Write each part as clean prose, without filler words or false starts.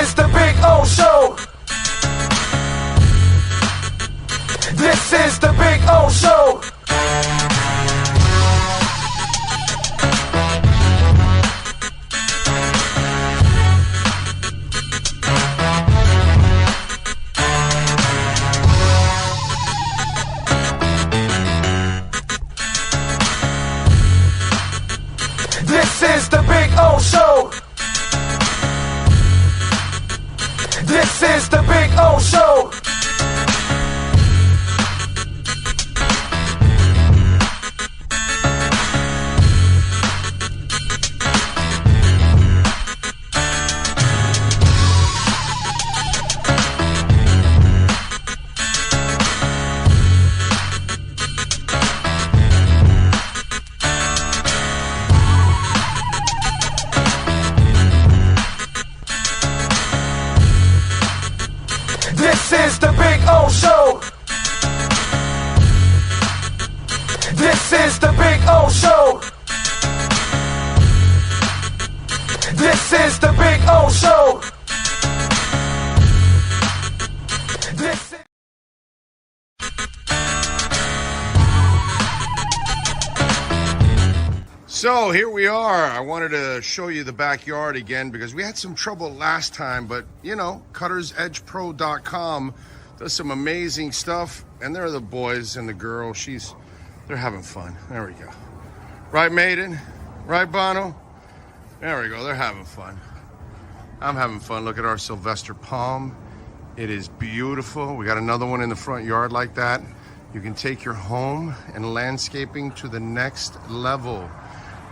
is the Big O Show. This is the Big O Show. This is the Big O Show. This is the Big O Show. This is the Big O Show. This is the Big O Show. This is the Big O Show. This is So here we are. I wanted to show you the backyard again because we had some trouble last time, but you know, cuttersedgepro.com does some amazing stuff, and they're the boys and the girl. They're having fun. There we go. Right, Maiden? Right, Bono? There we go. They're having fun. I'm having fun. Look at our Sylvester palm. It is beautiful. We got another one in the front yard like that. You can take your home and landscaping to the next level.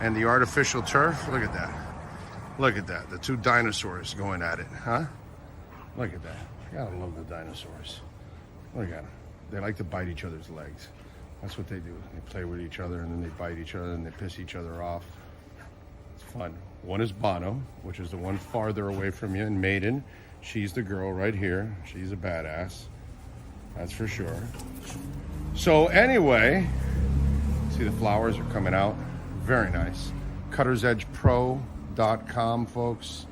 And the artificial turf, look at that. Look at that, the two dinosaurs going at it, huh? Look at that, I gotta love the dinosaurs. Look at them, they like to bite each other's legs. That's what they do, they play with each other and then they bite each other and they piss each other off. It's fun. One is Bono, which is the one farther away from you, and Maiden, she's the girl right here. She's a badass, that's for sure. So anyway, see the flowers are coming out. Very nice. Cuttersedgepro.com, folks.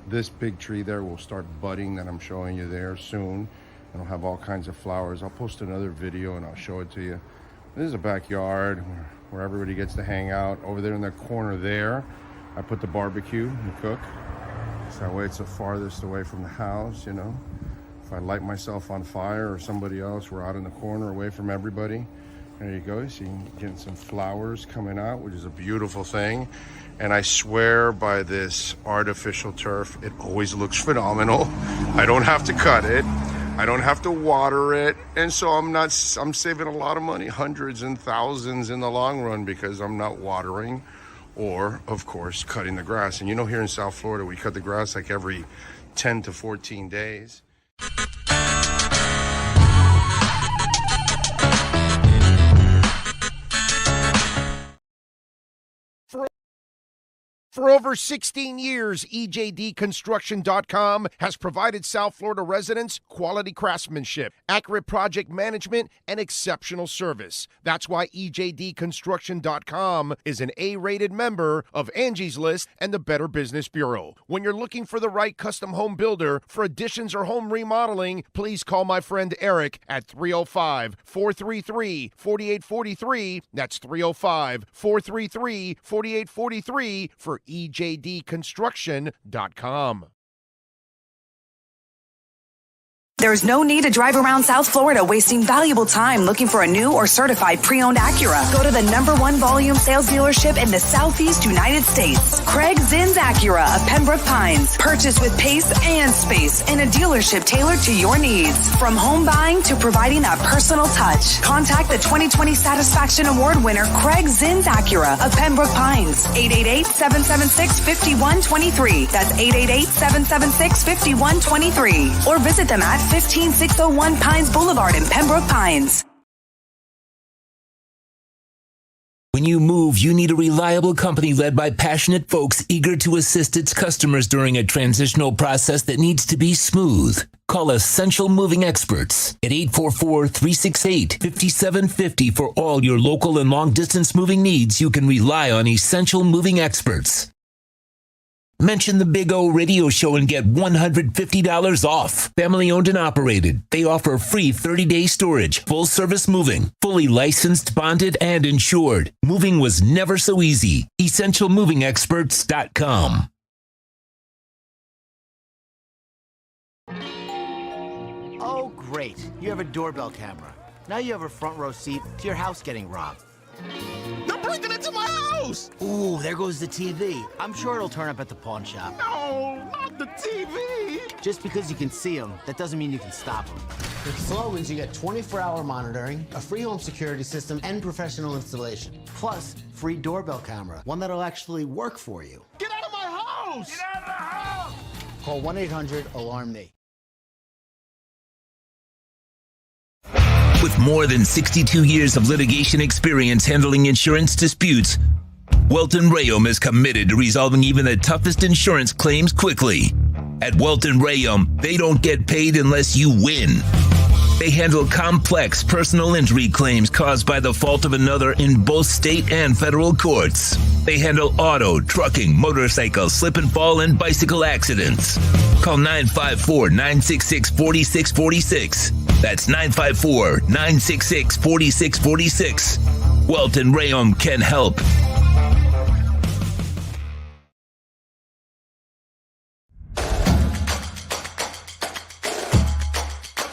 This big tree there will start budding that I'm showing you there soon. It'll have all kinds of flowers. I'll post another video and I'll show it to you. This is a backyard where everybody gets to hang out. Over there in the corner there, I put the barbecue and cook. So that way it's the farthest away from the house, you know. If I light myself on fire or somebody else, we're out in the corner away from everybody. There you go, so you can get some flowers coming out, which is a beautiful thing. And I swear by this artificial turf, it always looks phenomenal. I don't have to cut it. I don't have to water it. And so I'm saving a lot of money, hundreds and thousands in the long run, because I'm not watering or, of course, cutting the grass. And you know, here in South Florida, we cut the grass like every 10 to 14 days. For over 16 years, EJDconstruction.com has provided South Florida residents quality craftsmanship, accurate project management, and exceptional service. That's why EJDconstruction.com is an A-rated member of Angie's List and the Better Business Bureau. When you're looking for the right custom home builder for additions or home remodeling, please call my friend Eric at 305-433-4843. That's 305-433-4843 for EJDconstruction.com. There's no need to drive around South Florida wasting valuable time looking for a new or certified pre-owned Acura. Go to the #1 volume sales dealership in the Southeast United States. Craig Zinn's Acura of Pembroke Pines. Purchase with pace and space in a dealership tailored to your needs. From home buying to providing that personal touch. Contact the 2020 Satisfaction Award winner Craig Zinn's Acura of Pembroke Pines. 888-776-5123. That's 888-776-5123. Or visit them at 15601 Pines Boulevard in Pembroke Pines. When you move, you need a reliable company led by passionate folks eager to assist its customers during a transitional process that needs to be smooth. Call Essential Moving Experts at 844-368-5750 for all your local and long-distance moving needs. You can rely on Essential Moving Experts. Mention the Big O Radio Show and get $150 off. Family owned and operated. They offer free 30-day storage, full service moving, fully licensed, bonded, and insured. Moving was never so easy. EssentialMovingExperts.com. Oh, great. You have a doorbell camera. Now you have a front row seat to your house getting robbed. They're breaking into my house! Ooh, there goes the TV. I'm sure it'll turn up at the pawn shop. No, not the TV! Just because you can see them, that doesn't mean you can stop them. With Slogans, you get 24-hour monitoring, a free home security system, and professional installation. Plus, free doorbell camera, one that'll actually work for you. Get out of my house! Get out of the house! Call 1-800-ALARM-ME. With more than 62 years of litigation experience handling insurance disputes, Welton Rayum is committed to resolving even the toughest insurance claims quickly. At Welton Rayum, they don't get paid unless you win. They handle complex personal injury claims caused by the fault of another in both state and federal courts. They handle auto, trucking, motorcycle, slip and fall, and bicycle accidents. Call 954-966-4646. That's 954-966-4646. Welton Rayum can help.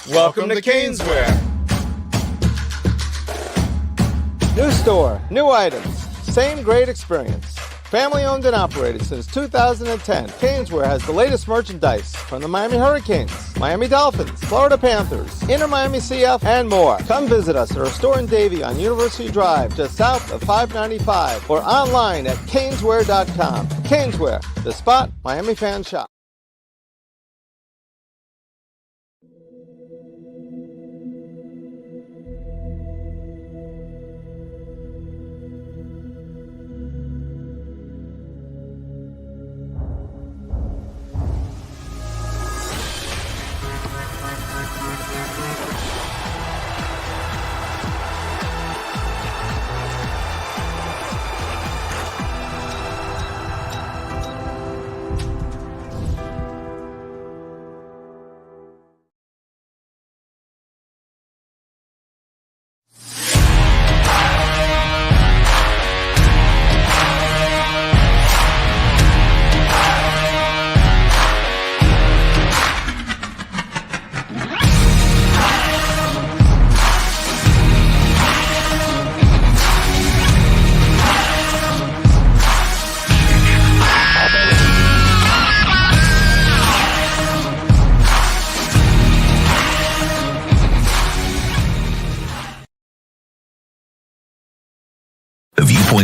Welcome to Caneswear. New store, new items, same great experience. Family owned and operated since 2010, Caneswear has the latest merchandise from the Miami Hurricanes, Miami Dolphins, Florida Panthers, Inter Miami CF, and more. Come visit us at our store in Davie on University Drive, just south of 595, or online at caneswear.com. Caneswear, the spot Miami fans shop.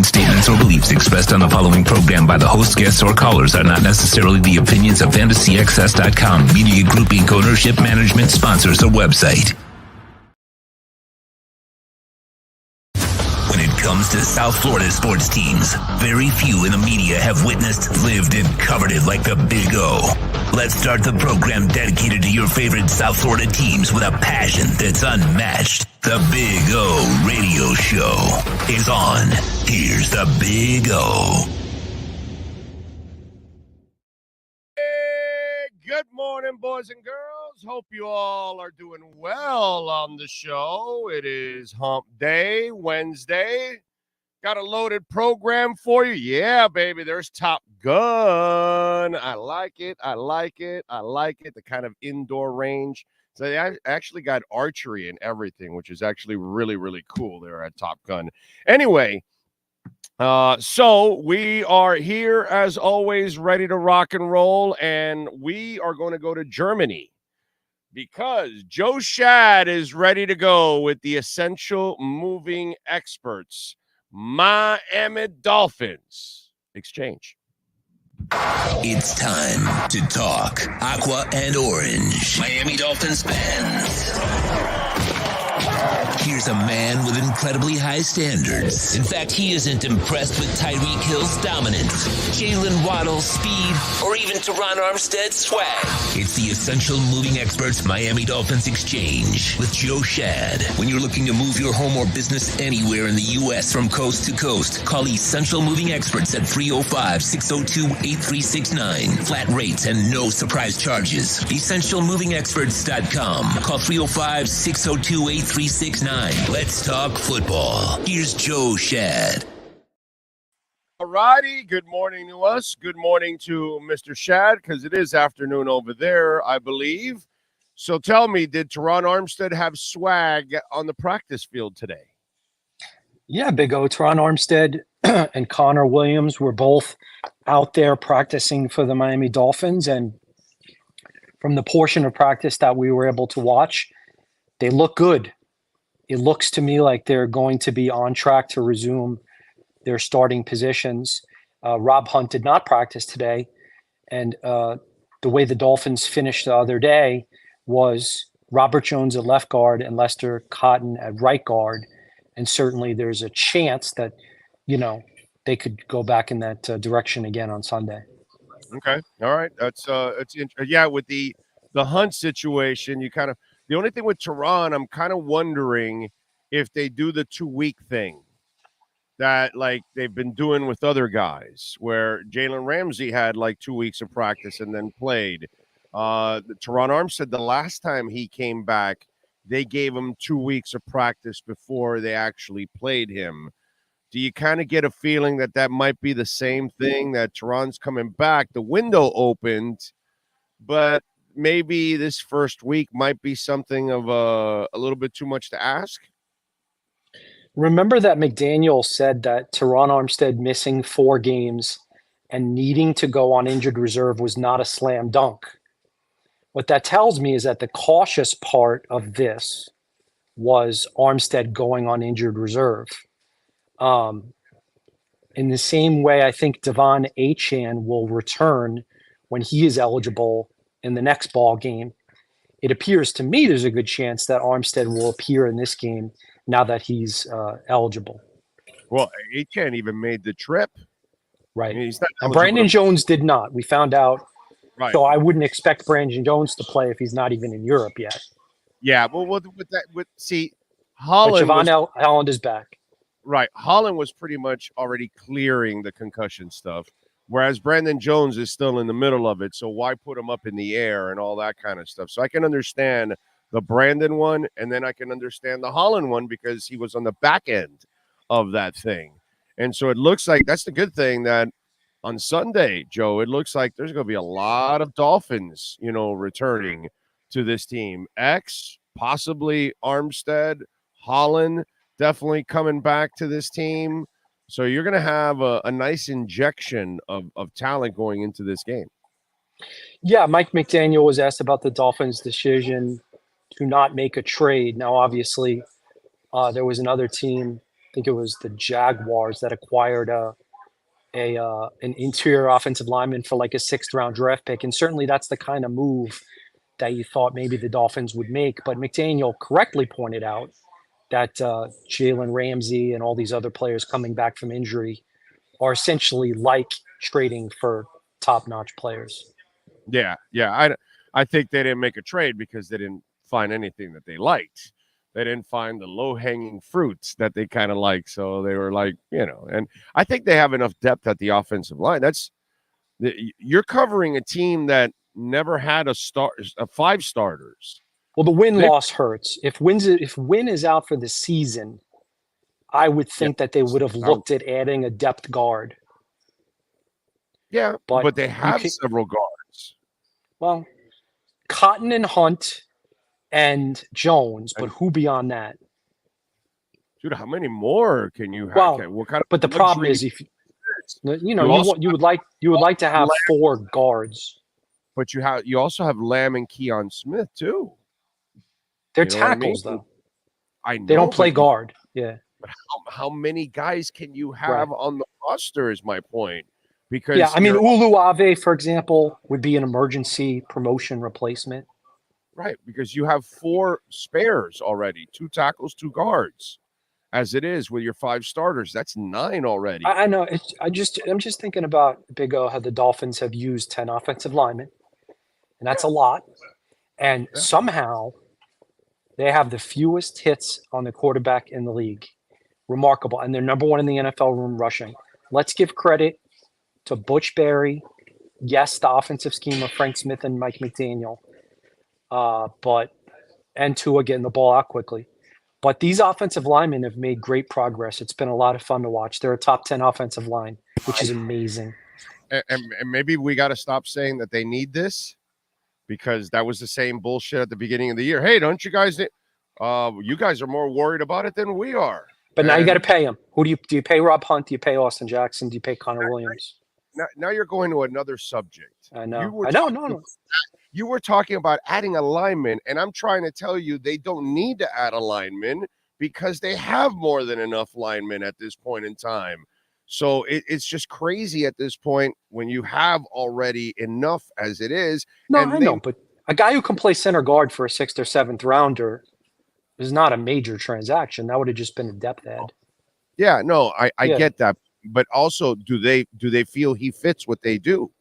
Statements or beliefs expressed on the following program by the host, guests, or callers are not necessarily the opinions of FantasyXS.com, Media Group Inc. ownership, management, sponsors, or website. When it comes to South Florida sports teams, very few in the media have witnessed, lived, and covered it like the Big O. Let's start the program dedicated to your favorite South Florida teams with a passion that's unmatched. The Big O Radio Show is on. Here's the Big O. Hey, good morning, boys and girls. Hope you all are doing well on the show. It is Hump Day, Wednesday. Got a loaded program for you. Yeah, baby, there's Top Gun. I like it. I like it. I like it. The kind of indoor range. So they actually got archery and everything, which is actually really, really cool there at Top Gun. Anyway, so we are here, as always, ready to rock and roll, and we are going to go to Germany because Joe Shad is ready to go with the Essential Moving Experts, Miami Dolphins Exchange. It's time to talk Aqua and Orange. Miami Dolphins fans. Here's Here's a man with incredibly high standards. In fact, he isn't impressed with Tyreek Hill's dominance, Jalen Waddle's speed, or even Teron Armstead's swag. It's the Essential Moving Experts Miami Dolphins Exchange with Joe Shad. When you're looking to move your home or business anywhere in the U.S. from coast to coast, call Essential Moving Experts at 305-602-8369. Flat rates and no surprise charges. EssentialMovingExperts.com. Call 305-602-8369. Let's talk football. Here's Joe Shad. All righty. Good morning to us. Good morning to Mr. Shad, because it is afternoon over there, I believe. So tell me, did Teron Armstead have swag on the practice field today? Yeah, Big O. Teron Armstead and Connor Williams were both out there practicing for the Miami Dolphins. And from the portion of practice that we were able to watch, they look good. It looks to me like they're going to be on track to resume their starting positions. Rob Hunt did not practice today. And the way the Dolphins finished the other day was Robert Jones at left guard and Lester Cotton at right guard. And certainly there's a chance that, they could go back in that direction again on Sunday. Okay. All right. That's with the Hunt situation, the only thing with Teron, I'm kind of wondering if they do the 2-week thing that like they've been doing with other guys, where Jalen Ramsey had like 2 weeks of practice and then played. Teron Armstead, the last time he came back, they gave him 2 weeks of practice before they actually played him. Do you kind of get a feeling that that might be the same thing, that Teron's coming back? The window opened, but maybe this first week might be something of a little bit too much to ask? Remember that McDaniel said that Teron Armstead missing 4 games and needing to go on injured reserve was not a slam dunk. What that tells me is that the cautious part of this was Armstead going on injured reserve. In the same way, I think Devon Achane will return when he is eligible in the next ball game. It appears to me there's a good chance that Armstead will appear in this game now that he's eligible. Well, Achane even made the trip. Right. I mean, he's not and Brandon Jones did not. We found out. Right. So I wouldn't expect Brandon Jones to play if he's not even in Europe yet. Yeah, well, Holland. Holland is back. Right. Holland was pretty much already clearing the concussion stuff, whereas Brandon Jones is still in the middle of it. So why put him up in the air and all that kind of stuff? So I can understand the Brandon one, and then I can understand the Holland one because he was on the back end of that thing. And so it looks like that's the good thing, that on Sunday, Joe, it looks like there's going to be a lot of Dolphins, returning to this team. X, possibly Armstead, Holland, definitely coming back to this team. So you're going to have a nice injection of talent going into this game. Yeah, Mike McDaniel was asked about the Dolphins' decision to not make a trade. Now, obviously, there was another team, I think it was the Jaguars, that acquired an interior offensive lineman for like a 6th-round draft pick. And certainly that's the kind of move that you thought maybe the Dolphins would make. But McDaniel correctly pointed out that Jalen Ramsey and all these other players coming back from injury are essentially like trading for top-notch players. Yeah. I think they didn't make a trade because they didn't find anything that they liked. They didn't find the low-hanging fruits that they kind of like. So they were like, and I think they have enough depth at the offensive line. You're covering a team that never had a 5 starters. Well, the win-loss hurts. If Win is out for the season, I would think that they would have looked at adding a depth guard. Yeah, but they have several guards. Well, Cotton and Hunt and Jones, but who beyond that? Dude, how many more can you have? Well, but the problem is, if you would like to have 4 guards. But you also have Lamb and Keon Smith too. They're tackles, though. I know they don't play guard. Yeah. But how many guys can you have on the roster is my point. Because Uluave, for example, would be an emergency promotion replacement. Right, because you have 4 spares already, 2 tackles, 2 guards. As it is with your 5 starters, that's 9 already. I know. I'm just thinking about Big O, how the Dolphins have used 10 offensive linemen, and that's a lot. And somehow they have the fewest hits on the quarterback in the league. Remarkable. And they're number 1 in the NFL room rushing. Let's give credit to Butch Berry. Yes, the offensive scheme of Frank Smith and Mike McDaniel. And Tua getting the ball out quickly. But these offensive linemen have made great progress. It's been a lot of fun to watch. They're a top 10 offensive line, which is amazing. And maybe we got to stop saying that they need this, because that was the same bullshit at the beginning of the year. Hey, don't you guys? You guys are more worried about it than we are. But now you got to pay them. Who do you pay? Rob Hunt? Do you pay Austin Jackson? Do you pay Connor Williams? Now you're going to another subject. I know. No. You were talking about adding a lineman, and I'm trying to tell you they don't need to add a lineman because they have more than enough linemen at this point in time. So it's just crazy at this point when you have already enough as it is. No, I know, but a guy who can play center guard for a 6th or 7th rounder is not a major transaction. That would have just been a depth add. Yeah, no, I get that. But also, do they feel he fits what they do?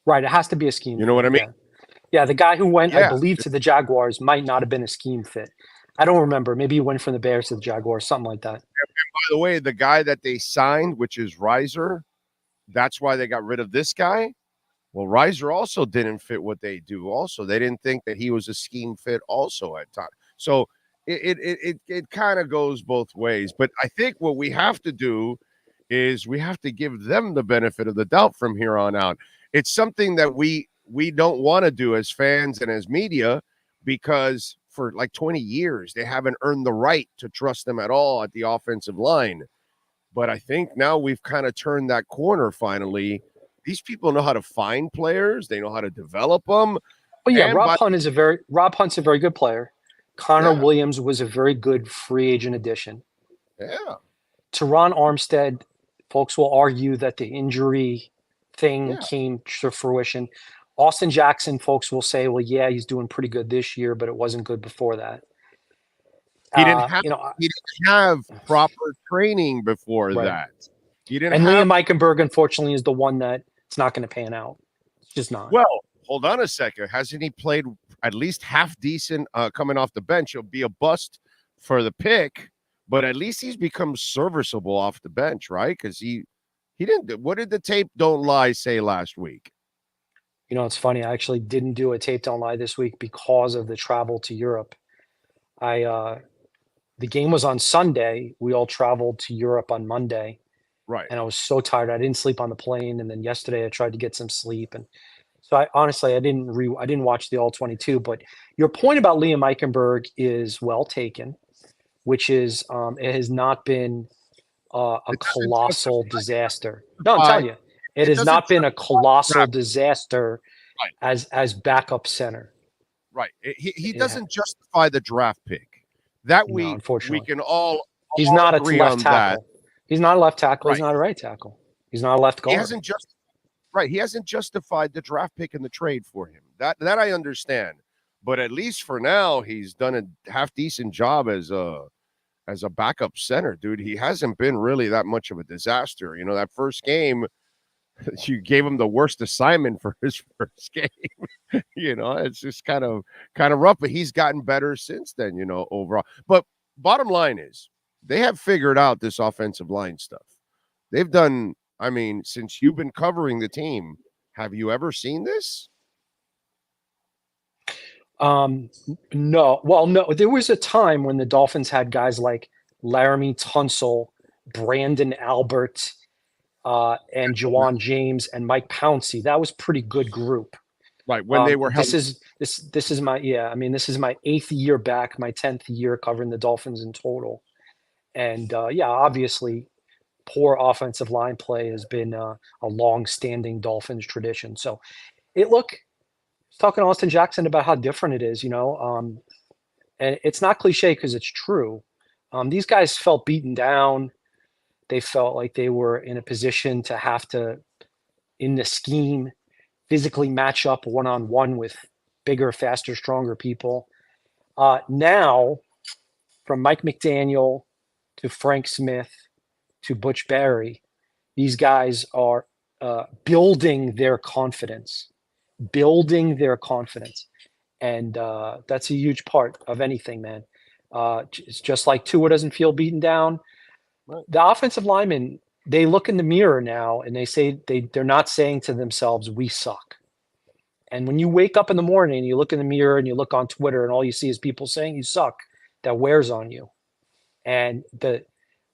Right, it has to be a scheme. You know what I mean? Yeah, the guy who went, I believe, to the Jaguars might not have been a scheme fit. I don't remember. Maybe he went from the Bears to the Jaguars, something like that. And by the way, the guy that they signed, which is Reiser, that's why they got rid of this guy. Well, Reiser also didn't fit what they do. Also, they didn't think that he was a scheme fit also at times. So it kind of goes both ways. But I think what we have to do is we have to give them the benefit of the doubt from here on out. It's something that we don't want to do as fans and as media, because for like 20 years, they haven't earned the right to trust them at all at the offensive line. But I think now we've kind of turned that corner finally. These people know how to find players. They know how to develop them. Well, yeah, Rob Hunt's a very good player. Connor Williams was a very good free agent addition. Yeah. Teron Armstead, folks will argue that the injury thing came to fruition. Austin Jackson, folks will say, well, yeah, he's doing pretty good this year, but it wasn't good before that. He didn't have proper training before that. He didn't. And Liam Eichenberg, unfortunately, is the one that it's not going to pan out. It's just not. Well, hold on a second. Hasn't he played at least half decent coming off the bench? He'll be a bust for the pick, but at least he's become serviceable off the bench, right? Because he didn't. What did the tape don't lie say last week? You know, it's funny. I actually didn't do a tape don't lie this week because of the travel to Europe. The game was on Sunday. We all traveled to Europe on Monday. Right. And I was so tired. I didn't sleep on the plane. And then yesterday I tried to get some sleep. And so I didn't watch the all 22, but your point about Liam Eichenberg is well taken, which is, it has not been a colossal disaster. No, I'm telling you, it has not been a colossal disaster as backup center. Right. He doesn't justify the draft pick. That we can all He's not a agree left on tackle. that. He's not a left tackle. He's not a right tackle. He's not a left guard. He hasn't justified the draft pick in the trade for him. That I understand. But at least for now, he's done a half decent job as a backup center, dude. He hasn't been really that much of a disaster. You know, that first game, you gave him the worst assignment for his first game. You know, it's just kind of rough, but he's gotten better since then, you know, overall. But bottom line is they have figured out this offensive line stuff. They've done, I mean, since you've been covering the team, have you ever seen this? No. Well, no. There was a time when the Dolphins had guys like Laramie Tunsil, Brandon Albert, and Juwan James and Mike Pouncey. That was a pretty good group. Right. When they were this is my 8th year back, my 10th year covering the Dolphins in total. And obviously poor offensive line play has been a long-standing Dolphins tradition. So talking to Austin Jackson about how different it is, you know, and it's not cliche because it's true. These guys felt beaten down. They felt like they were in a position to have to, in the scheme, physically match up one-on-one with bigger, faster, stronger people. Now, from Mike McDaniel to Frank Smith to Butch Barry, these guys are building their confidence, and that's a huge part of anything, man. It's just like Tua doesn't feel beaten down. Right. The offensive linemen, they look in the mirror now and they say they're not saying to themselves, "We suck." And when you wake up in the morning and you look in the mirror and you look on Twitter and all you see is people saying you suck, that wears on you. And I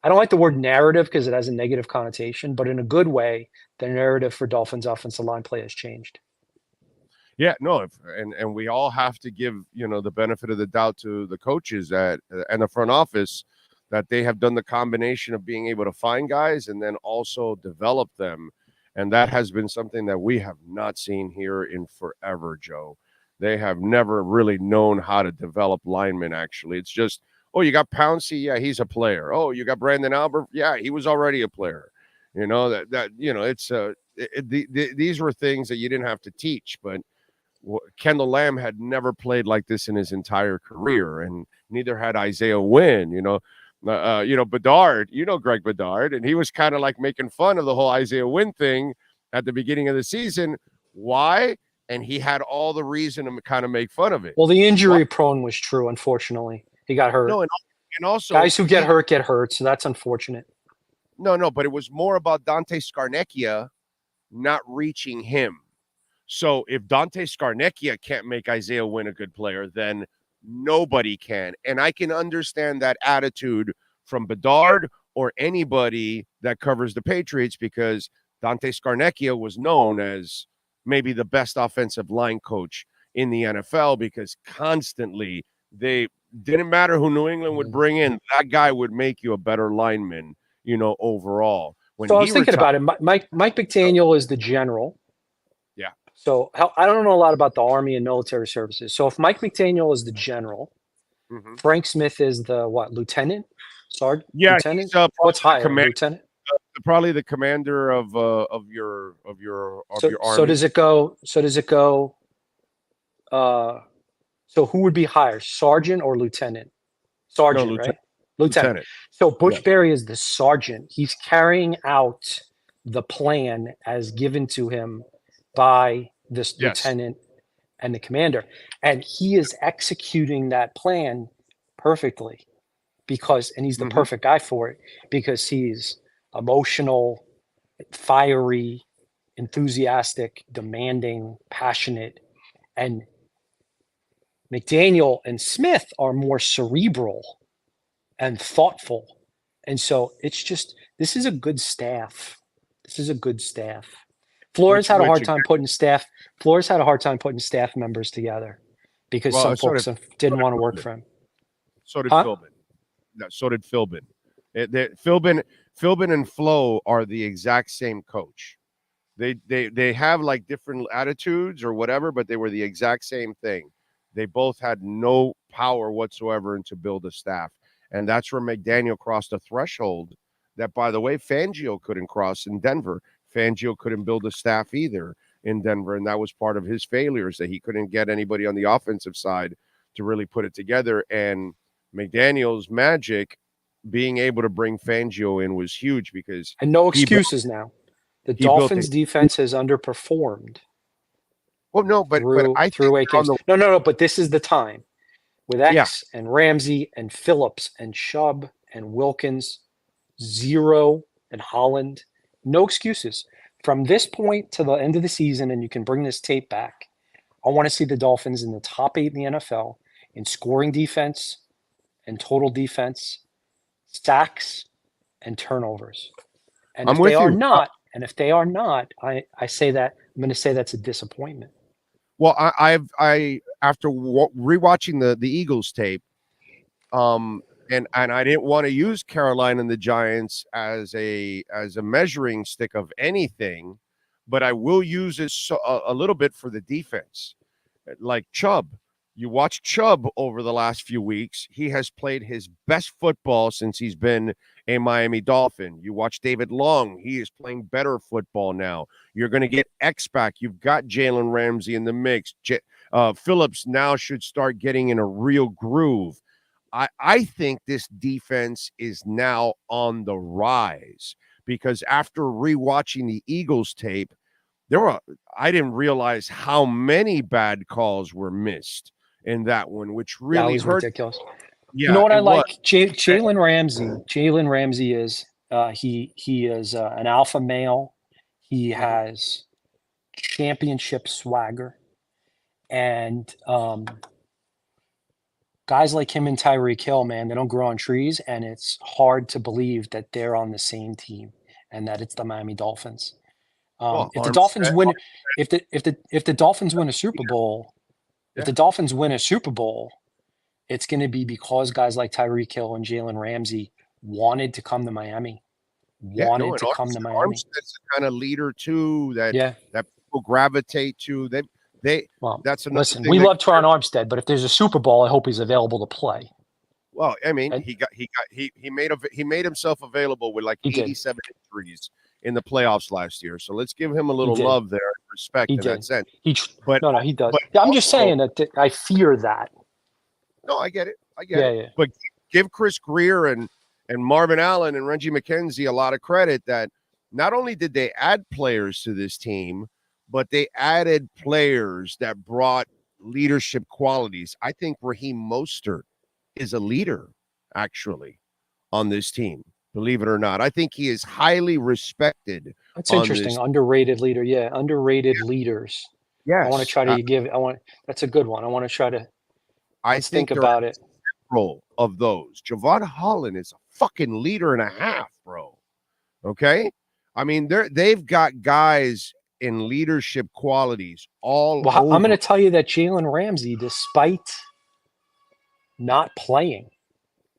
don't like the word narrative because it has a negative connotation, but in a good way, the narrative for Dolphins offensive line play has changed. Yeah, no, and we all have to give, the benefit of the doubt to the coaches and the front office that they have done the combination of being able to find guys and then also develop them. And that has been something that we have not seen here in forever, Joe. They have never really known how to develop linemen, actually. It's just, oh, you got Pouncey? Yeah, he's a player. Oh, you got Brandon Albert? Yeah, he was already a player. These were things that you didn't have to teach, but Kendall Lamb had never played like this in his entire career, and neither had Isaiah Wynn. Bedard, Greg Bedard, and he was kind of like making fun of the whole Isaiah Wynn thing at the beginning of the season. Why? And he had all the reason to kind of make fun of it. Well, the injury prone was true, unfortunately. He got hurt. No, and also guys who get hurt, so that's unfortunate. No, but it was more about Dante Scarnecchia not reaching him. So if Dante Scarnecchia can't make Isaiah Wynn a good player, then nobody can. And I can understand that attitude from Bedard or anybody that covers the Patriots, because Dante Scarnecchia was known as maybe the best offensive line coach in the NFL, because constantly they didn't matter who New England would bring in, that guy would make you a better lineman, overall. So I was thinking about it. Mike McDaniel is the general. Yeah. So I don't know a lot about the Army and military services. So if Mike McDaniel is the general, Frank Smith is the what? Lieutenant? Sergeant? Yeah. Lieutenant? What's higher? Lieutenant? Probably the commander of your army. So does it go? So who would be higher, sergeant or lieutenant? Sergeant, no, right? Lieutenant. So Butch Barry is the sergeant. He's carrying out the plan as given to him by this lieutenant and the commander. And he is executing that plan perfectly and he's the perfect guy for it, because he's emotional, fiery, enthusiastic, demanding, passionate. And McDaniel and Smith are more cerebral and thoughtful. And so this is a good staff. Flores had a hard time putting staff members together because some folks didn't want to work for him. So did Philbin. No, so did Philbin. Philbin and Flo are the exact same coach. They have like different attitudes or whatever, but they were the exact same thing. They both had no power whatsoever to build a staff. And that's where McDaniel crossed a threshold that, by the way, Fangio couldn't cross in Denver. Fangio couldn't build a staff either in Denver, and that was part of his failures, that he couldn't get anybody on the offensive side to really put it together. And McDaniel's magic, being able to bring Fangio in, was huge, because and no excuses now. The Dolphins' defense has underperformed. Well, no, but I through 8 games. No. But this is the time with X and Ramsey and Phillips and Chubb and Wilkins, Zero and Holland. No excuses. From this point to the end of the season, and you can bring this tape back, I want to see the Dolphins in the top 8 in the NFL in scoring defense and total defense, sacks and turnovers. And if they are not, I say that I'm going to say that's a disappointment. Well, I after rewatching the Eagles tape, and I didn't want to use Carolina and the Giants as a measuring stick of anything, but I will use it a little bit for the defense. Like Chubb, you watch Chubb over the last few weeks. He has played his best football since he's been a Miami Dolphin. You watch David Long. He is playing better football now. You're going to get X back. You've got Jalen Ramsey in the mix. Phillips now should start getting in a real groove. I think this defense is now on the rise because after rewatching the Eagles tape, I didn't realize how many bad calls were missed in that one, which really was hurt. ridiculous. Yeah, you know what I like? was. Jalen Ramsey. Jalen Ramsey is he is an alpha male. He has championship swagger, and guys like him and Tyreek Hill, man, they don't grow on trees, and it's hard to believe that they're on the same team and that it's the Miami Dolphins. If the Dolphins win, if the Dolphins win a Super Bowl, if the Dolphins win a Super Bowl, it's going to be because guys like Tyreek Hill and Jalen Ramsey wanted to come to Miami. Wanted to come to Miami. Armstead's the kind of leader too that people gravitate to. That's another listen. thing We love Teron Armstead, but if there's a Super Bowl, I hope he's available to play. Well, I mean, he made himself available with like 87 injuries in the playoffs last year. So let's give him a little love there, and respect in that sense. He does. I'm just saying that I fear that. No, I get it. But give Chris Greer and Marvin Allen and Reggie McKenzie a lot of credit that not only did they add players to this team, but they added players that brought leadership qualities. I think Raheem Mostert is a leader, actually, on this team. Believe it or not. I think he is highly respected. That's interesting. Underrated leader. Yeah. Underrated leaders. Yes. I want to try to that's a good one. I want to try to think about it. Several of those. Javon Holland is a fucking leader and a half, bro. Okay. I mean, they've got guys in leadership qualities all over. I'm going to tell you that Jalen Ramsey, despite not playing,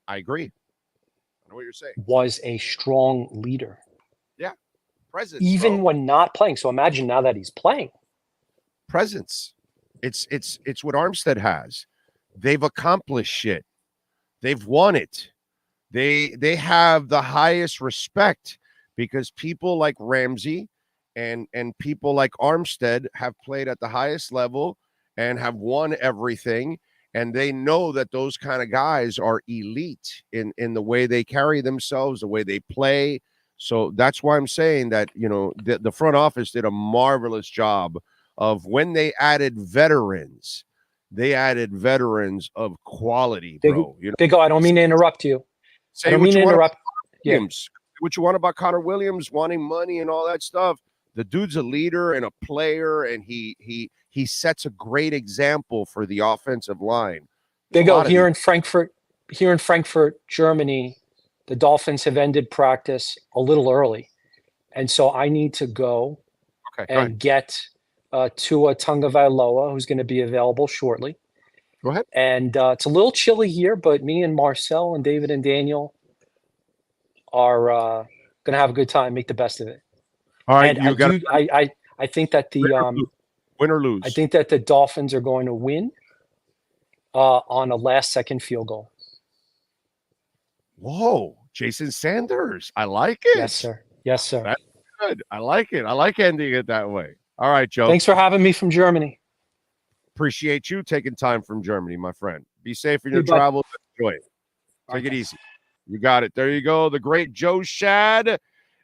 I agree. I know what you're saying. Was a strong leader. Yeah. Presence. Even when not playing. So imagine now that he's playing. Presence. It's what Armstead has. They've accomplished shit. They've won it. They have the highest respect because people like Ramsey and people like Armstead have played at the highest level and have won everything. And they know that those kind of guys are elite in the way they carry themselves, the way they play. So that's why I'm saying that, the front office did a marvelous job of when they added veterans. They added veterans of quality, bro. Big O, I don't mean to interrupt you. I don't mean to interrupt. Williams. What you want about Connor Williams wanting money and all that stuff. The dude's a leader and a player, and he sets a great example for the offensive line. Big O, here in Frankfurt, Germany, the Dolphins have ended practice a little early. And so I need to go and get Tua Tagovailoa, who's going to be available shortly. Go ahead. And it's a little chilly here, but me and Marcel and David and Daniel are going to have a good time, make the best of it. All right, and I think that win or lose. I think that the Dolphins are going to win on a last-second field goal. Whoa, Jason Sanders. I like it. Yes, sir. Yes, sir. That's good. I like it. I like ending it that way. All right, Joe. Thanks for having me from Germany. Appreciate you taking time from Germany, my friend. Be safe in your travels. Enjoy it. Take it easy. You got it. There you go. The great Joe Shad.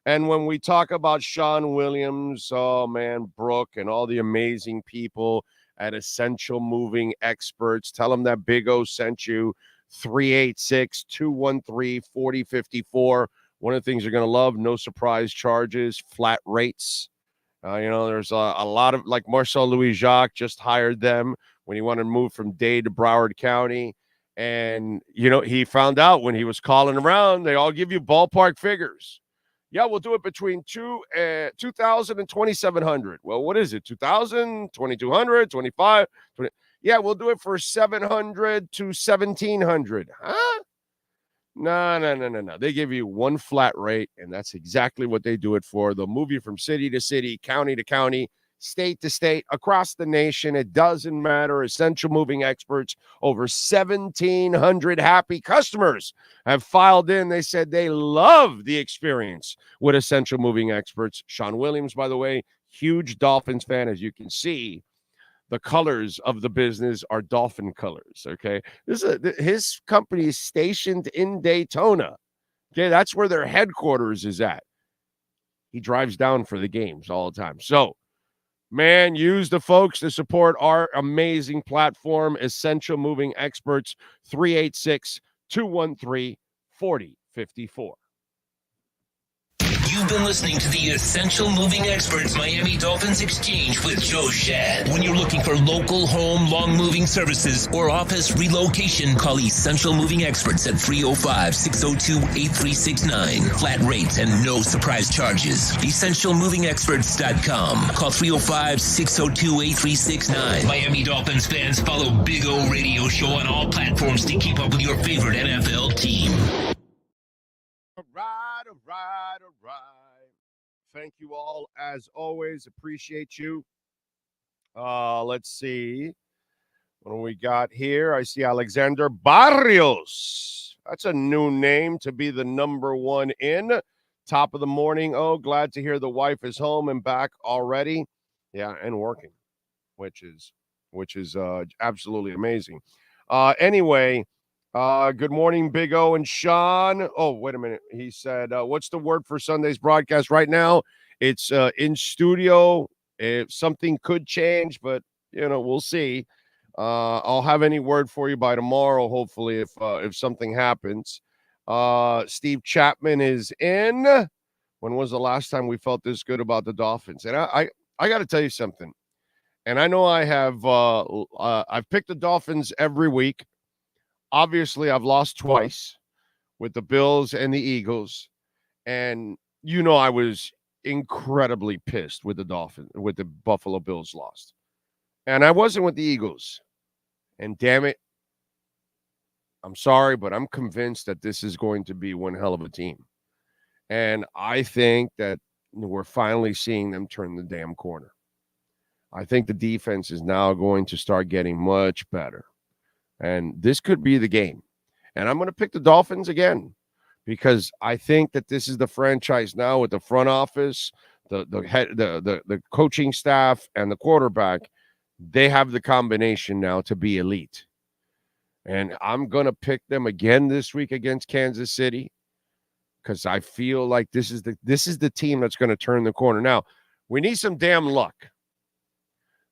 And when we talk about Sean Williams, oh, man, Brooke, and all the amazing people at Essential Moving Experts, tell them that Big O sent you. 386-213-4054. One of the things you're going to love, no surprise charges, flat rates. There's a lot of, like Marcel Louis-Jacques just hired them when he wanted to move from Dade to Broward County. And, he found out when he was calling around, they all give you ballpark figures. Yeah, we'll do it between 2,000 and 2,700. Well, what is it? 2,000, 2,200, 25, 20. Yeah, we'll do it for 700 to 1,700. Huh? No. They give you one flat rate, and that's exactly what they do it for. They'll move you from city to city, county to county, state to state, across the nation. It doesn't matter. Essential Moving Experts, over 1,700 happy customers have filed in. They said they love the experience with Essential Moving Experts. Sean Williams, by the way, huge Dolphins fan, as you can see. the colors of the business are Dolphin colors. Okay, his company is stationed in Daytona. Okay, that's where their headquarters is at. He drives down for the games all the time. So, man, use the folks to support our amazing platform, Essential Moving Experts, 386-213-4054. You've been listening to the Essential Moving Experts Miami Dolphins Exchange with Joe Shad. When you're looking for local, home, long-moving services or office relocation, call Essential Moving Experts at 305-602-8369. Flat rates and no surprise charges. EssentialMovingExperts.com. Call 305-602-8369. Miami Dolphins fans, follow Big O Radio Show on all platforms to keep up with your favorite NFL team. All right. Thank you all, as always. Appreciate you. Let's see. What do we got here? I see Alexander Barrios. That's a new name to be the number one in. Top of the morning. Oh, glad to hear the wife is home and back already. Yeah, and working, which is absolutely amazing. Anyway, good morning, Big O and Sean. Oh, wait a minute. He said, what's the word for Sunday's broadcast right now? It's in studio. If something could change, but, we'll see. I'll have any word for you by tomorrow, hopefully, if something happens. Steve Chapman is in. When was the last time we felt this good about the Dolphins? And I got to tell you something. And I know I have I've picked the Dolphins every week. Obviously, I've lost twice with the Bills and the Eagles. And, I was incredibly pissed with the Buffalo Bills lost. And I wasn't with the Eagles. And damn it, I'm sorry, but I'm convinced that this is going to be one hell of a team. And I think that we're finally seeing them turn the damn corner. I think the defense is now going to start getting much better. And this could be the game. And I'm going to pick the Dolphins again because I think that this is the franchise now with the front office, the coaching staff, and the quarterback. They have the combination now to be elite. And I'm going to pick them again this week against Kansas City because I feel like this is the team that's going to turn the corner. Now, we need some damn luck.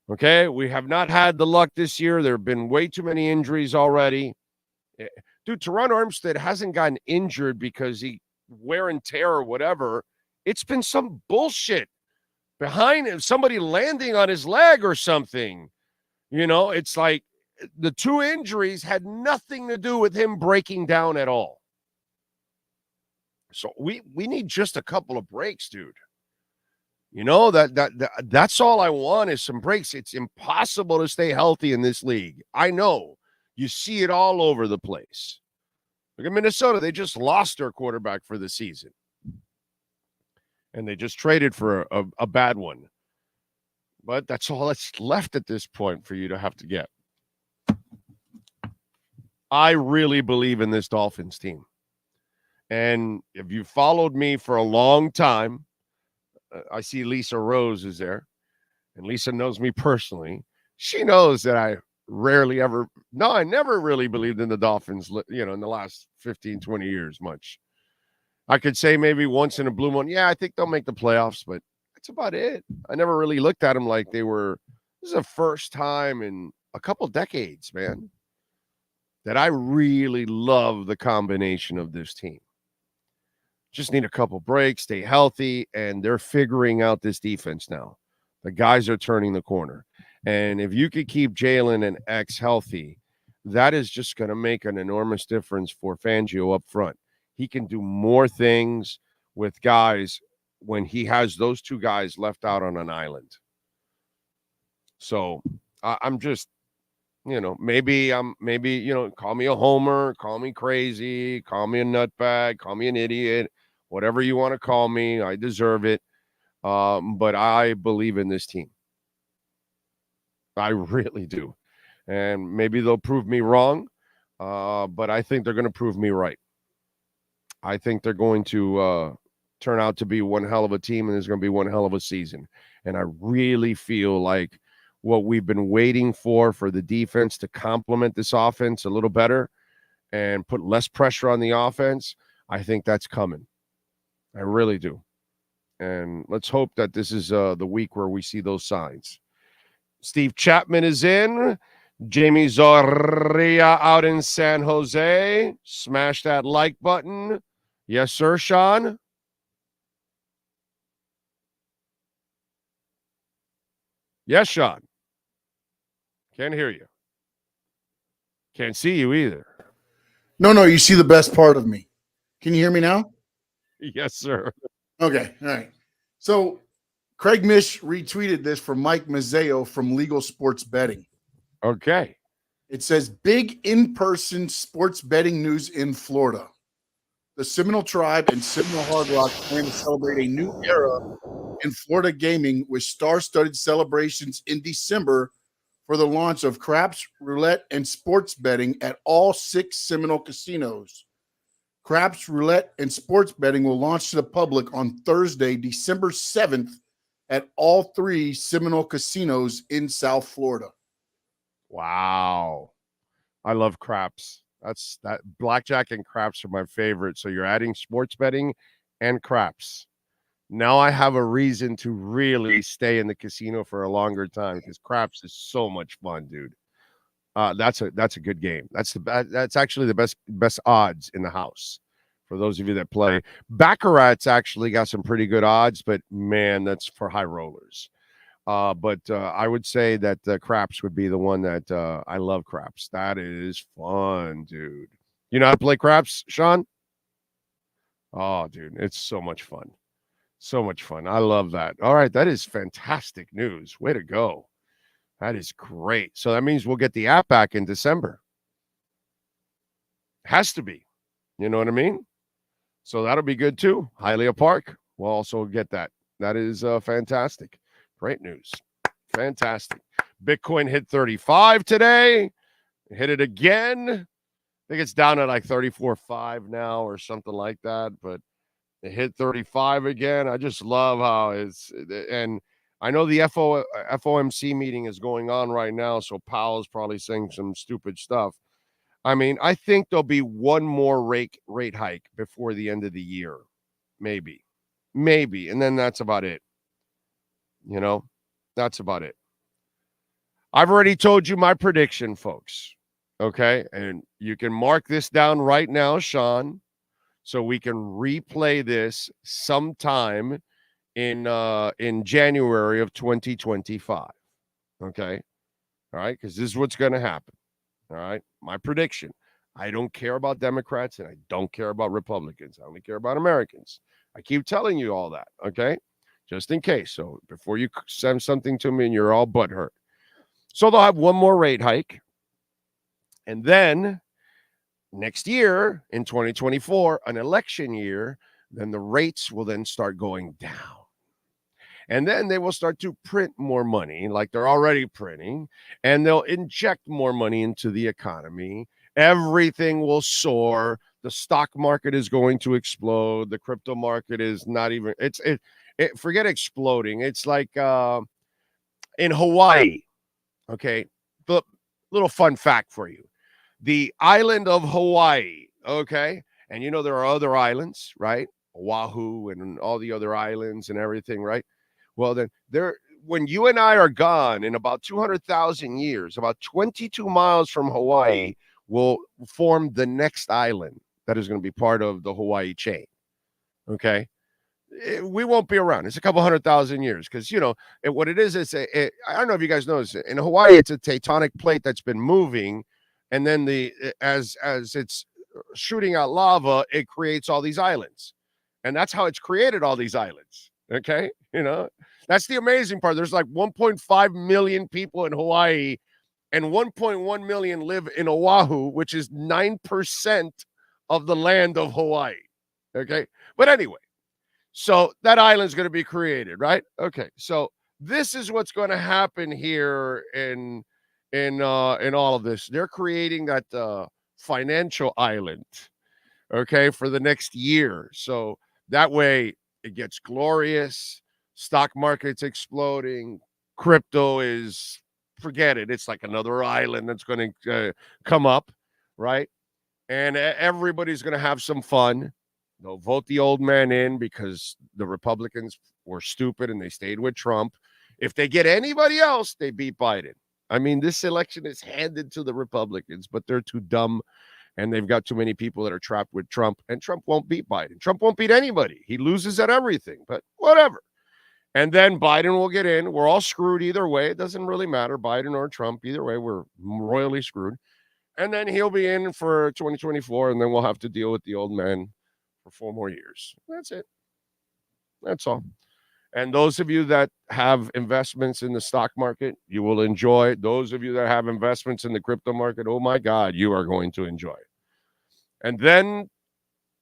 Okay, we have not had the luck this year. There have been way too many injuries already. Dude, Teron Armstead hasn't gotten injured because he wear and tear or whatever. It's been some bullshit behind him, somebody landing on his leg or something. It's like the two injuries had nothing to do with him breaking down at all. So we need just a couple of breaks, dude. That's all I want is some breaks. It's impossible to stay healthy in this league. I know. You see it all over the place. Look at Minnesota. They just lost their quarterback for the season. And they just traded for a bad one. But that's all that's left at this point for you to have to get. I really believe in this Dolphins team. And if you followed me for a long time, I see Lisa Rose is there, and Lisa knows me personally. She knows that I never really believed in the Dolphins, in the last 15, 20 years much. I could say maybe once in a blue moon, yeah, I think they'll make the playoffs, but that's about it. I never really looked at them like this is the first time in a couple decades, man, that I really love the combination of this team. Just need a couple breaks, stay healthy, and they're figuring out this defense now. The guys are turning the corner. And if you could keep Jalen and X healthy, that is just going to make an enormous difference for Fangio up front. He can do more things with guys when he has those two guys left out on an island. So I'm just, maybe call me a homer, call me crazy, call me a nutbag, call me an idiot, whatever you want to call me. I deserve it. But I believe in this team. I really do. And maybe they'll prove me wrong, but I think they're going to prove me right. I think they're going to turn out to be one hell of a team, and there's going to be one hell of a season. And I really feel like what we've been waiting for the defense to complement this offense a little better and put less pressure on the offense, I think that's coming. I really do. And let's hope that this is the week where we see those signs. Steve Chapman is in. Jamie Zorrilla out in San Jose. Smash that like button. Yes, sir, Sean? Yes, Sean. Can't hear you. Can't see you either. No, you see the best part of me. Can you hear me now? Yes, sir. Okay, all right. So Craig Mish retweeted this from Mike Mazzeo from Legal Sports Betting. Okay. It says, big in-person sports betting news in Florida. The Seminole Tribe and Seminole Hard Rock plan to celebrate a new era in Florida gaming with star-studded celebrations in December for the launch of craps, roulette, and sports betting at all 6 Seminole casinos. Craps, roulette, and sports betting will launch to the public on Thursday, December 7th at all 3 Seminole casinos in South Florida. Wow. I love craps. That blackjack and craps are my favorite. So you're adding sports betting and craps. Now I have a reason to really stay in the casino for a longer time because craps is so much fun, dude. That's a good game. That's actually the best odds in the house for those of you that play. Baccarat's actually got some pretty good odds, but man, that's for high rollers. But I would say that craps would be the one that I love. Craps. That is fun, dude. You know how to play craps, Sean? Oh, dude, it's so much fun. So much fun. I love that. All right, that is fantastic news. Way to go. That is great. So that means we'll get the app back in December. Has to be. You know what I mean? So that'll be good too. Hialeah Park will also get that. That is fantastic. Great news. Fantastic. Bitcoin hit 35 today. Hit it again. I think it's down at like 34.5 now or something like that. But it hit 35 again. I just love how it's, and I know the FOMC meeting is going on right now, so Powell's probably saying some stupid stuff. I mean, I think there'll be one more rate hike before the end of the year. Maybe. And then that's about it. You know, that's about it. I've already told you my prediction, folks. Okay. And you can mark this down right now, Sean, so we can replay this sometime in January of 2025. Okay. All right. Because this is what's going to happen. All right. My prediction. I don't care about Democrats and I don't care about Republicans. I only care about Americans. I keep telling you all that. Okay. Just in case. So before you send something to me and you're all butthurt. So they'll have one more rate hike. And then next year in 2024, an election year, then the rates will then start going down. And then they will start to print more money like they're already printing. And they'll inject more money into the economy. Everything will soar. The stock market is going to explode. The crypto market is not even, forget exploding. It's like in Hawaii, okay? The little fun fact for you. The island of Hawaii, okay? And you know there are other islands, right? Oahu and all the other islands and everything, right? Well, then when you and I are gone in about 200,000 years, about 22 miles from Hawaii will form the next island that is going to be part of the Hawaii chain, okay? We won't be around. It's a couple 100,000 years because, you know, what it is, I don't know if you guys know this. In Hawaii, it's a tectonic plate that's been moving. And then as it's shooting out lava, it creates all these islands. And that's how it's created all these islands. Okay. You know, that's the amazing part. There's like 1.5 million people in Hawaii and 1.1 million live in Oahu, which is 9% of the land of Hawaii. Okay. But anyway, so that island's going to be created, right? Okay. So this is what's going to happen here in all of this. They're creating that financial island, okay, for the next year. So that way it gets glorious. Stock market's exploding. Crypto is forget it. It's like another island that's going to come up, right? And everybody's going to have some fun. They'll vote the old man in because the Republicans were stupid and they stayed with Trump. If they get anybody else, they beat Biden. I mean, this election is handed to the Republicans, but they're too dumb, and they've got too many people that are trapped with Trump, and Trump won't beat Biden. Trump won't beat anybody. He loses at everything, but whatever. And then Biden will get in. We're all screwed either way. It doesn't really matter, Biden or Trump. Either way, we're royally screwed. And then he'll be in for 2024, and then we'll have to deal with the old man for 4 more years. That's it. That's all. And those of you that have investments in the stock market, you will enjoy. Those of you that have investments in the crypto market, oh my God, you are going to enjoy. And then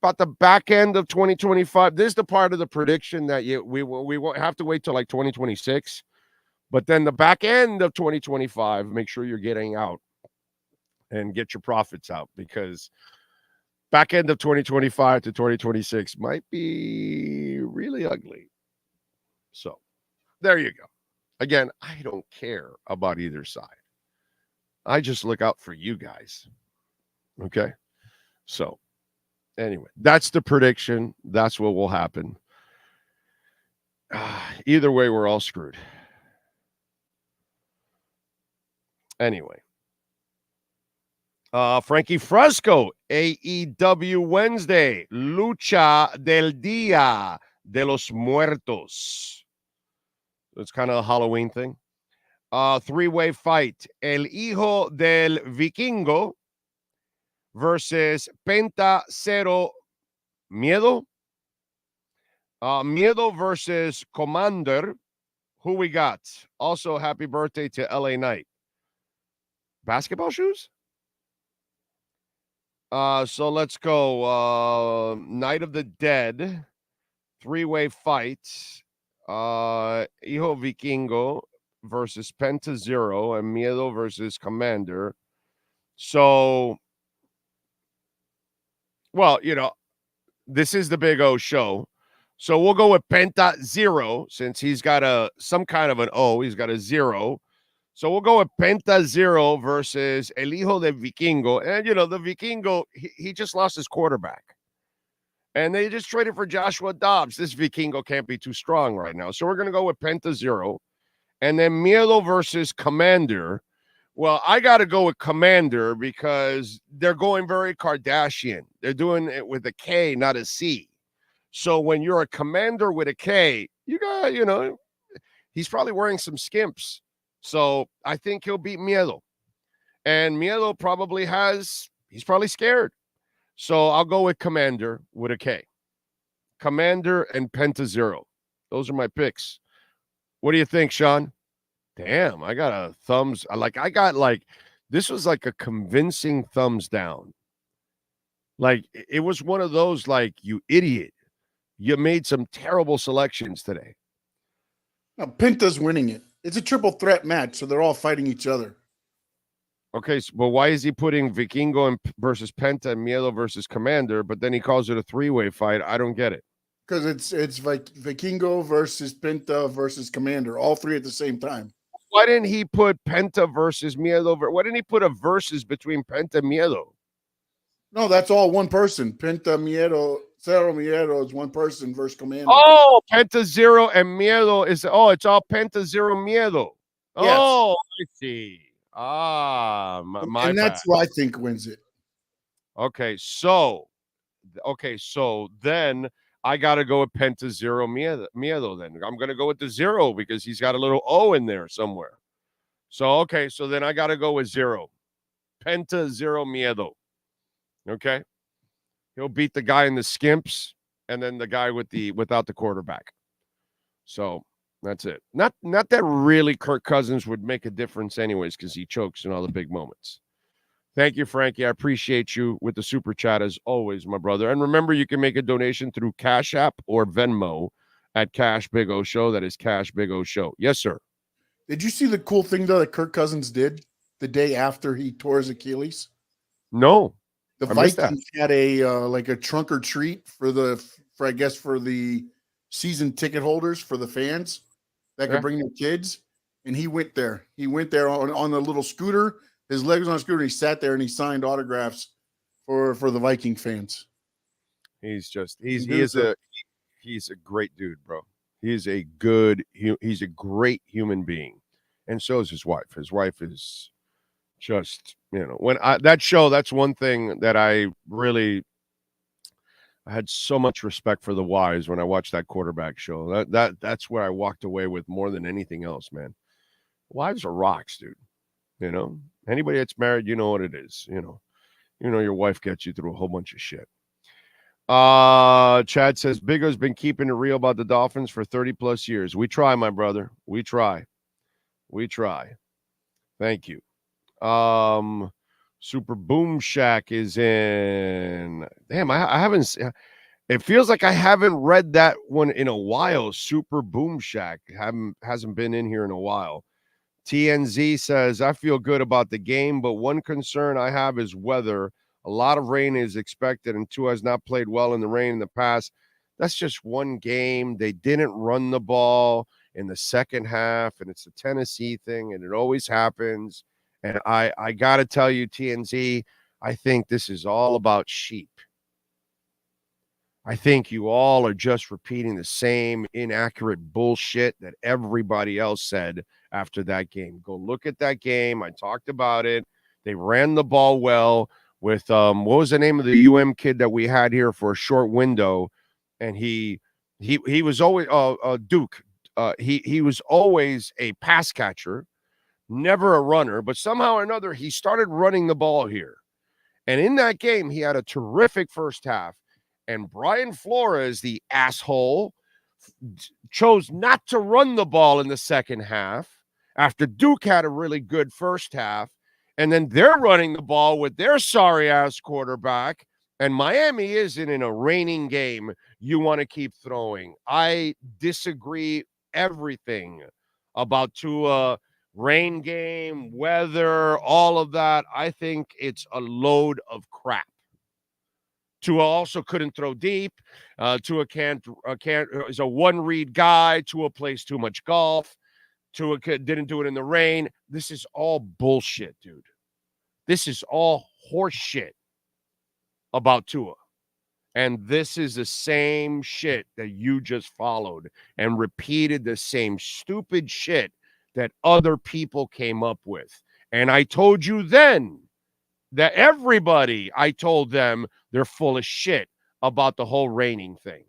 about the back end of 2025, this is the part of the prediction that we won't have to wait till like 2026. But then the back end of 2025, make sure you're getting out and get your profits out, because back end of 2025 to 2026 might be really ugly. So there you go. Again, I don't care about either side. I just look out for you guys. Okay. So anyway, that's the prediction. That's what will happen. Either way, we're all screwed. Anyway. Frankie Fresco, AEW Wednesday, Lucha del Día de los Muertos. It's kind of a Halloween thing. 3-way fight. El Hijo del Vikingo versus Penta Cero Miedo. Miedo versus Commander. Who we got? Also, happy birthday to LA Knight. Basketball shoes? So let's go. Night of the Dead. 3-way fight. Hijo Vikingo versus Penta Zero and Miedo versus Commander. So, well, this is the Big O show. So we'll go with Penta Zero, since he's got some kind of an O. He's got a 0. So we'll go with Penta Zero versus El Hijo de Vikingo. And, the Vikingo, he just lost his quarterback. And they just traded for Joshua Dobbs. This Vikingo can't be too strong right now. So we're going to go with Penta Zero. And then Miedo versus Commander. Well, I got to go with Commander because they're going very Kardashian. They're doing it with a K, not a C. So when you're a Commander with a K, you got, he's probably wearing some skimps. So I think he'll beat Miedo. And Miedo he's probably scared. So I'll go with Commander with a K. Commander and Penta Zero. Those are my picks. What do you think, Sean? Damn, I got a thumbs. This was like a convincing thumbs down. Like, it was one of those, like, you idiot. You made some terrible selections today. No, Penta's winning it. It's a triple threat match, so they're all fighting each other. Okay, but why is he putting Vikingo versus Penta and Miedo versus Commander, but then he calls it a 3-way fight? I don't get it. Because it's like Vikingo versus Penta versus Commander, all three at the same time. Why didn't he put Penta versus Miedo? Why didn't he put a versus between Penta and Miedo? No, that's all one person. Penta Miedo, Cero Miedo is one person versus Commander. Oh, Penta Zero and Miedo it's all Penta Zero Miedo. Yes. Oh, I see. My and that's bad. who I think wins it. Okay, so then I got to go with Penta Zero Miedo then. I'm going to go with the 0 because he's got a little O in there somewhere. So then I got to go with 0. Penta Zero Miedo. Okay? He'll beat the guy in the skimps and then the guy without the quarterback. So that's it. Not that really Kirk Cousins would make a difference anyways, because he chokes in all the big moments. Thank you, Frankie. I appreciate you with the super chat as always, my brother. And remember, you can make a donation through Cash App or Venmo at Cash Big O Show. That is Cash Big O Show. Yes, sir. Did you see the cool thing, though, that Kirk Cousins did the day after he tore his Achilles? No. The Vikings had a trunk or treat for the season ticket holders, for the fans that could bring their kids. and he went there. He went there on the little scooter. His leg was on a scooter. And he sat there and he signed autographs for the Viking fans. He's a great dude, bro. He's a great human being, and so is his wife. His wife is just, that's one thing that I had so much respect for the wives when I watched that quarterback show. That's where I walked away with more than anything else, man. Wives are rocks, dude. Anybody that's married, you know what it is. Your wife gets you through a whole bunch of shit. Chad says Big O's been keeping it real about the Dolphins for 30 plus years. We try, my brother. We try. Thank you. Super Boom Shack is in. Damn, I haven't. It feels like I haven't read that one in a while. Super Boom Shack hasn't been in here in a while. TNZ says, I feel good about the game, but one concern I have is weather. A lot of rain is expected, and Tua has not played well in the rain in the past. That's just one game. They didn't run the ball in the second half, and it's a Tennessee thing, and it always happens. And I got to tell you, TNZ, I think this is all about sheep. I think you all are just repeating the same inaccurate bullshit that everybody else said after that game. Go look at that game. I talked about it. They ran the ball well with what was the name of the kid that we had here for a short window, and he was always Duke. He was always a pass catcher, never a runner, but somehow or another he started running the ball here. And in that game, he had a terrific first half. And Brian Flores, the asshole, chose not to run the ball in the second half after Duke had a really good first half. And then they're running the ball with their sorry-ass quarterback. And Miami isn't in a raining game. You want to keep throwing. I disagree everything about Tua, rain game, weather, all of that. I think it's a load of crap. Tua also couldn't throw deep. Tua can't is a one-read guy. Tua plays too much golf. Tua didn't do it in the rain. This is all bullshit, dude. This is all horse shit about Tua. And this is the same shit that you just followed and repeated the same stupid shit that other people came up with. And I told you then that I told them they're full of shit about the whole raining thing.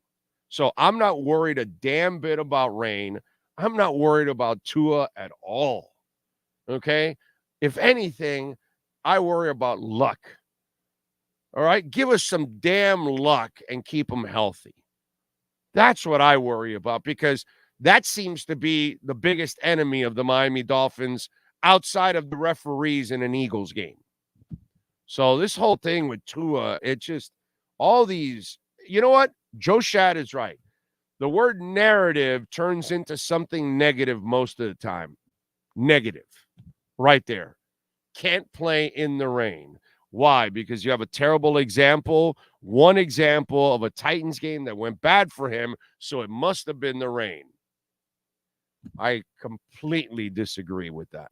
So I'm not worried a damn bit about rain. I'm not worried about Tua at all. Okay? If anything, I worry about luck. All right? Give us some damn luck and keep them healthy. That's what I worry about, because that seems to be the biggest enemy of the Miami Dolphins outside of the referees in an Eagles game. So this whole thing with Tua, it just, all these, you know what? Joe Shad is right. The word narrative turns into something negative most of the time. Negative. Right there. Can't play in the rain. Why? Because you have a terrible example, one example of a Titans game that went bad for him, so it must have been the rain. I completely disagree with that.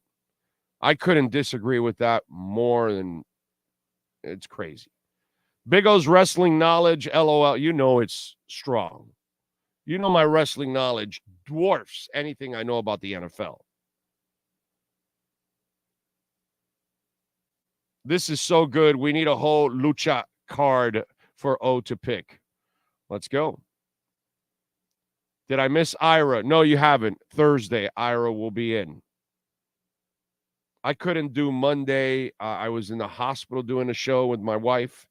I couldn't disagree with that more than, it's crazy. Big O's wrestling knowledge, LOL. You know it's strong. You know my wrestling knowledge dwarfs anything I know about the NFL. This is so good. We need a whole lucha card for O to pick. Let's go. Did I miss Ira? No, you haven't. Thursday, Ira will be in. I couldn't do Monday. I was in the hospital doing a show with my wife.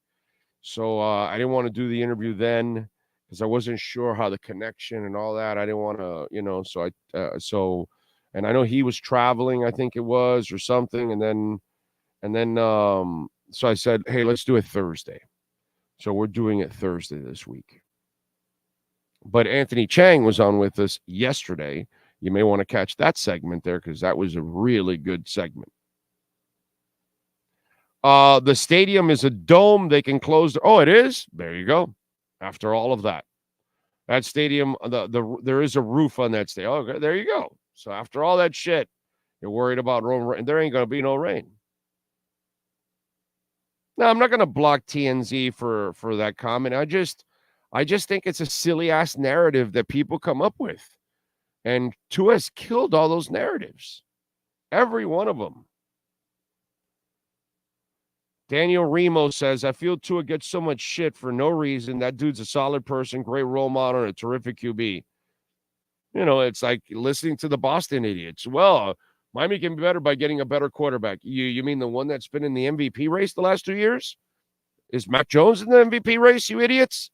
So I didn't want to do the interview then because I wasn't sure how the connection and all that. I didn't want to, so and I know he was traveling, I think it was, or something. And then so I said, hey, let's do it Thursday. So we're doing it Thursday this week. But Anthony Chang was on with us yesterday. You may want to catch that segment there because that was a really good segment. The stadium is a dome. They can close. Oh, it is? There you go. After all of that. That stadium, there is a roof on that stadium. Okay, there you go. So after all that shit, You're worried about rain. There ain't going to be no rain. No, I'm not going to block TNZ for that comment. I just think it's a silly ass narrative that people come up with. And Tua's killed all those narratives. Every one of them. Daniel Remo says, I feel Tua gets so much shit for no reason. That dude's a solid person, great role model, and a terrific QB. You know, it's like listening to the Boston idiots. Well, Miami can be better by getting a better quarterback. You mean the one that's been in the MVP race the last 2 years? Is Mac Jones in the MVP race, you idiots?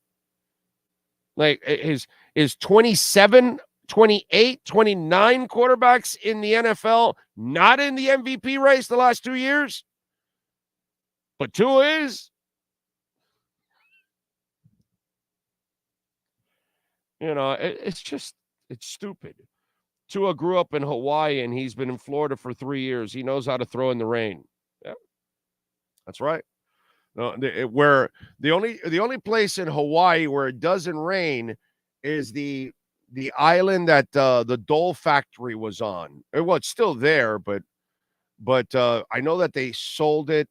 Like, is 27, 28, 29 quarterbacks in the NFL not in the MVP race the last 2 years? But Tua is. You know, it's stupid. Tua grew up in Hawaii, and he's been in Florida for 3 years. He knows how to throw in the rain. Yeah, that's right. No, where the only place in Hawaii where it doesn't rain is the island that the Dole factory was on. Well, it's still there, but I know that they sold it.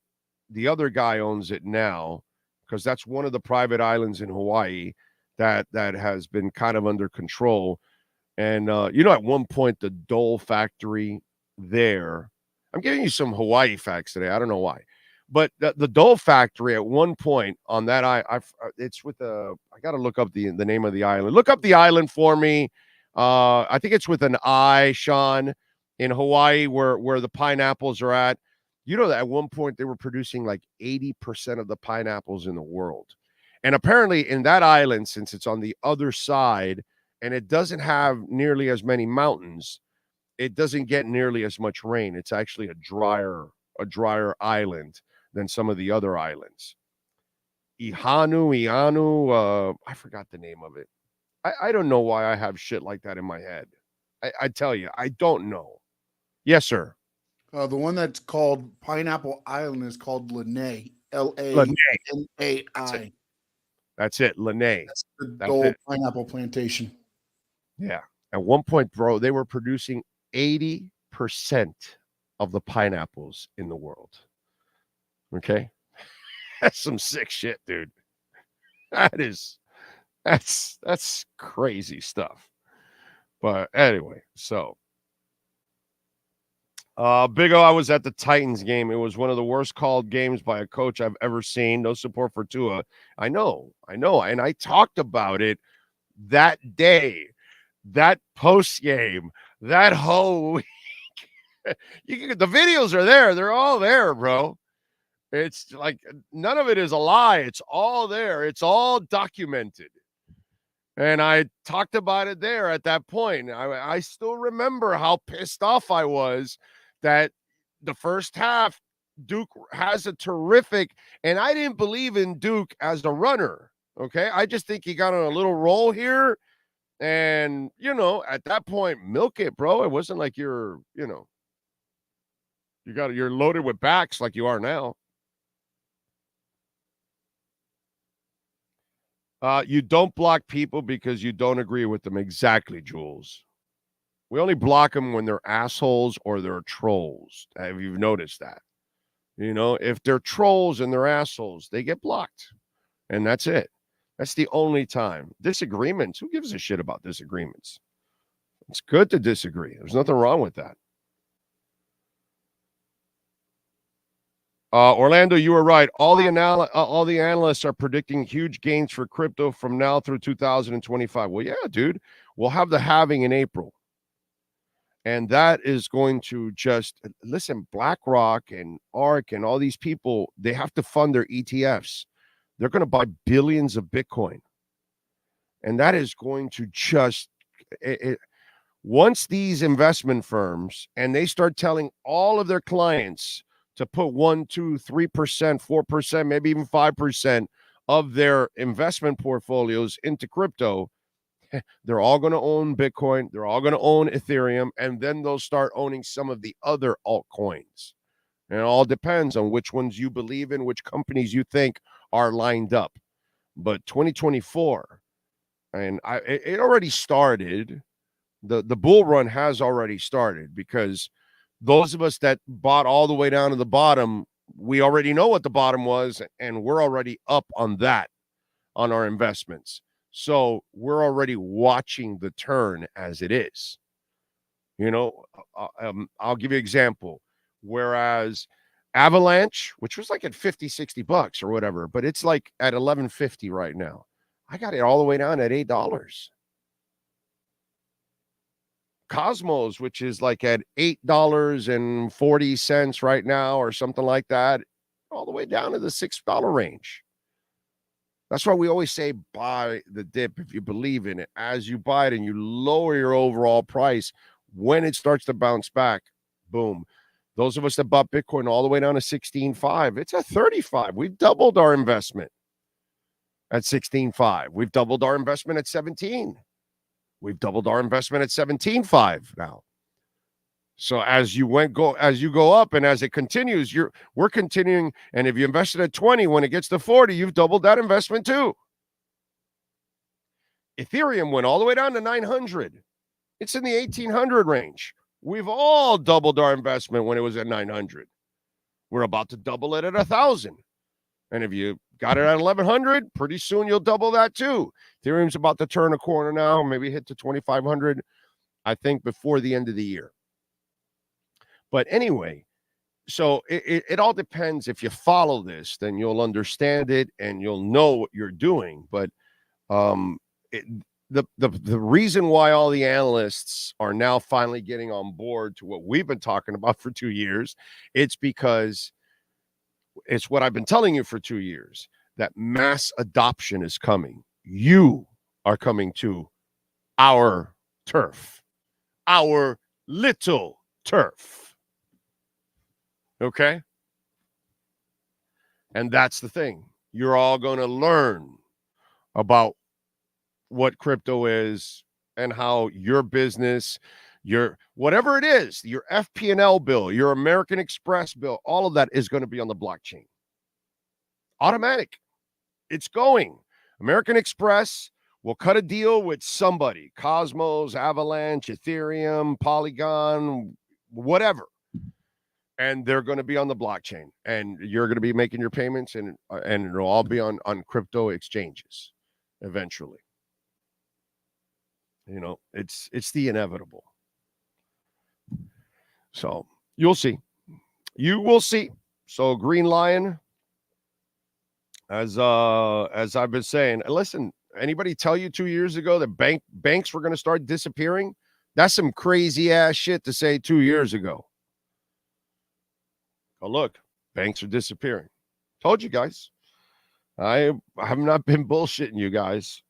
The other guy owns it now because that's one of the private islands in Hawaii that has been kind of under control. And, at one point, the Dole factory there, I'm giving you some Hawaii facts today. I don't know why. But the Dole factory at one point on that, it's with I got to look up the name of the island. Look up the island for me. I think it's with an I, Sean, in Hawaii where the pineapples are at. You know that at one point they were producing like 80% of the pineapples in the world. And apparently in that island, since it's on the other side and it doesn't have nearly as many mountains, it doesn't get nearly as much rain. It's actually a drier island than some of the other islands. Ianu, I forgot the name of it. I don't know why I have shit like that in my head. I tell you, I don't know. Yes, sir. The one that's called Pineapple Island is called Lanai. Lanai. That's it, Lanai. That's the Dole pineapple plantation. Yeah. At one point, bro, they were producing 80% of the pineapples in the world. Okay? That's some sick shit, dude. That's crazy stuff. But anyway, so Big O, I was at the Titans game. It was one of the worst called games by a coach I've ever seen. No support for Tua. I know. And I talked about it that day, that post game, that whole week. The videos are there. They're all there, bro. It's like none of it is a lie. It's all there. It's all documented. And I talked about it there at that point. I still remember how pissed off I was that the first half, Duke has a terrific, and I didn't believe in Duke as a runner, okay? I just think he got on a little roll here, and, at that point, milk it, bro. It wasn't like you're loaded with backs like you are now. You don't block people because you don't agree with them. Exactly, Jules. We only block them when they're assholes or they're trolls. Have you noticed that? If they're trolls and they're assholes, they get blocked. And that's it. That's the only time. Disagreements, who gives a shit about disagreements? It's good to disagree. There's nothing wrong with that. Orlando, you were right. All the analysts are predicting huge gains for crypto from now through 2025. Well, yeah, dude. We'll have the halving in April. And that is going to listen, BlackRock and ARK and all these people, they have to fund their ETFs. They're going to buy billions of Bitcoin. And that is going to once these investment firms, and they start telling all of their clients to put 1%, 2%, 3%, 4%, maybe even 5% of their investment portfolios into crypto, they're all going to own Bitcoin. They're all going to own Ethereum. And then they'll start owning some of the other altcoins. And it all depends on which ones you believe in, which companies you think are lined up. But 2024, and it already started. The bull run has already started because those of us that bought all the way down to the bottom, we already know what the bottom was, and we're already up on that on our investments. So we're already watching the turn as it is. I'll give you an example. Whereas Avalanche, which was like at 50, $60 or whatever, but it's like at $11.50 right now. I got it all the way down at $8. Cosmos, which is like at $8.40 right now or something like that, all the way down to the $6 range. That's why we always say buy the dip if you believe in it. As you buy it and you lower your overall price, when it starts to bounce back, boom. Those of us that bought Bitcoin all the way down to 16.5, it's at 35. We've doubled our investment at 16.5. We've doubled our investment at 17. We've doubled our investment at 17.5 now. So as you go up and as it continues, we're continuing. And if you invested at 20, when it gets to 40, you've doubled that investment too. Ethereum went all the way down to 900. It's in the 1800 range. We've all doubled our investment when it was at 900. We're about to double it at 1,000. And if you got it at 1,100, pretty soon you'll double that too. Ethereum's about to turn a corner now, maybe hit to 2,500, I think, before the end of the year. But anyway, so it all depends. If you follow this, then you'll understand it and you'll know what you're doing. But the reason why all the analysts are now finally getting on board to what we've been talking about for 2 years, it's because it's what I've been telling you for 2 years, that mass adoption is coming. You are coming to our turf, our little turf. Okay? And that's the thing. You're all going to learn about what crypto is and how your business, your whatever it is, your FP&L bill, your American Express bill, all of that is going to be on the blockchain. Automatic. It's going. American Express will cut a deal with somebody, Cosmos, Avalanche, Ethereum, Polygon, whatever. And they're going to be on the blockchain, and you're going to be making your payments, and it'll all be on crypto exchanges eventually. It's the inevitable. So you'll see. You will see. So Green Lion, as I've been saying, listen, anybody tell you 2 years ago that banks were going to start disappearing? That's some crazy ass shit to say 2 years ago. Oh, look, banks are disappearing. Told you guys. I have not been bullshitting you guys.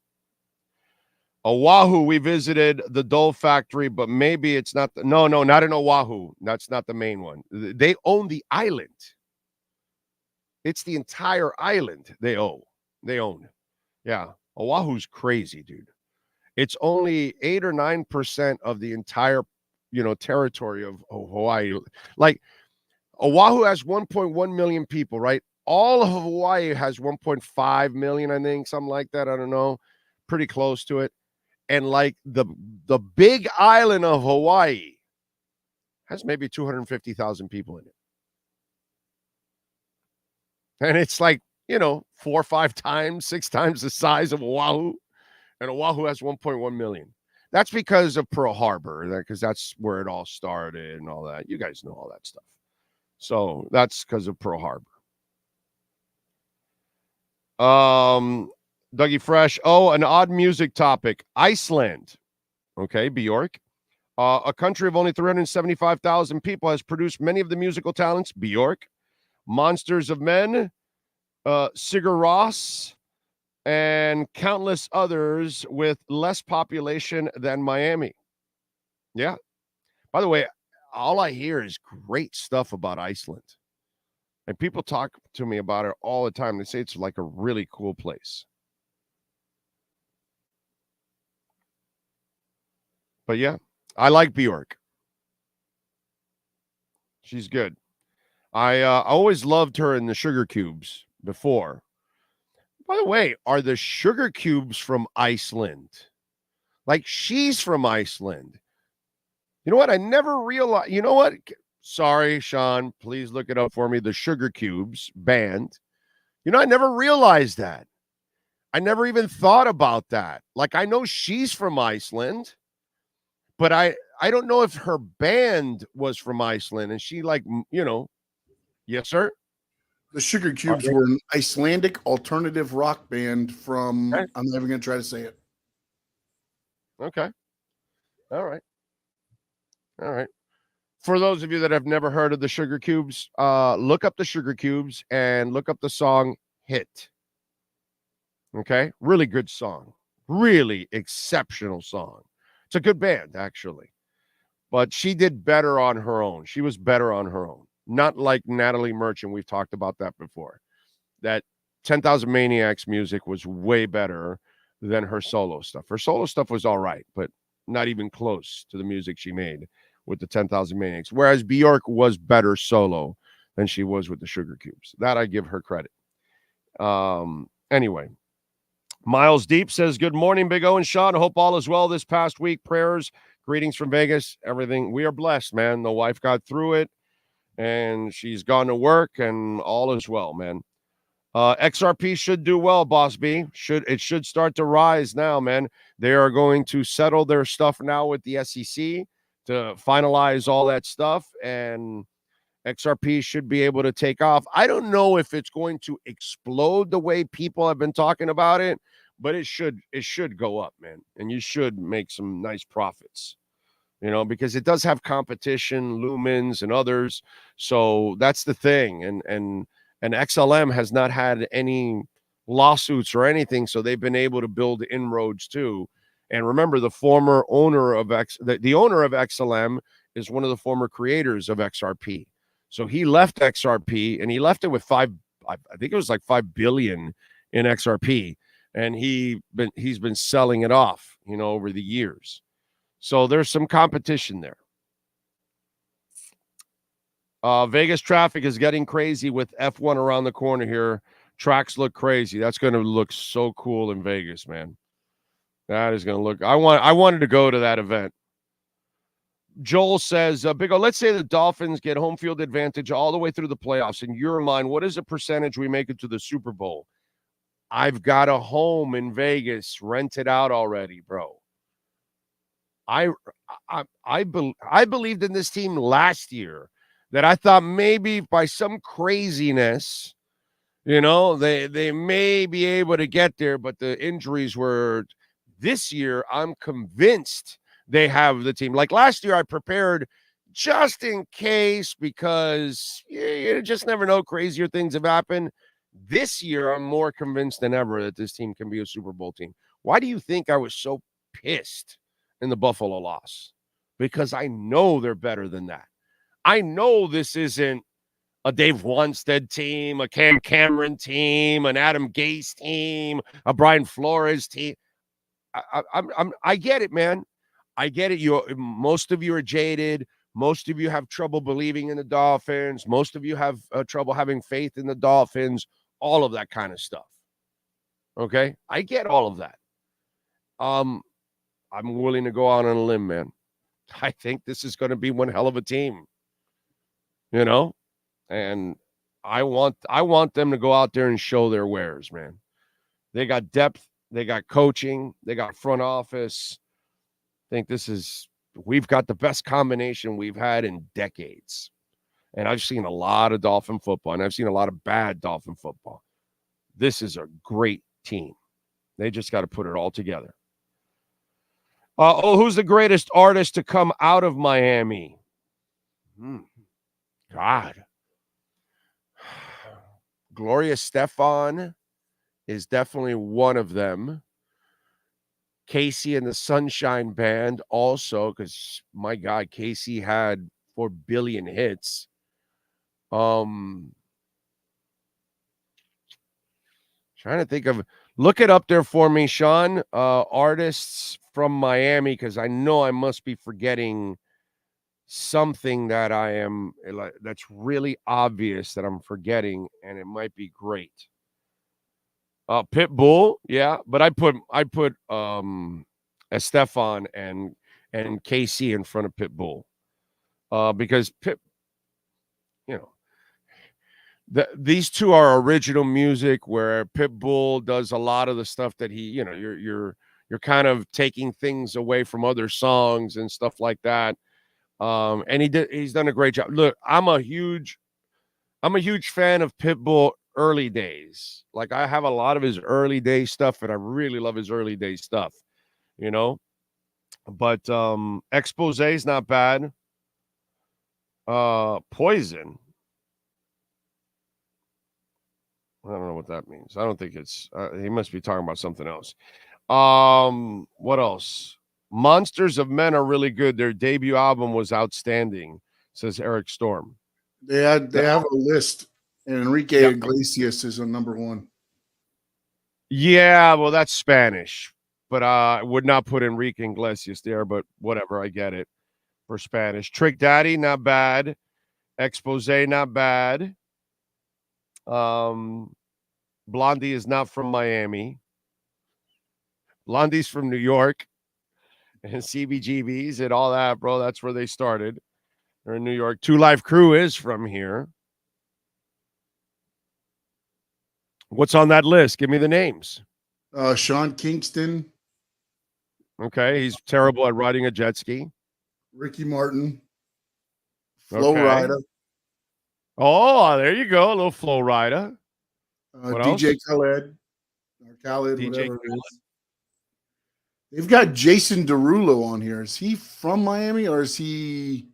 Oahu, we visited the Dole factory, but maybe it's not. No, not in Oahu. That's not the main one. They own the island. It's the entire island they own. Yeah, Oahu's crazy, dude. It's only 8 or 9% of the entire, territory of Hawaii. Like, Oahu has 1.1 million people, right? All of Hawaii has 1.5 million, I think, something like that. I don't know. Pretty close to it. And like the big island of Hawaii has maybe 250,000 people in it. And it's like, 4 or 5 times, 6 times the size of Oahu. And Oahu has 1.1 million. That's because of Pearl Harbor, because that's where it all started and all that. You guys know all that stuff. So that's because of Pearl Harbor. Dougie Fresh. Oh, an odd music topic. Iceland. Okay, Bjork. A country of only 375,000 people has produced many of the musical talents. Bjork. Monsters of Men. Sigur Rós. And countless others with less population than Miami. Yeah. By the way, all I hear is great stuff about Iceland. And people talk to me about it all the time. They say it's like a really cool place. But yeah, I like Bjork. She's good. I always loved her in the Sugar Cubes before. By the way, are the Sugar Cubes from Iceland? Like, she's from Iceland. You know what? I never realized. You know what? Sorry, Sean. Please look it up for me. The Sugar Cubes band. You know, I never realized that. I never even thought about that. Like, I know she's from Iceland, but I don't know if her band was from Iceland. And she, like, you know, yes, sir. The Sugar Cubes were an Icelandic alternative rock band from, Okay. I'm not even going to try to say it. Okay. All right. All right. For those of you that have never heard of the Sugar Cubes, look up the Sugar Cubes and look up the song Hit. Okay? Really good song. Really exceptional song. It's a good band, actually. But she did better on her own. She was better on her own. Not like Natalie Merchant. We've talked about that before. That 10,000 Maniacs music was way better than her solo stuff. Her solo stuff was all right, but not even close to the music she made with the 10,000 Maniacs. Whereas Bjork was better solo than she was with the Sugar Cubes. That I give her credit. Anyway, Miles Deep says, good morning, Big O and Sean. I hope all is well this past week. Prayers, greetings from Vegas, everything. We are blessed, man. The wife got through it, and she's gone to work, and all is well, man. XRP should do well, Boss B. It should start to rise now, man. They are going to settle their stuff now with the SEC to finalize all that stuff, and XRP should be able to take off. I don't know if it's going to explode the way people have been talking about it, but it should go up, man. And you should make some nice profits, you know, because it does have competition, Lumens and others. So that's the thing. And XLM has not had any lawsuits or anything, so they've been able to build inroads too. And remember, the former owner of the owner of XLM is one of the former creators of XRP. So he left XRP, and he left it with I think it was like $5 billion in XRP, and he's been selling it off, you know, over the years. So there's some competition there. Vegas traffic is getting crazy with F1 around the corner here. Tracks look crazy. That's going to look so cool in Vegas, man. That is going to look. I wanted to go to that event. Joel says, Big O, let's say the Dolphins get home field advantage all the way through the playoffs. In your mind, what is the percentage we make it to the Super Bowl? I've got a home in Vegas rented out already, bro. I believed in this team last year, that I thought maybe by some craziness, you know, they may be able to get there, but the injuries were this year. I'm convinced they have the team. Like last year, I prepared just in case, because you just never know. Crazier things have happened. This year, I'm more convinced than ever that this team can be a Super Bowl team. Why do you think I was so pissed in the Buffalo loss? Because I know they're better than that. I know this isn't a Dave Wanstead team, a Cam Cameron team, an Adam Gase team, a Brian Flores team. I get it, man. I get it. Most of you are jaded. Most of you have trouble believing in the Dolphins. Most of you have trouble having faith in the Dolphins. All of that kind of stuff. Okay? I get all of that. I'm willing to go out on a limb, man. I think this is going to be one hell of a team. You know? And I want them to go out there and show their wares, man. They got depth. They got coaching. They got front office. I think we've got the best combination we've had in decades. And I've seen a lot of Dolphin football, and I've seen a lot of bad Dolphin football. This is a great team. They just got to put it all together. Who's the greatest artist to come out of Miami? God. Gloria Stefan is definitely one of them. Casey and the Sunshine Band also, because my God, Casey had 4 billion hits. Trying to think of, look it up there for me, Sean. Artists from Miami, because I know I must be forgetting something that that's really obvious that I'm forgetting, and it might be great. Pitbull, yeah, but I put Estefan and KC in front of Pitbull, because these two are original music where Pitbull does a lot of the stuff that he, you're kind of taking things away from other songs and stuff like that. And he's done a great job. Look, I'm a huge fan of Pitbull early days. Like, I have a lot of his early day stuff, and I really love his early day stuff, But Expose is not bad. Poison. I don't know what that means. I don't think it's he must be talking about something else. What else? Monsters of Men are really good. Their debut album was outstanding, says Eric Storm. They have a list, and Enrique Iglesias is on number 1. Yeah, well, that's Spanish, but I would not put Enrique Iglesias there, but whatever, I get it for Spanish. Trick Daddy, not bad. Expose, not bad. Blondie is not from Miami. Blondie's from New York. And CBGBs and all that, bro. That's where they started. They're in New York. Two Live Crew is from here. What's on that list? Give me the names. Sean Kingston. Okay, he's terrible at riding a jet ski. Ricky Martin. Flo Rida. Oh, there you go. A little Flo Rida. DJ else? Khaled. Or Khaled, DJ whatever Khaled. it is. They've got Jason Derulo on here. Is he from Miami or is he?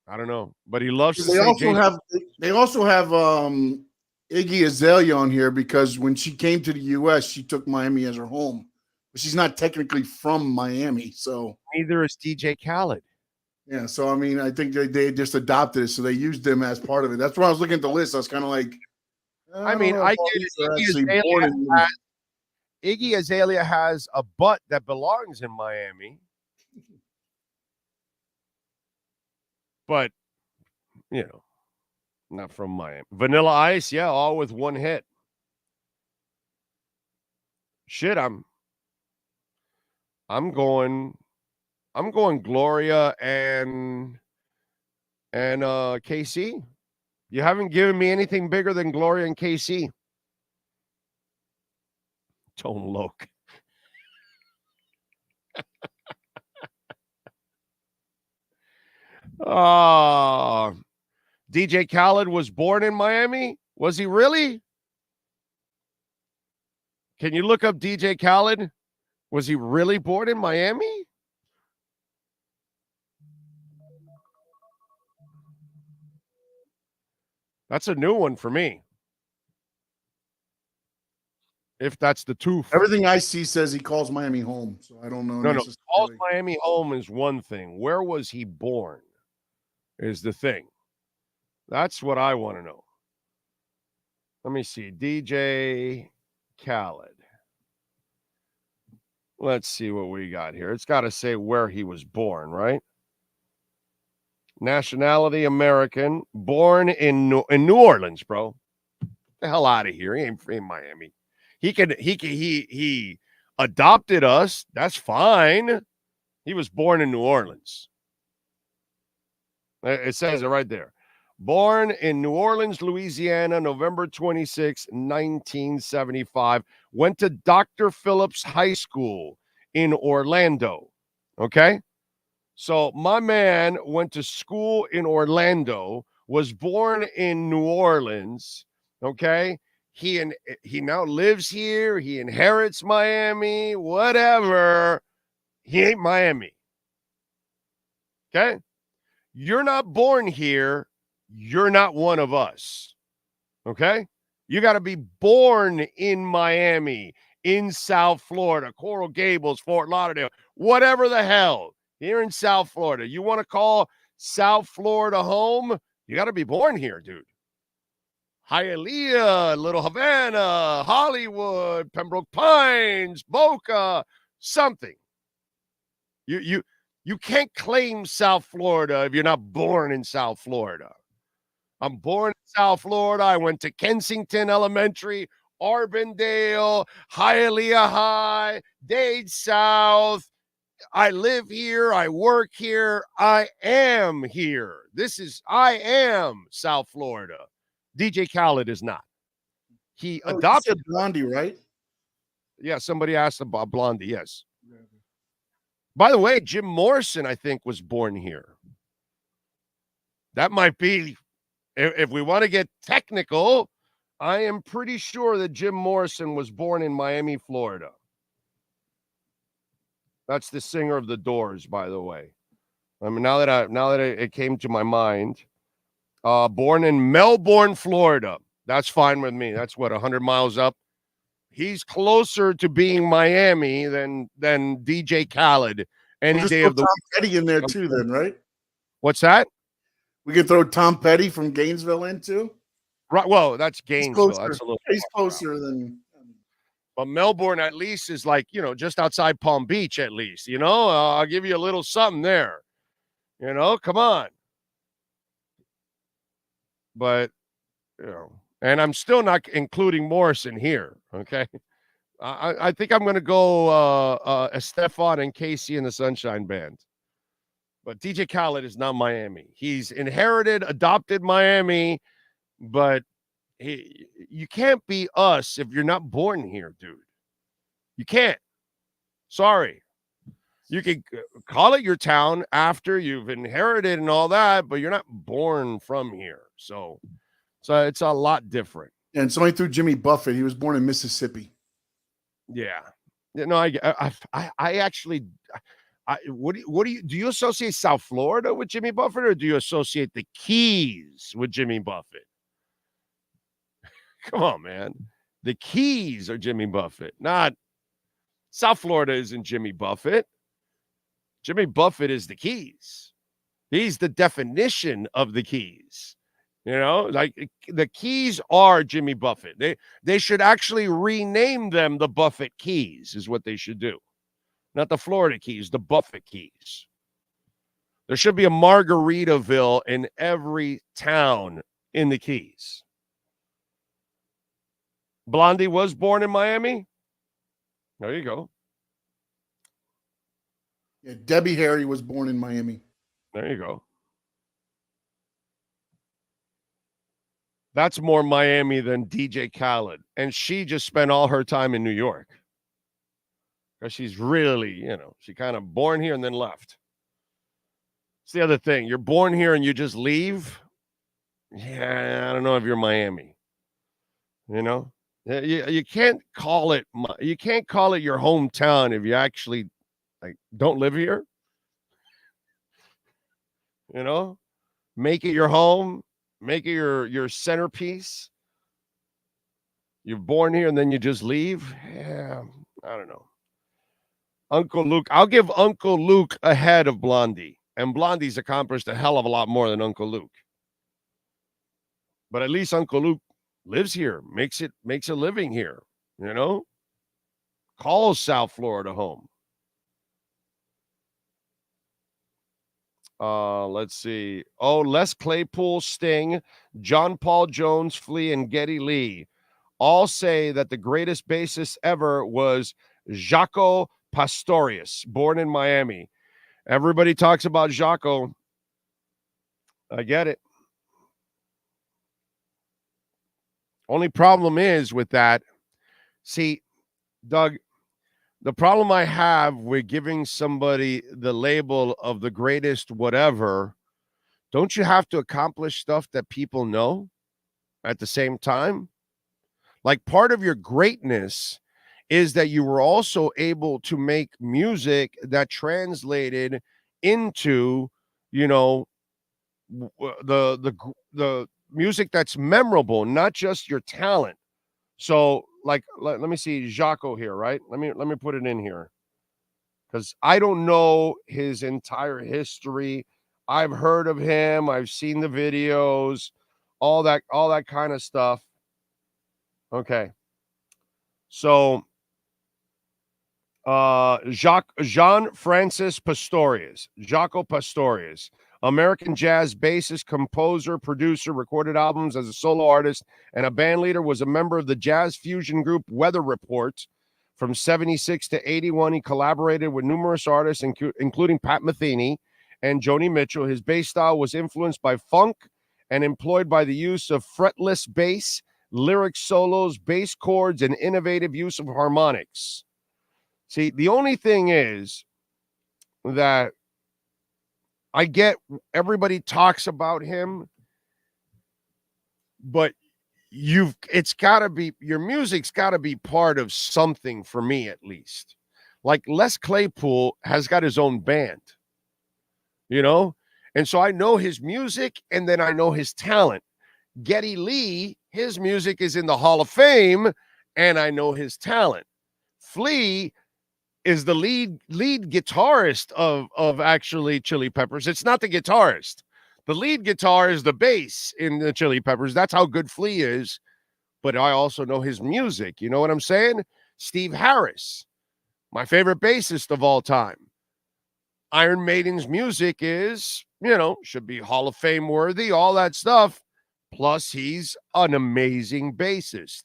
I don't know, but he loves to They also have Iggy Azalea on here because when she came to the U.S., she took Miami as her home, but she's not technically from Miami. So neither is DJ Khaled. Yeah, so I mean, I think they just adopted it, so they used them as part of it. That's why I was looking at the list. I was kind of like, I get it. Iggy Azalea has a butt that belongs in Miami. But, not from Miami. Vanilla Ice, yeah, all with one hit. Shit, I'm going Gloria and KC. You haven't given me anything bigger than Gloria and KC. Tone Loc. DJ Khaled was born in Miami? Was he really? Can you look up DJ Khaled? Was he really born in Miami? That's a new one for me. If that's the truth. Everything I see says he calls Miami home, so I don't know. No. Calls Miami home is one thing. Where was he born is the thing. That's what I want to know. Let me see. DJ Khaled. Let's see what we got here. It's got to say where he was born, right? Nationality American, born in New Orleans, bro. Get the hell out of here. He ain't in Miami. He adopted us. That's fine. He was born in New Orleans. It says it right there. Born in New Orleans, Louisiana, November 26, 1975. Went to Dr. Phillips High School in Orlando. Okay? So my man went to school in Orlando, was born in New Orleans, okay? He now lives here. He inherits Miami, whatever. He ain't Miami. Okay? You're not born here. You're not one of us. Okay? You got to be born in Miami, in South Florida, Coral Gables, Fort Lauderdale, whatever the hell. Here in South Florida. You want to call South Florida home? You got to be born here, dude. Hialeah, Little Havana, Hollywood, Pembroke Pines, Boca, something. You can't claim South Florida if you're not born in South Florida. I'm born in South Florida. I went to Kensington Elementary, Arbondale, Hialeah High, Dade South. I live here. I work here. I am here. I am South Florida. DJ Khaled is not. He You adopted said Blondie, right? Yeah, somebody asked about Blondie. Yes. By the way, Jim Morrison, I think, was born here. That might be, if we want to get technical, I am pretty sure that Jim Morrison was born in Miami, Florida. That's the singer of The Doors, by the way. I mean, now that it came to my mind, born in Melbourne, Florida. That's fine with me. That's what, 100 miles up. He's closer to being Miami than DJ Khaled any day of the Tom week. Petty in there too, then, right? What's that? We could throw Tom Petty from Gainesville in too. Right. Well, that's Gainesville. That's a little. He's closer than. But Melbourne, at least, is like, just outside Palm Beach. At least, I'll give you a little something there. Come on. But and I'm still not including Morrison here. Okay. I think I'm going to go Estefan and Casey and the Sunshine Band. But DJ Khaled is not Miami. He's adopted Miami, but you can't be us if you're not born here, dude. You can't. Sorry. You can call it your town after you've inherited and all that, but you're not born from here. So it's a lot different. And somebody threw Jimmy Buffett. He was born in Mississippi. Yeah. I actually, do you associate South Florida with Jimmy Buffett, or do you associate the Keys with Jimmy Buffett? Come on, man. The Keys are Jimmy Buffett, not South Florida isn't Jimmy Buffett. Jimmy Buffett is the Keys. He's the definition of the Keys. Like the Keys are Jimmy Buffett. They should actually rename them the Buffett Keys is what they should do. Not the Florida Keys, the Buffett Keys. There should be a Margaritaville in every town in the Keys. Blondie was born in Miami. There you go. Yeah, Debbie Harry was born in Miami. There you go. That's more Miami than DJ Khaled. And she just spent all her time in New York. Because she's really, she kind of born here and then left. It's the other thing. You're born here and you just leave. Yeah, I don't know if you're Miami. You can't call it your hometown if you actually don't live here. Make it your home. Make it your centerpiece. You're born here and then you just leave. Yeah, I don't know. Uncle Luke. I'll give Uncle Luke ahead of Blondie. And Blondie's accomplished a hell of a lot more than Uncle Luke. But at least Uncle Luke lives here, makes a living here, calls South Florida home. Let's see. Les Claypool, Sting, John Paul Jones, Flea, and Geddy Lee all say that the greatest bassist ever was Jaco Pastorius, born in Miami. Everybody talks about Jaco. I get it. Only problem is with that. See, Doug, the problem I have with giving somebody the label of the greatest whatever, don't you have to accomplish stuff that people know at the same time? Like part of your greatness is that you were also able to make music that translated into, the music that's memorable, not just your talent. So like, let me see Jaco here, right? Let me put it in here because I don't know his entire history. I've heard of him. I've seen the videos, all that kind of stuff. Okay. So Jean-Francis Pastorius, Jaco Pastorius, American jazz bassist, composer, producer, recorded albums as a solo artist, and a band leader, was a member of the jazz fusion group Weather Report. From 76 to 81, he collaborated with numerous artists, including Pat Metheny and Joni Mitchell. His bass style was influenced by funk and employed by the use of fretless bass, lyric solos, bass chords, and innovative use of harmonics. See, the only thing is that I get everybody talks about him, but it's got to be, your music's got to be part of something for me, at least. Like Les Claypool has got his own band, you know? And so I know his music and then I know his talent. Geddy Lee, his music is in the Hall of Fame and I know his talent. Flea is the lead guitarist of actually Chili Peppers. It's not the guitarist. The lead guitar is the bass in the Chili Peppers. That's how good Flea is. But I also know his music. You know what I'm saying? Steve Harris, my favorite bassist of all time. Iron Maiden's music is, should be Hall of Fame worthy, all that stuff. Plus, he's an amazing bassist.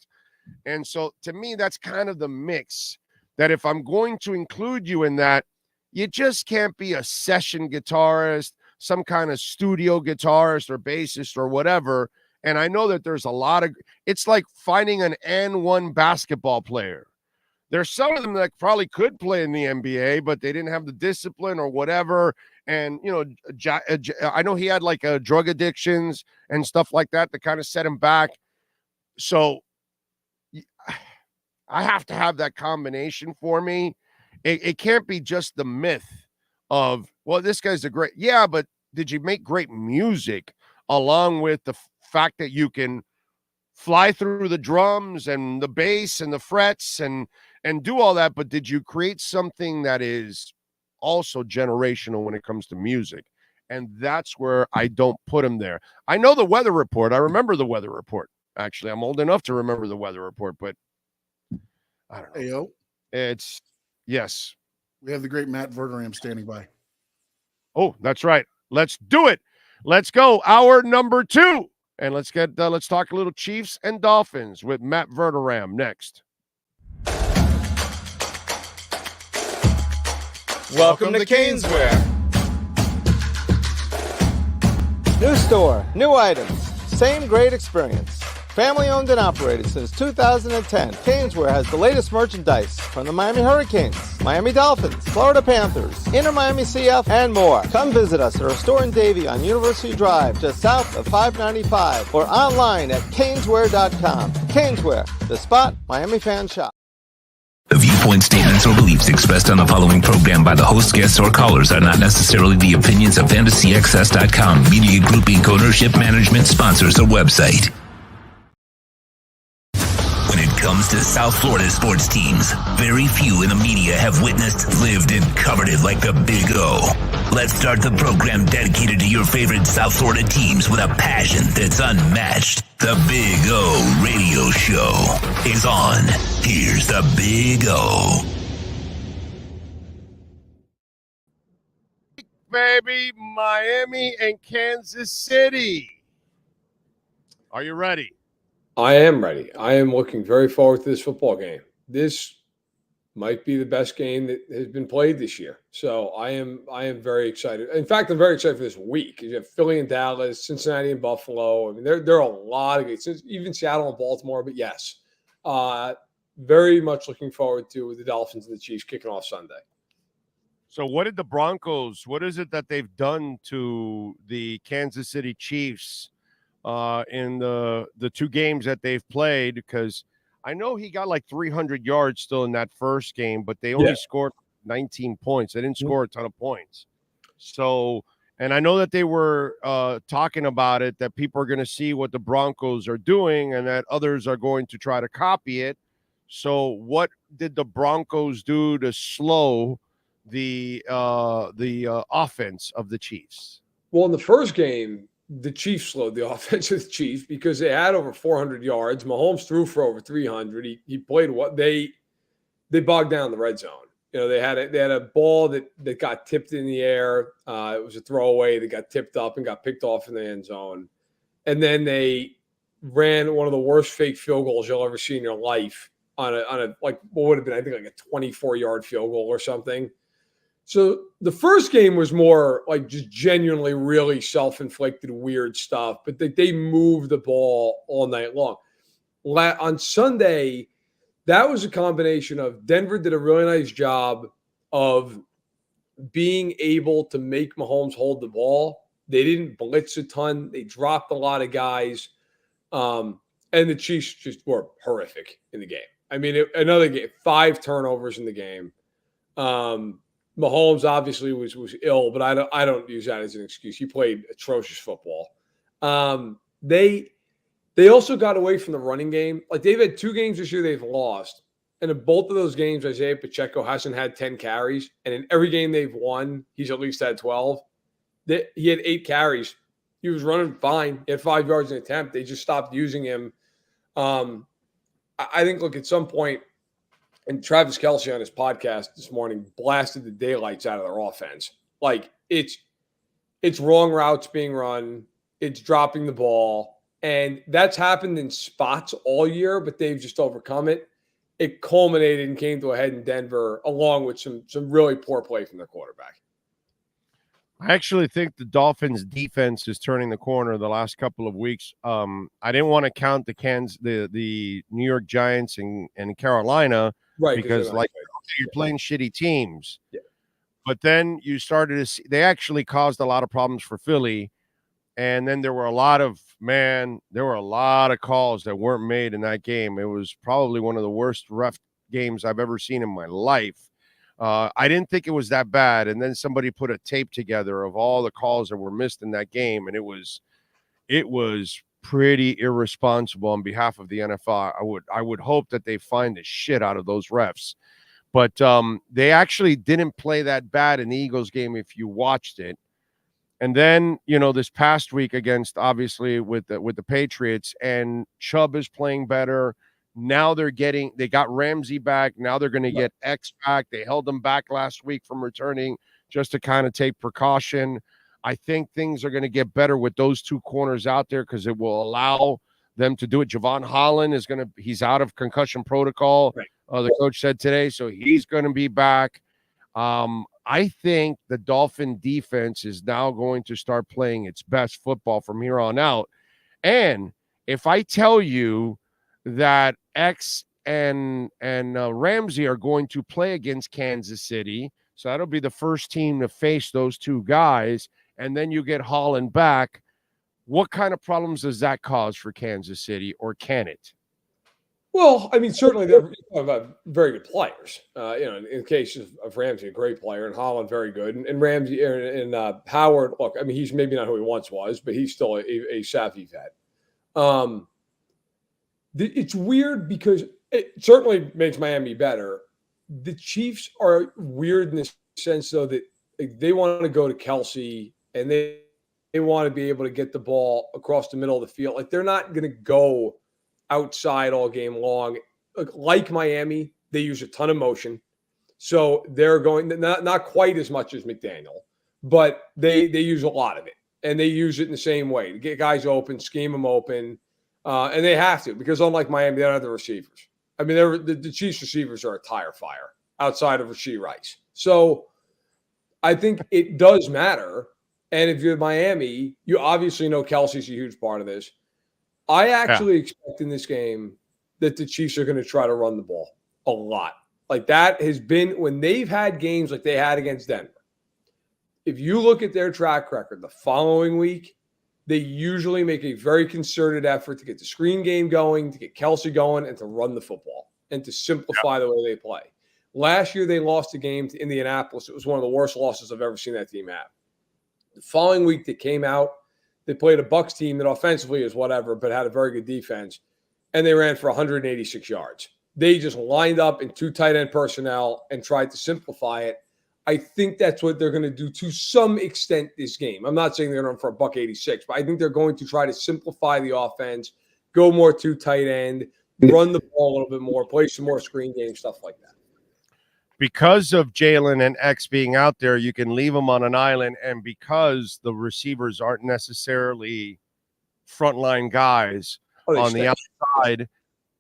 And so to me, that's kind of the mix that if I'm going to include you in that, you just can't be a session guitarist, some kind of studio guitarist or bassist or whatever. And I know that there's a lot of, it's like finding an N1 basketball player. There's some of them that probably could play in the NBA, but they didn't have the discipline or whatever. And, I know he had like drug addictions and stuff like that kind of set him back. So I have to have that combination for me. It can't be just the myth of, well, this guy's but did you make great music along with the fact that you can fly through the drums and the bass and the frets and do all that, but did you create something that is also generational when it comes to music? And that's where I don't put him there. I know the Weather Report. I remember the Weather Report. Actually, I'm old enough to remember the Weather Report, but I don't know. Hey, yo. It's, yes. We have the great Matt Verderam standing by. Oh, that's right. Let's do it. Let's go. Hour number 2. And let's talk a little Chiefs and Dolphins with Matt Verderam next. Welcome to Caneswear. New store, new items, same great experience. Family owned and operated since 2010, Caneswear has the latest merchandise from the Miami Hurricanes, Miami Dolphins, Florida Panthers, Inter Miami CF, and more. Come visit us at our store in Davie on University Drive, just south of 595, or online at caneswear.com. Caneswear, the spot Miami fans shop. The viewpoints, statements, or beliefs expressed on the following program by the host, guests, or callers are not necessarily the opinions of FantasyXS.com, Media Group Inc. ownership, management, sponsors, or website. When it comes to South Florida sports teams, very few in the media have witnessed, lived, and covered it like the Big O. Let's start the program dedicated to your favorite South Florida teams with a passion that's unmatched. The Big O Radio Show is on. Here's the Big O. Baby, Miami and Kansas City. Are you ready? I am ready. I am looking very forward to this football game. This might be the best game that has been played this year. So I am very excited. In fact, I'm very excited for this week. You have Philly and Dallas, Cincinnati and Buffalo. I mean, there are a lot of games, even Seattle and Baltimore. But yes, very much looking forward to the Dolphins and the Chiefs kicking off Sunday. So what did the Broncos, what is it that they've done to the Kansas City Chiefs in the 2 games that they've played? Because I know he got like 300 yards still in that first game, but they only scored 19 points. They didn't score a ton of points. So, and I know that they were talking about it, that people are going to see what the Broncos are doing and that others are going to try to copy it. So what did the Broncos do to slow the offense of the Chiefs? Well, in the first game, the Chiefs slowed the offense of the Chiefs because they had over 400 yards. Mahomes threw for over 300. He played what they bogged down the red zone. You know, they had a ball that got tipped in the air. It was a throwaway that got tipped up and got picked off in the end zone. And then they ran one of the worst fake field goals you'll ever see in your life on a like what would have been, I think, like a 24-yard field goal or something. So the first game was more like just genuinely really self-inflicted weird stuff, but they moved the ball all night long. On Sunday, that was a combination of Denver did a really nice job of being able to make Mahomes hold the ball. They didn't blitz a ton. They dropped a lot of guys. And the Chiefs just were horrific in the game. I mean, another game, 5 turnovers in the game. Mahomes obviously was ill, but I don't use that as an excuse. He played atrocious football. They also got away from the running game. Like they've had 2 games this year they've lost. And in both of those games, Isaiah Pacheco hasn't had 10 carries. And in every game they've won, he's at least had 12. He had 8 carries. He was running fine. He had 5 yards an attempt. They just stopped using him. I think, look, at some point, and Travis Kelce on his podcast this morning blasted the daylights out of their offense. Like it's wrong routes being run. It's dropping the ball. And that's happened in spots all year, but they've just overcome it. It culminated and came to a head in Denver, along with some really poor play from their quarterback. I actually think the Dolphins defense is turning the corner the last couple of weeks. I didn't want to count the New York Giants and Carolina, right? Because like you're playing shitty teams. Yeah. But then you started to see they actually caused a lot of problems for Philly. And then there were a lot of calls that weren't made in that game. It was probably one of the worst ref games I've ever seen in my life. I didn't think it was that bad. And then somebody put a tape together of all the calls that were missed in that game. And it was pretty irresponsible on behalf of the NFL. I would hope that they find the shit out of those refs. But they actually didn't play that bad in the Eagles game if you watched it. And then, this past week against, obviously, with the Patriots, and Chubb is playing better. Now they got Ramsey back. Now they're going to get X back. They held them back last week from returning just to kind of take precaution. I think things are going to get better with those 2 corners out there because it will allow them to do it. Javon Holland he's out of concussion protocol. Right. The coach said today, so he's going to be back. I think the Dolphin defense is now going to start playing its best football from here on out. And if I tell you that X and Ramsey are going to play against Kansas City, so that'll be the first team to face those 2 guys, and then you get Holland back, what kind of problems does that cause for Kansas City, or can it? Well, I mean, certainly they're very good players. In the case of Ramsey, a great player, and Holland, very good. And Ramsey and Howard, look, I mean, he's maybe not who he once was, but he's still a savvy vet. It's weird because it certainly makes Miami better. The Chiefs are weird in the sense, though, that they want to go to Kelce and they want to be able to get the ball across the middle of the field. Like, they're not going to go outside all game long. Like Miami, they use a ton of motion. So they're going not quite as much as McDaniel, but they use a lot of it. And they use it in the same way to get guys open, scheme them open. And they have to, because unlike Miami, they don't have the receivers. I mean, the Chiefs receivers are a tire fire outside of Rashee Rice. So I think it does matter. And if you're Miami, you obviously know Kelsey's a huge part of this. I actually expect in this game that the Chiefs are going to try to run the ball a lot. Like that has been when they've had games like they had against Denver. If you look at their track record the following week, they usually make a very concerted effort to get the screen game going, to get Kelce going, and to run the football and to simplify the way they play. Last year, they lost a game to Indianapolis. It was one of the worst losses I've ever seen that team have. The following week, they came out. They played a Bucs team that offensively is whatever, but had a very good defense, and they ran for 186 yards. They just lined up in 2 tight end personnel and tried to simplify it. I think that's what they're going to do to some extent this game. I'm not saying they're going to run for $186, but I think they're going to try to simplify the offense, go more 2 tight end, run the ball a little bit more, play some more screen game, stuff like that. Because of Jalen and X being out there, you can leave them on an island, and because the receivers aren't necessarily frontline guys on the outside,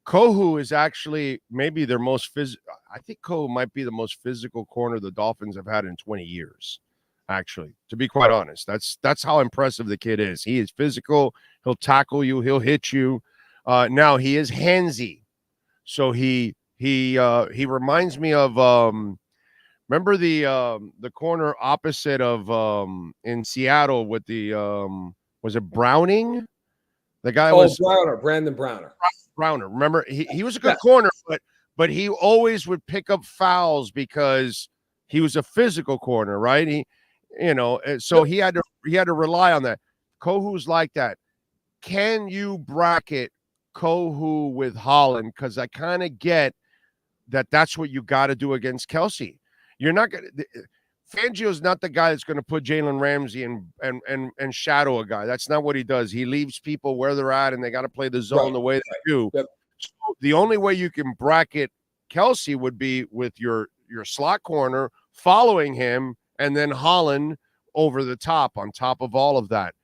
Kohu is actually maybe their most physical. I think Ko might be the most physical corner the Dolphins have had in 20 years. Actually, to be quite honest, that's how impressive the kid is. He is physical. He'll tackle you. He'll hit you. Now he is handsy, so he reminds me of remember the corner opposite of in Seattle with the was it Browning? The guy was Brandon Browner. Browner. Remember, he was a good corner, but he always would pick up fouls because he was a physical corner, right? So he had to rely on that. Kohu's like that. Can you bracket Kohu with Holland? Because I kind of get that's what you got to do against Kelsey. You're not going to. Fangio's not the guy that's going to put Jalen Ramsey and shadow a guy. That's not what he does. He leaves people where they're at, and they got to play the zone the way they do. Yep. So the only way you can bracket Kelsey would be with your slot corner following him, and then Holland over the top on top of all of that.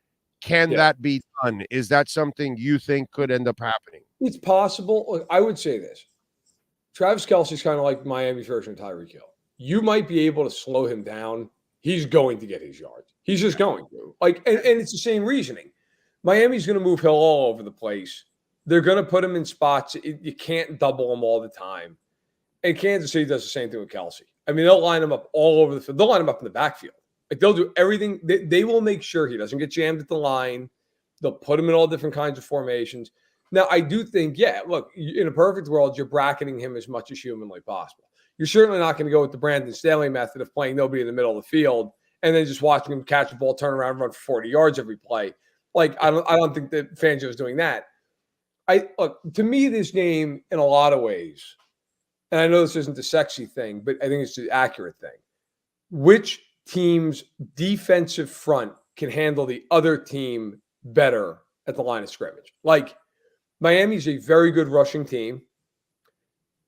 Can that be done? Is that something you think could end up happening? It's possible. Look, I would say this. Travis Kelce's kind of like Miami's version of Tyreek Hill. You might be able to slow him down. He's going to get his yards. He's just going to. And it's the same reasoning. Miami's going to move Hill all over the place. They're going to put him in spots. You can't double him all the time. And Kansas City does the same thing with Kelce. I mean, they'll line him up all over the field. They'll line him up in the backfield. They'll do everything. They will make sure he doesn't get jammed at the line. They'll put him in all different kinds of formations. Now, I do think, look, in a perfect world, you're bracketing him as much as humanly possible. You're certainly not going to go with the Brandon Staley method of playing nobody in the middle of the field and then just watching him catch the ball, turn around, run for 40 yards every play. I don't think that Fangio is doing that. To me, this game, in a lot of ways, and I know this isn't the sexy thing, but I think it's the accurate thing. Which team's defensive front can handle the other team better at the line of scrimmage? Miami's a very good rushing team.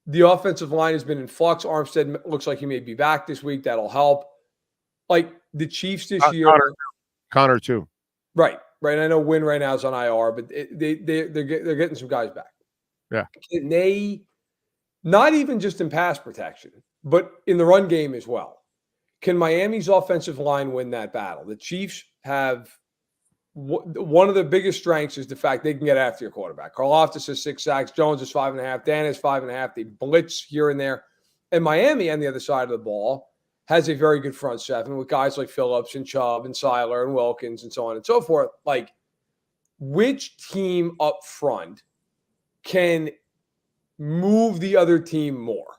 The offensive line has been in flux. Armstead looks like he may be back this week. That'll help. The Chiefs this year. Connor too. Right. I know Wynn right now is on IR, but they're getting some guys back. Yeah. And they, not even just in pass protection, but in the run game as well. Can Miami's offensive line win that battle? The Chiefs have one of the biggest strengths is the fact they can get after your quarterback. Karlaftis has 6 sacks. Jones is 5.5. Dan is 5.5. They blitz here and there. And Miami, on the other side of the ball, has a very good front seven with guys like Phillips and Chubb and Seiler and Wilkins and so on and so forth. Which team up front can move the other team more?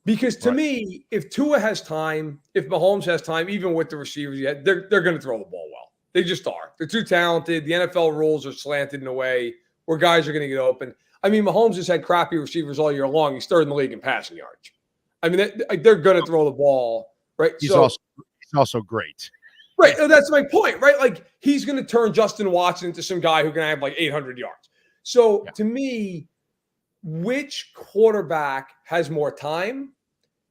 Because to me, if Tua has time, if Mahomes has time, even with the receivers, they're going to throw the ball well. They just are. They're too talented. The NFL rules are slanted in a way where guys are going to get open. I mean, Mahomes has had crappy receivers all year long. He's third in the league in passing yards. I mean, they're going to throw the ball, right? He's also great. Right. That's my point, right? He's going to turn Justin Watson into some guy who can have 800 yards. So to me, which quarterback has more time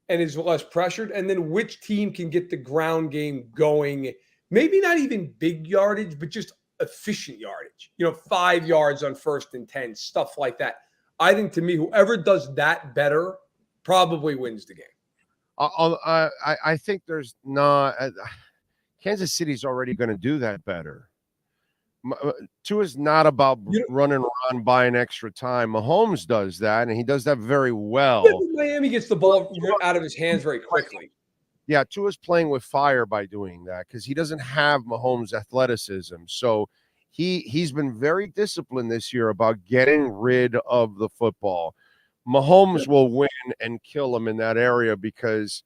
and is less pressured? And then which team can get the ground game going? Maybe not even big yardage, but just efficient yardage. 5 yards on 1st and 10, stuff like that. I think to me, whoever does that better probably wins the game. I think there's not. Kansas City's already going to do that better. Tua's not about running around buying extra time. Mahomes does that, and he does that very well. Miami gets the ball out of his hands very quickly. Yeah, Tua's playing with fire by doing that because he doesn't have Mahomes' athleticism. So he's been very disciplined this year about getting rid of the football. Mahomes will win and kill him in that area because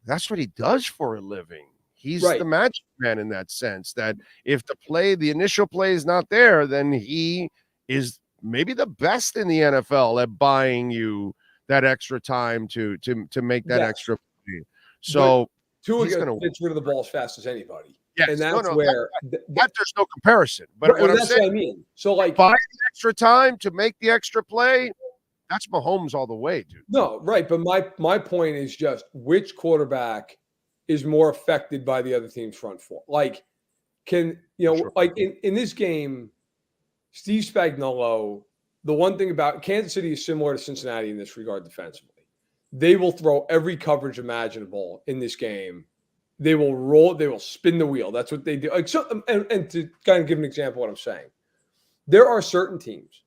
that's what he does for a living. He's the magic man in that sense, that if the initial play is not there, then he is maybe the best in the NFL at buying you that extra time to make that extra play. So Tua gets rid of the ball as fast as anybody. Yes, and that's where there's no comparison. But that's what I mean. So buy the extra time to make the extra play, that's Mahomes all the way, dude. No, right. But my point is just which quarterback is more affected by the other team's front four. In this game, Steve Spagnuolo, the one thing about Kansas City is similar to Cincinnati in this regard defensively. They will throw every coverage imaginable in this game. They will roll. They will spin the wheel. That's what they do. Like so, and to kind of give an example of what I'm saying, there are certain teams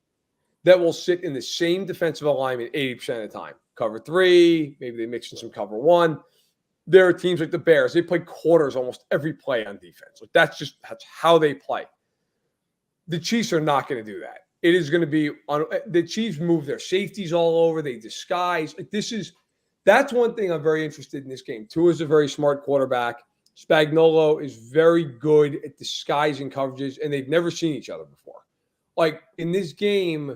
that will sit in the same defensive alignment 80% of the time. Cover 3, maybe they mix in some cover 1. There are teams like the Bears. They play quarters almost every play on defense. Like that's how they play. The Chiefs are not going to do that. It is going to be on the Chiefs move their safeties all over. They disguise. Like that's one thing I'm very interested in this game. Tua is a very smart quarterback. Spagnuolo is very good at disguising coverages, and they've never seen each other before. Like in this game,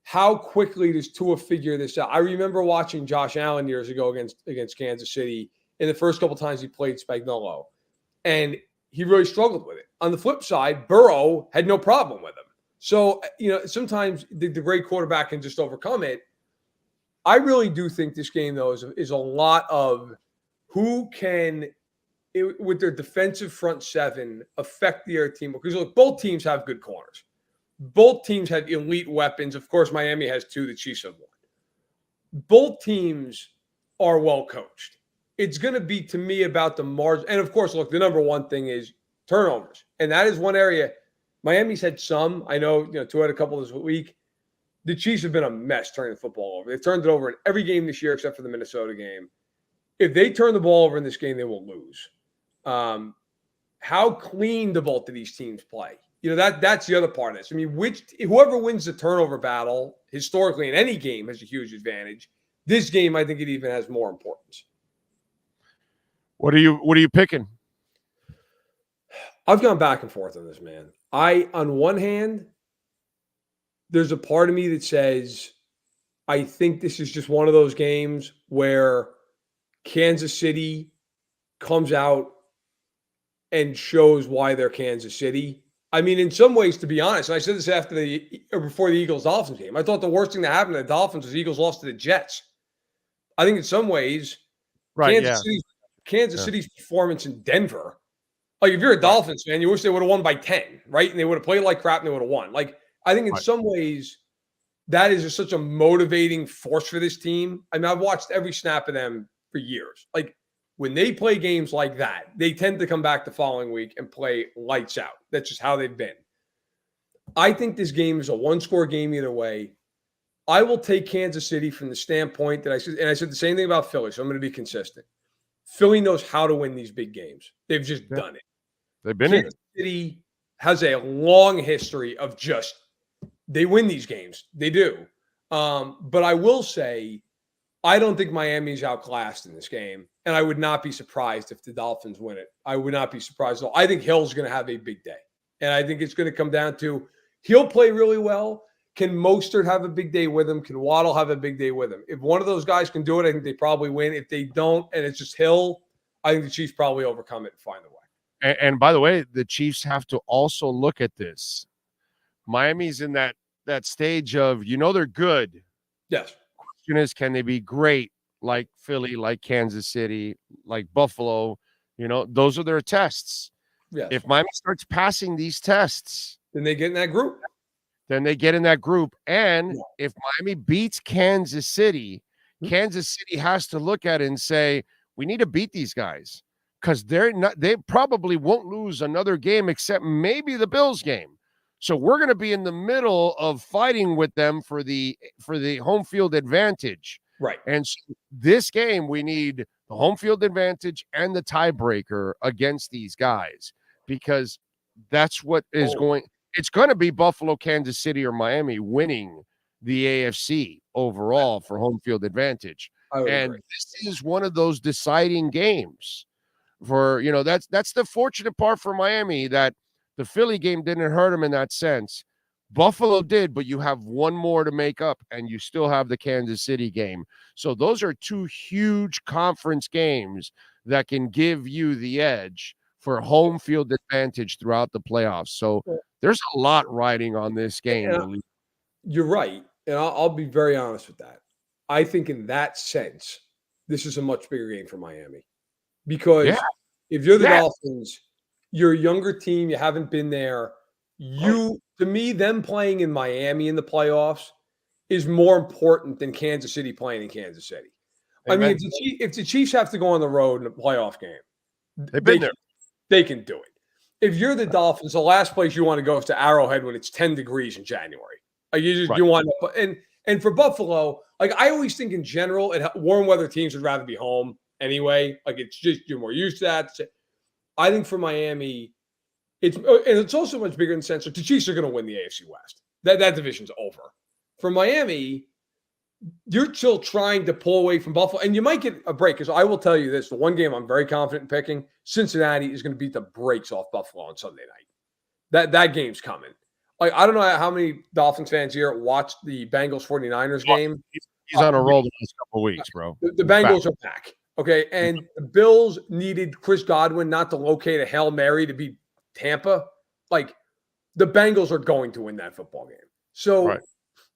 how quickly does Tua figure this out? I remember watching Josh Allen years ago against Kansas City in the first couple times he played Spagnuolo, and he really struggled with it. On the flip side, Burrow had no problem with him. So, sometimes the great quarterback can just overcome it. I really do think this game, though, is a lot of who can, with their defensive front seven, affect the other team. Because look, both teams have good corners. Both teams have elite weapons. Of course, Miami has 2. The Chiefs have 1. Both teams are well coached. It's going to be, to me, about the margin. And, of course, look, the number one thing is turnovers. And that is one area. Miami's had some. I know, Tua had a couple this week. The Chiefs have been a mess turning the football over. They've turned it over in every game this year except for the Minnesota game. If they turn the ball over in this game, they will lose. How clean do both of these teams play? That's the other part of this. I mean, whoever wins the turnover battle historically in any game has a huge advantage. This game, I think it even has more importance. What are you picking? I've gone back and forth on this, man. On one hand, there's a part of me that says, I think this is just one of those games where Kansas City comes out and shows why they're Kansas City. I mean, in some ways, to be honest, and I said this before the Eagles-Dolphins game, I thought the worst thing that happened to the Dolphins was the Eagles lost to the Jets. I think in some ways, right, Kansas City's performance in Denver, like if you're a Dolphins fan, you wish they would have won by 10, right? And they would have played like crap and they would have won. Like, I think in some ways, that is just such a motivating force for this team. I mean, I've watched every snap of them for years. Like, when they play games like that, they tend to come back the following week and play lights out. That's just how they've been. I think this game is a one-score game either way. I will take Kansas City from the standpoint that I said the same thing about Philly, so I'm going to be consistent. Philly knows how to win these big games. They've just done it. They've been in it. Kansas City has a long history of they win these games. They do. But I will say, I don't think Miami's outclassed in this game, and I would not be surprised if the Dolphins win it. I would not be surprised at all. I think Hill's going to have a big day, and I think it's going to come down to he'll play really well. Can Mostert have a big day with him? Can Waddle have a big day with him? If one of those guys can do it, I think they probably win. If they don't, and it's just Hill, I think the Chiefs probably overcome it and find a way. And by the way, the Chiefs have to also look at this. Miami's in that stage of, they're good. Yes. Question is, can they be great like Philly, like Kansas City, like Buffalo? Those are their tests. Yes. If Miami starts passing these tests, then they get in that group. And if Miami beats Kansas City, Kansas City has to look at it and say, we need to beat these guys because they probably won't lose another game except maybe the Bills game. So we're going to be in the middle of fighting with them for the home field advantage. Right. And so this game, we need the home field advantage and the tiebreaker against these guys because that's what is going. It's going to be Buffalo, Kansas City, or Miami winning the AFC overall for home field advantage. And this is one of those deciding games for, that's the fortunate part for Miami that the Philly game didn't hurt them in that sense. Buffalo did, but you have one more to make up, and you still have the Kansas City game. So those are 2 huge conference games that can give you the edge for home field advantage throughout the playoffs. So there's a lot riding on this game. You're right, and I'll be very honest with that. I think in that sense, this is a much bigger game for Miami because if you're the Dolphins, you're a younger team. You haven't been there. To me, them playing in Miami in the playoffs is more important than Kansas City playing in Kansas City. I mean, if the Chiefs have to go on the road in a playoff game, They've been there. They can do it. If you're the Dolphins, the last place you want to go is to Arrowhead when it's 10 degrees in January. Like you want to, and for Buffalo, like I always think in general, warm weather teams would rather be home anyway. Like it's just you're more used to that. I think for Miami, it's also much bigger in the sense that the Chiefs are going to win the AFC West. That division's over. For Miami, you're still trying to pull away from Buffalo, and you might get a break. Because I will tell you this: the one game I'm very confident in picking, Cincinnati is going to beat the brakes off Buffalo on Sunday night. That game's coming. Like I don't know how many Dolphins fans here watched the Bengals 49ers game. He's on a roll the last couple of weeks, bro. The Bengals are back. Okay, and the Bills needed Chris Godwin not to locate a Hail Mary to beat Tampa. Like the Bengals are going to win that football game. So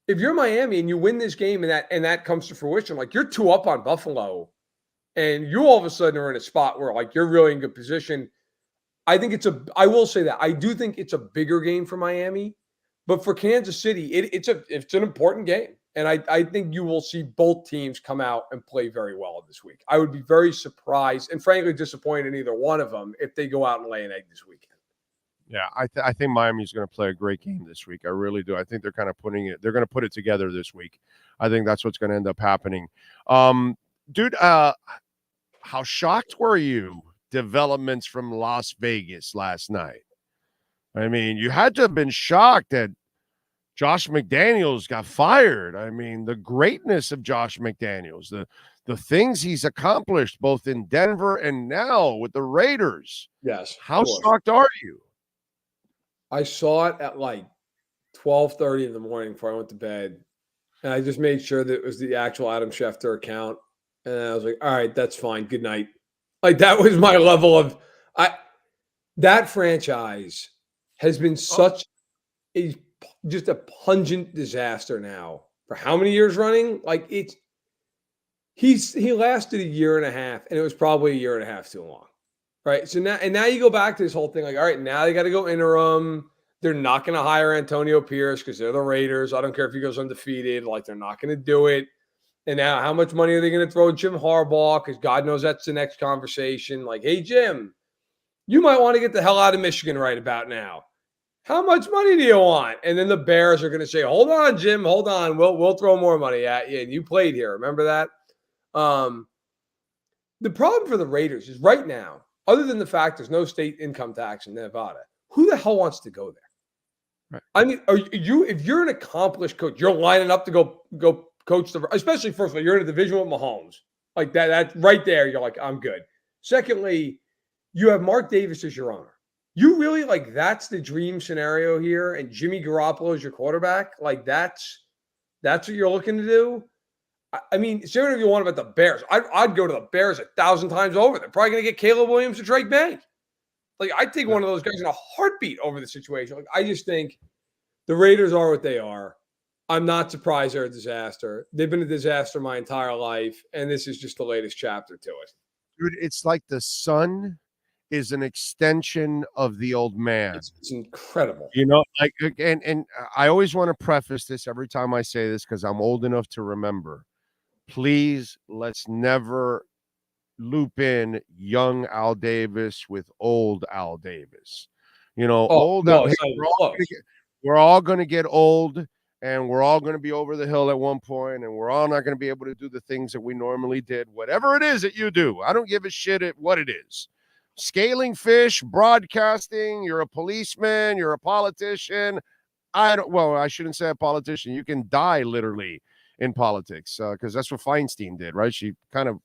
if you're Miami and you win this game and that comes to fruition, like you're 2 up on Buffalo, and you all of a sudden are in a spot where like you're really in good position. I will say that I do think it's a bigger game for Miami, but for Kansas City, it's an important game. And I think you will see both teams come out and play very well this week. I would be very surprised and frankly disappointed in either one of them if they go out and lay an egg this weekend. Yeah, I think Miami's going to play a great game this week. I really do. I think they're kind of they're going to put it together this week. I think that's what's going to end up happening. Dude, how shocked were you? Developments from Las Vegas last night. I mean, you had to have been shocked that Josh McDaniels got fired. I mean, the greatness of Josh McDaniels, the things he's accomplished both in Denver and now with the Raiders. Yes. How shocked are you? I saw it at like 12:30 in the morning before I went to bed. And I just made sure that it was the actual Adam Schefter account. And I was like, all right, that's fine. Good night. Like that was my level of that franchise has been such just a pungent disaster now for how many years running? Like he lasted a year and a half, and it was probably a year and a half too long. Right. So now you go back to this whole thing, like, all right, now they got to go interim. They're not going to hire Antonio Pierce because they're the Raiders. I don't care if he goes undefeated. Like, they're not going to do it. And now how much money are they going to throw at Jim Harbaugh? Because God knows that's the next conversation. Like, hey, Jim, you might want to get the hell out of Michigan right about now. How much money do you want? And then the Bears are going to say, hold on, Jim, hold on. We'll throw more money at you. And you played here. Remember that? The problem for the Raiders is right now, other than the fact there's no state income tax in Nevada, who the hell wants to go there? Right. I mean, if you're an accomplished coach, you're lining up to go coach especially first of all, you're in a division with Mahomes. Like that right there, you're like, I'm good. Secondly, you have Mark Davis as your owner. You really like that's the dream scenario here, and Jimmy Garoppolo is your quarterback. Like that's what you're looking to do. I mean, say whatever you want about the Bears. I'd go to the Bears 1,000 times over. They're probably going to get Caleb Williams or Drake May. Like, I'd take one of those guys in a heartbeat over the situation. Like, I just think the Raiders are what they are. I'm not surprised they're a disaster. They've been a disaster my entire life, and this is just the latest chapter to it. Dude, it's like the son is an extension of the old man. It's incredible. You know, like, and I always want to preface this every time I say this because I'm old enough to remember. Please, let's never loop in young Al Davis with old Al Davis. You know, we're all going to get old, and we're all going to be over the hill at one point, and we're all not going to be able to do the things that we normally did. Whatever it is that you do, I don't give a shit at what it is. Scaling fish, broadcasting, you're a policeman, you're a politician. I shouldn't say a politician. You can die literally in politics because that's what Feinstein did, right? She kind of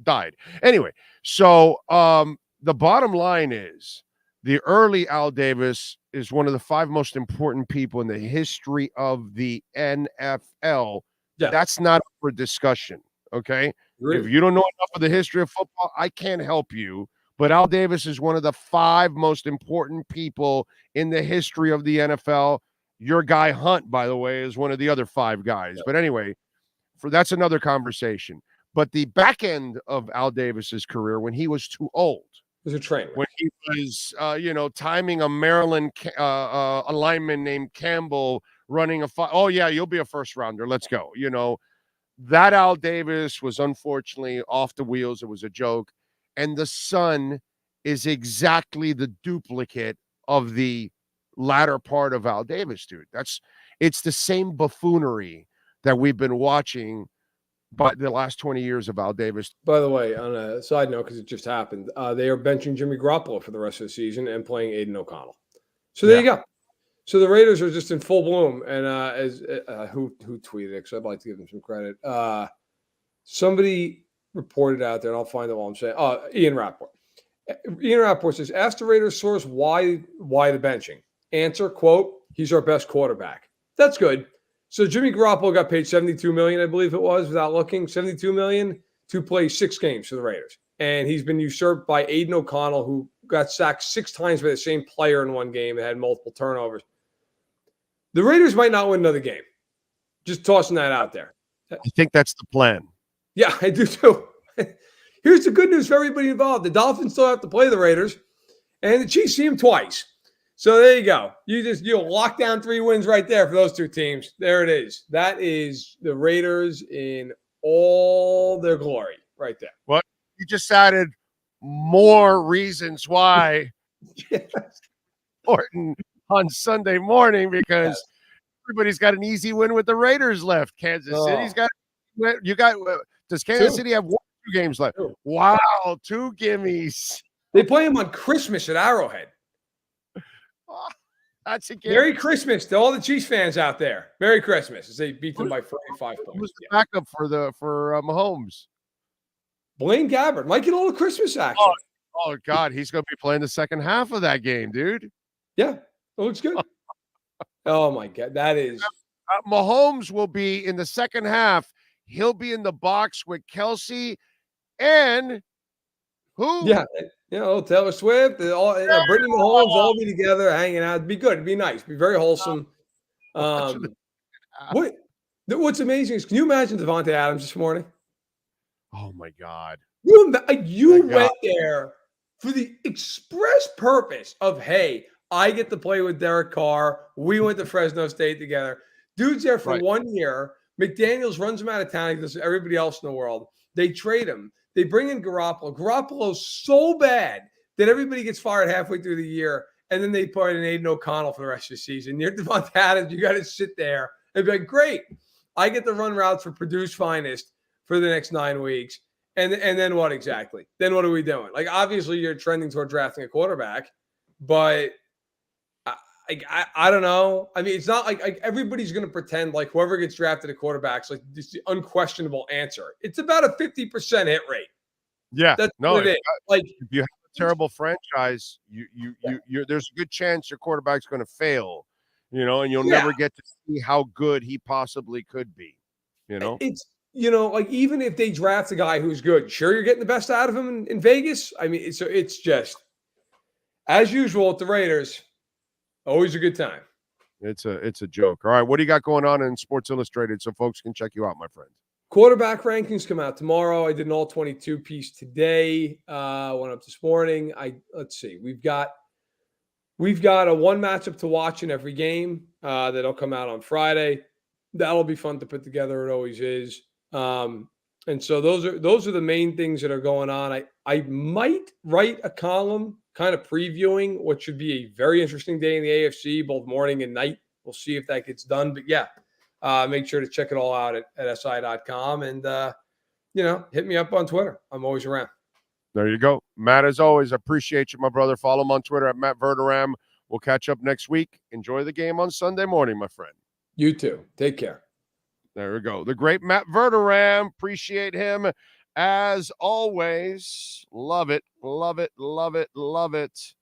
died. Anyway, so the bottom line is the early Al Davis is one of the 5 most important people in the history of the NFL. Yeah. That's not up for discussion, okay? Really? If you don't know enough of the history of football, I can't help you. But Al Davis is one of the 5 most important people in the history of the NFL. Your guy Hunt, by the way, is one of the other 5 guys. Yeah. But anyway, that's another conversation. But the back end of Al Davis's career, when he was too old, was a train. When he was, timing a Maryland a lineman named Campbell running oh yeah, you'll be a first rounder. Let's go. You know, that Al Davis was unfortunately off the wheels. It was a joke. And the son is exactly the duplicate of the latter part of Al Davis, dude. It's the same buffoonery that we've been watching by the last 20 years of Al Davis. By the way, on a side note, because it just happened, they are benching Jimmy Garoppolo for the rest of the season and playing Aiden O'Connell. So there you go. So the Raiders are just in full bloom. And who tweeted it? Because I'd like to give them some credit. Somebody reported out there, and I'll find out what I'm saying. Ian Rapport. Ian Rapport says, ask the Raiders source why the benching. Answer, quote, he's our best quarterback. That's good. So Jimmy Garoppolo got paid $72 million, I believe it was, without looking, $72 million to play 6 games for the Raiders. And he's been usurped by Aiden O'Connell, who got sacked 6 times by the same player in one game and had multiple turnovers. The Raiders might not win another game. Just tossing that out there. I think that's the plan. Yeah, I do too. Here's the good news for everybody involved. The Dolphins still have to play the Raiders, and the Chiefs see them twice. So there you go. You'll lock down 3 wins right there for those 2 teams. There it is. That is the Raiders in all their glory right there. Well, you just added more reasons why important on Sunday morning, because everybody's got an easy win with the Raiders left. Kansas City's got does Kansas City have 2 games left? Wow, 2 gimmies. They play them on Christmas at Arrowhead. That's a game. Merry Christmas to all the Chiefs fans out there. Merry Christmas as they beat them by 45 points. Who's the backup for Mahomes? Blaine Gabbert might get a little Christmas action. Oh God, he's going to be playing the second half of that game, dude. Yeah, it looks good. Oh my God, that is. Mahomes will be in the second half. He'll be in the box with Kelsey and who? Yeah, Taylor Swift, Brittany Mahomes, all be together, hanging out. It'd be good. It'd be nice. It'd be very wholesome. What's amazing is, can you imagine Devontae Adams this morning? Oh my God! You went there for the express purpose of, hey, I get to play with Derek Carr. We went to Fresno State together. Dude's there for 1 year. McDaniels runs him out of town. He does everybody else in the world. They trade him. They bring in Garoppolo. Garoppolo's so bad that everybody gets fired halfway through the year, and then they put in Aiden O'Connell for the rest of the season. You're Devontae Adams. You got to sit there and be like, great. I get to run routes for Purdue's finest for the next 9 weeks. And then what exactly? Then what are we doing? Like, obviously, you're trending toward drafting a quarterback, but I don't know. I mean, it's not like everybody's going to pretend like whoever gets drafted at quarterback's like this the unquestionable answer. It's about a 50% hit rate. Yeah, that's what it is. Like, if you have a terrible franchise, there's a good chance your quarterback's going to fail. And you'll never get to see how good he possibly could be. It's like, even if they draft a guy who's good, sure, you're getting the best out of him in Vegas. I mean, it's just as usual at the Raiders. Always a good time. It's a joke. All right, what do you got going on in Sports Illustrated so folks can check you out, my friend? Quarterback rankings come out tomorrow. I did an all 22 piece today. Went up this morning. Let's see. We've got a 1 matchup to watch in every game that'll come out on Friday. That'll be fun to put together. It always is. And so those are the main things that are going on. I might write a column kind of previewing what should be a very interesting day in the AFC, both morning and night. We'll see if that gets done. But yeah, make sure to check it all out at si.com and, hit me up on Twitter. I'm always around. There you go. Matt, as always, appreciate you, my brother. Follow him on Twitter at Matt Verderam. We'll catch up next week. Enjoy the game on Sunday morning, my friend. You too. Take care. There we go. The great Matt Verderam. Appreciate him as always. Love it. Love it. Love it. Love it.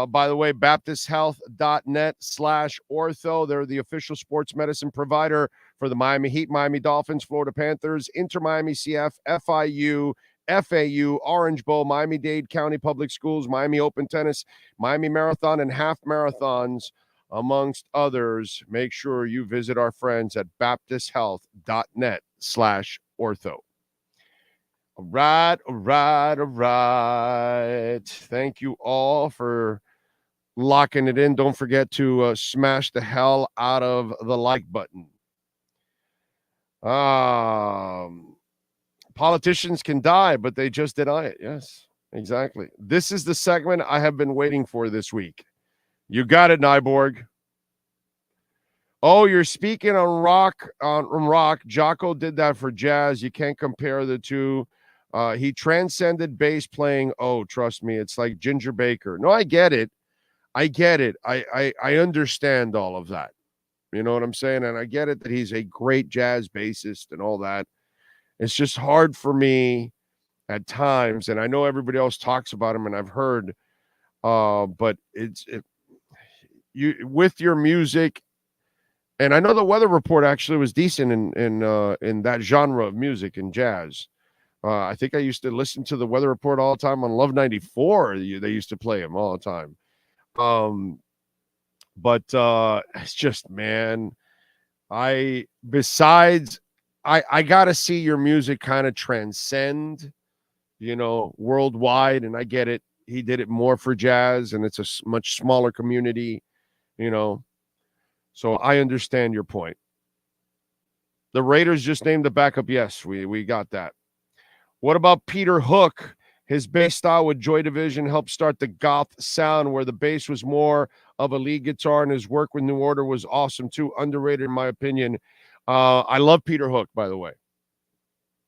By the way, baptisthealth.net/ortho. They're the official sports medicine provider for the Miami Heat, Miami Dolphins, Florida Panthers, Inter Miami CF, FIU, FAU, Orange Bowl, Miami-Dade County Public Schools, Miami Open Tennis, Miami Marathon, and half marathons, amongst others. Make sure you visit our friends at baptisthealth.net/ortho. All right. Thank you all for locking it in. Don't forget to smash the hell out of the like button. Politicians can die, but they just deny it. Yes, exactly. This is the segment I have been waiting for this week. You got it, Nyborg. Oh, you're speaking on rock. On rock, Jocko did that for jazz. You can't compare the two. He transcended bass playing. Oh, trust me, it's like Ginger Baker. No, I get it. I understand all of that. You know what I'm saying? And I get it that he's a great jazz bassist and all that. It's just hard for me at times, and I know everybody else talks about him, and I've heard. But you with your music. And I know the Weather Report actually was decent in that genre of music and jazz. I think I used to listen to the Weather Report all the time on Love 94. They used to play him all the time. But it's just, man, I got to see your music kind of transcend, worldwide. And I get it. He did it more for jazz, and it's a much smaller community, So I understand your point. The Raiders just named the backup. Yes, we got that. What about Peter Hook? His bass style with Joy Division helped start the goth sound where the bass was more of a lead guitar, and his work with New Order was awesome too. Underrated in my opinion. I love Peter Hook, by the way.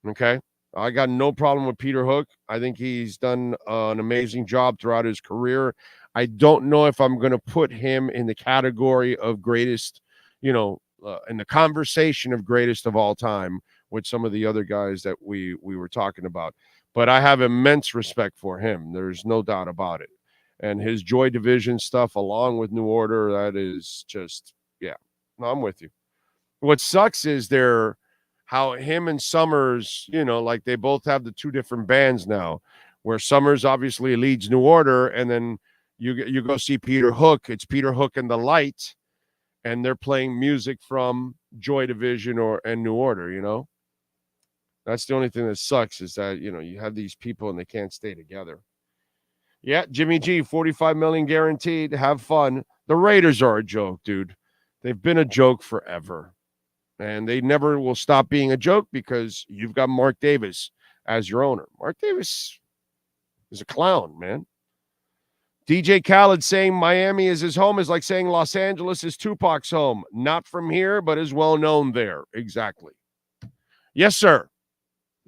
Okay. I got no problem with Peter Hook. I think he's done an amazing job throughout his career. I don't know if I'm going to put him in the category of greatest, in the conversation of greatest of all time with some of the other guys that we were talking about. But I have immense respect for him. There's no doubt about it. And his Joy Division stuff along with New Order, that is just, yeah. No, I'm with you. What sucks is how him and Summers, like they both have the two different bands now, where Summers obviously leads New Order, and then you go see Peter Hook. It's Peter Hook and the Light, and they're playing music from Joy Division and New Order. That's the only thing that sucks is that, you have these people and they can't stay together. Yeah, Jimmy G, 45 million guaranteed. Have fun. The Raiders are a joke, dude. They've been a joke forever. And they never will stop being a joke because you've got Mark Davis as your owner. Mark Davis is a clown, man. DJ Khaled saying Miami is his home is like saying Los Angeles is Tupac's home. Not from here, but is well known there. Exactly. Yes, sir.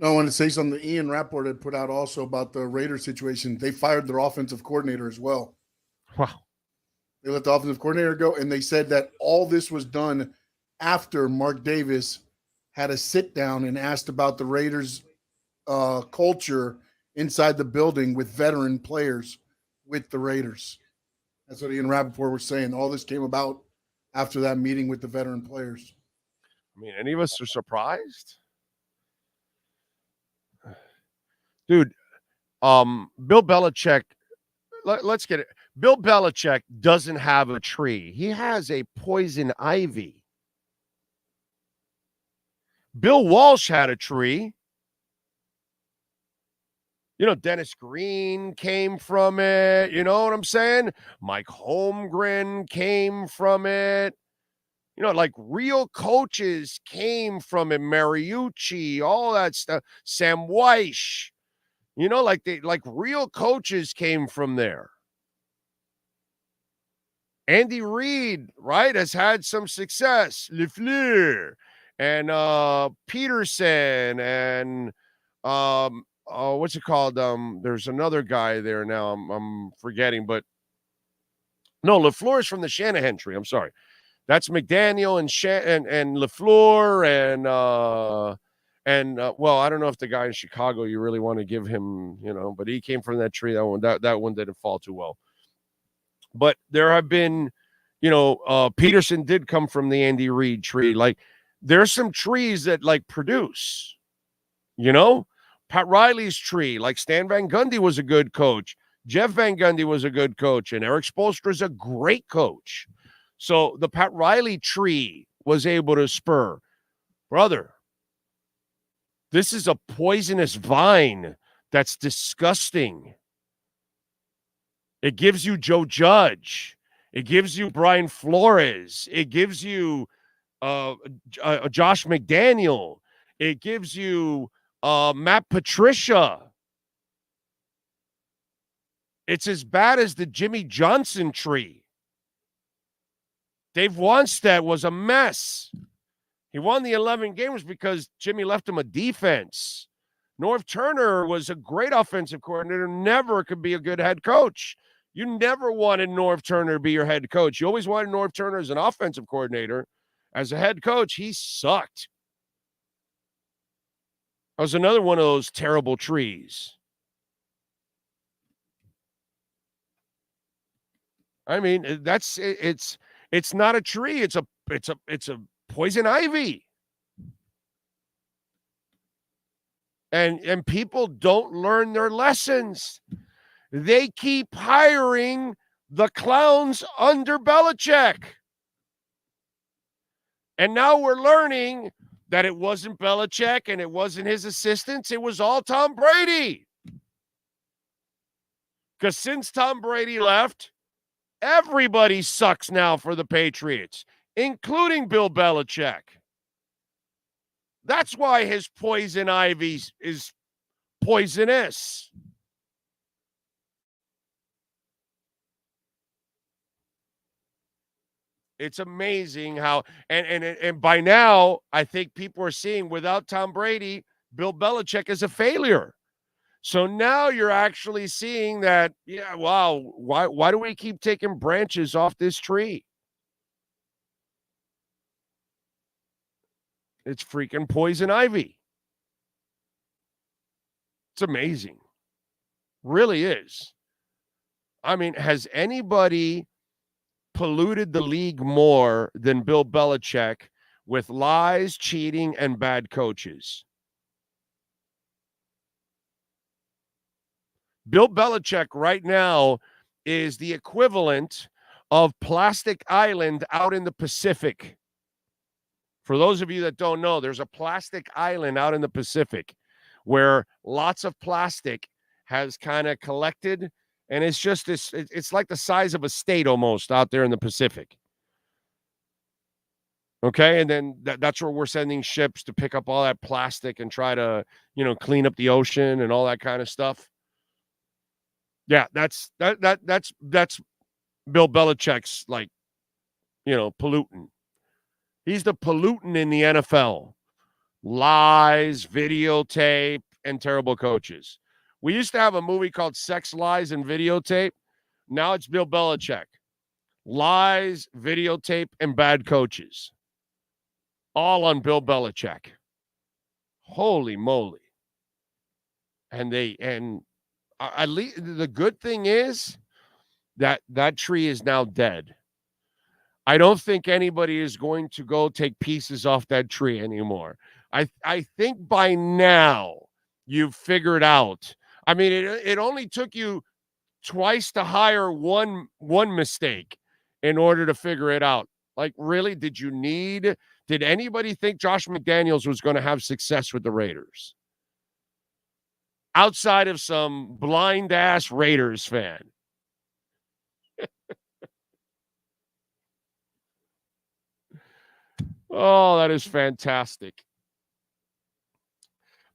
No, I want to say something. Ian Rapport had put out also about the Raiders situation. They fired their offensive coordinator as well. Wow. They let the offensive coordinator go, and they said that all this was done after Mark Davis had a sit down and asked about the Raiders' culture inside the building with veteran players with the Raiders. That's what Ian Rappaport was saying. All this came about after that meeting with the veteran players. I mean, any of us are surprised? Dude, Bill Belichick, let's get it. Bill Belichick doesn't have a tree. He has a poison ivy. Bill Walsh had a tree. Dennis Green came from it. You know what I'm saying? Mike Holmgren came from it. Like real coaches came from it. Mariucci, all that stuff. Sam Weish. Like real coaches came from there. Andy Reid, right, has had some success. LeFleur and Peterson and what's it called? There's another guy there now. I'm forgetting, but no, LeFleur is from the Shanahan tree. I'm sorry. That's McDaniel and LeFleur and well, I don't know if the guy in Chicago you really want to give him, but he came from that tree. That one didn't fall too well. But there have been, Peterson did come from the Andy Reid tree. Like there's some trees that like produce, Pat Riley's tree, like Stan Van Gundy was a good coach. Jeff Van Gundy was a good coach, and Eric Spoelstra is a great coach. So the Pat Riley tree was able to spur. Brother, this is a poisonous vine that's disgusting. It gives you Joe Judge. It gives you Brian Flores. It gives you Josh McDaniel. It gives you Matt Patricia. It's as bad as the Jimmy Johnson tree. Dave Wanstead was a mess. He won the 11 games because Jimmy left him a defense. Norv Turner was a great offensive coordinator, never could be a good head coach. You never wanted Norv Turner to be your head coach. You always wanted Norv Turner as an offensive coordinator. As a head coach, he sucked. That was another one of those terrible trees. I mean, it's not a tree. It's a poison ivy. And people don't learn their lessons. They keep hiring the clowns under Belichick. And now we're learning that it wasn't Belichick and it wasn't his assistants. It was all Tom Brady. Because since Tom Brady left, everybody sucks now for the Patriots, including Bill Belichick. That's why his poison ivy is poisonous. It's amazing how, and by now, I think people are seeing without Tom Brady, Bill Belichick is a failure. So now you're actually seeing that, yeah, wow, why do we keep taking branches off this tree? It's freaking poison ivy. It's amazing. Really is. I mean, has anybody polluted the league more than Bill Belichick with lies, cheating, and bad coaches? Bill Belichick right now is the equivalent of Plastic Island out in the Pacific. For those of you that don't know, there's a plastic island out in the Pacific where lots of plastic has kind of collected, and it's just this, it's like the size of a state almost out there in the Pacific. Okay, and then that's where we're sending ships to pick up all that plastic and try to, clean up the ocean and all that kind of stuff. Yeah, that's Bill Belichick's pollutant. He's the pollutant in the NFL. Lies, videotape, and terrible coaches. We used to have a movie called Sex, Lies, and Videotape. Now it's Bill Belichick. Lies, videotape, and bad coaches. All on Bill Belichick. Holy moly. And at least the good thing is that tree is now dead. I don't think anybody is going to go take pieces off that tree anymore. I think by now you've figured out. I mean, it only took you twice to hire one mistake in order to figure it out. Like, really, did anybody think Josh McDaniels was going to have success with the Raiders? Outside of some blind-ass Raiders fan. Oh, that is fantastic.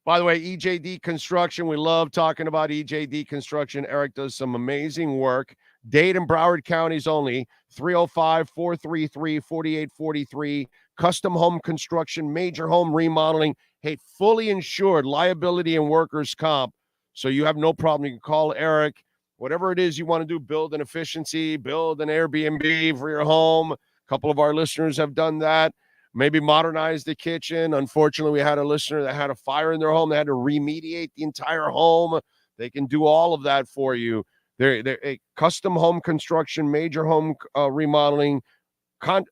By the way, EJD Construction, we love talking about EJD Construction. Eric does some amazing work. Dade and Broward counties only, 305-433-4843. Custom home construction, major home remodeling. Hey, fully insured, liability and workers' comp. So you have no problem. You can call Eric. Whatever it is you want to do, build an efficiency, build an Airbnb for your home. A couple of our listeners have done that. Maybe modernize the kitchen. Unfortunately, we had a listener that had a fire in their home. They had to remediate the entire home. They can do all of that for you. They're a custom home construction, major home remodeling,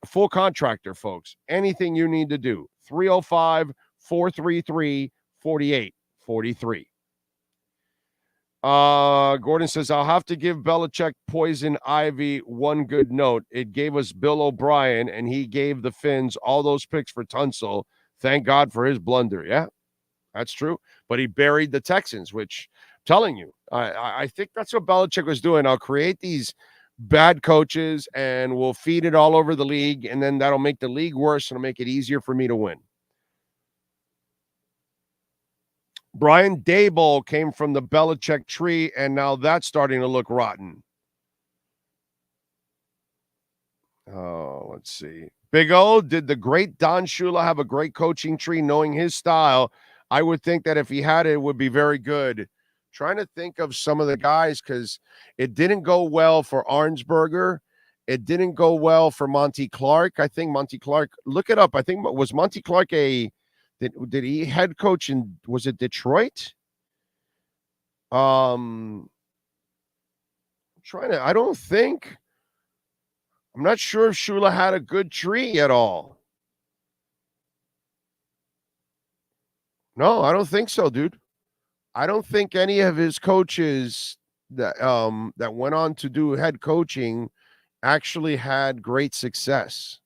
full contractor, folks. Anything you need to do. 305-433-4843. Gordon says, I'll have to give Belichick poison ivy one good note. It gave us Bill O'Brien, and he gave the Finns all those picks for Tunsil. Thank God for his blunder. Yeah, that's true. But he buried the Texans, which, I'm telling you, I think that's what Belichick was doing. I'll create these bad coaches and will feed it all over the league, and then that'll make the league worse and it'll make it easier for me to win. Brian Daboll came from the Belichick tree, and now that's starting to look rotten. Oh, let's see. Big O, did the great Don Shula have a great coaching tree? Knowing his style, I would think that if he had it, it would be very good. Trying to think of some of the guys because it didn't go well for Arnsberger. It didn't go well for Monty Clark. I think Monty Clark, look it up. I think, was Monty Clark did he head coach in, was it Detroit? I'm not sure if Shula had a good tree at all. No, I don't think so, dude. I don't think any of his coaches that went on to do head coaching actually had great success.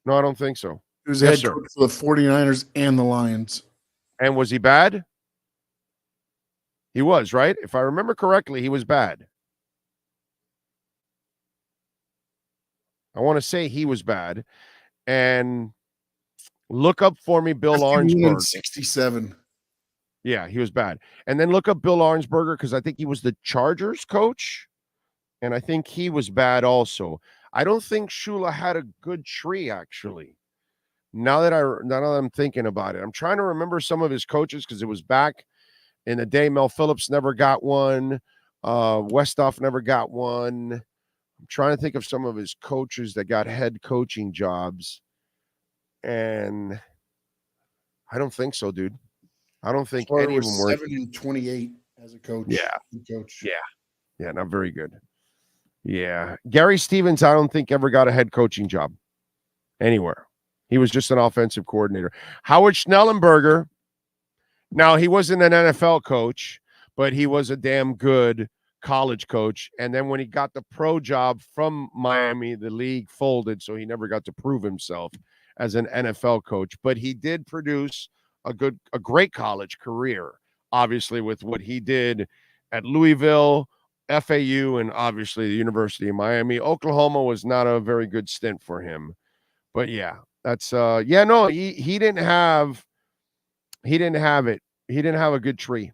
No, I don't think so. He was head coach for the 49ers and the Lions. And was he bad? He was, right? If I remember correctly, he was bad. I want to say he was bad. And look up for me Bill Arnsberger. 67. Yeah, he was bad. And then look up Bill Arnsberger because I think he was the Chargers coach. And I think he was bad also. I don't think Shula had a good tree, actually. Now that I'm thinking about it, I'm trying to remember some of his coaches because it was back in the day. Mel Phillips never got one. Westhoff never got one. I'm trying to think of some of his coaches that got head coaching jobs. And I don't think so, dude. I don't think any of them were 7-28 as a coach. Yeah, not very good. Yeah. Gary Stevens, I don't think ever got a head coaching job anywhere. He was just an offensive coordinator. Howard Schnellenberger, now he wasn't an NFL coach, but he was a damn good college coach. And then when he got the pro job from Miami, the league folded, so he never got to prove himself as an NFL coach. But he did produce a great college career, obviously, with what he did at Louisville, FAU, and obviously the University of Miami. Oklahoma was not a very good stint for him. But yeah, that's he didn't have it. He didn't have a good tree.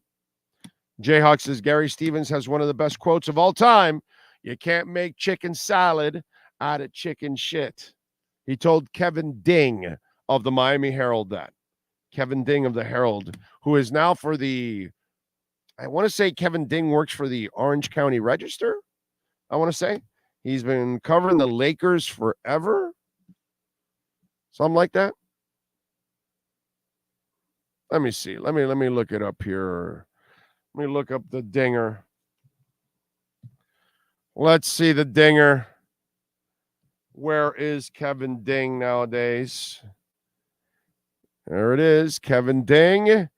Jayhawk says Gary Stevens has one of the best quotes of all time. You can't make chicken salad out of chicken shit. He told Kevin Ding of the Miami Herald that. Kevin Ding of the Herald, who is now I want to say Kevin Ding works for the Orange County Register. I want to say he's been covering the Lakers forever. Something like that. Let me see. Let me look it up here. Let me look up the Dinger. Let's see the Dinger. Where is Kevin Ding nowadays? There it is. Kevin Ding.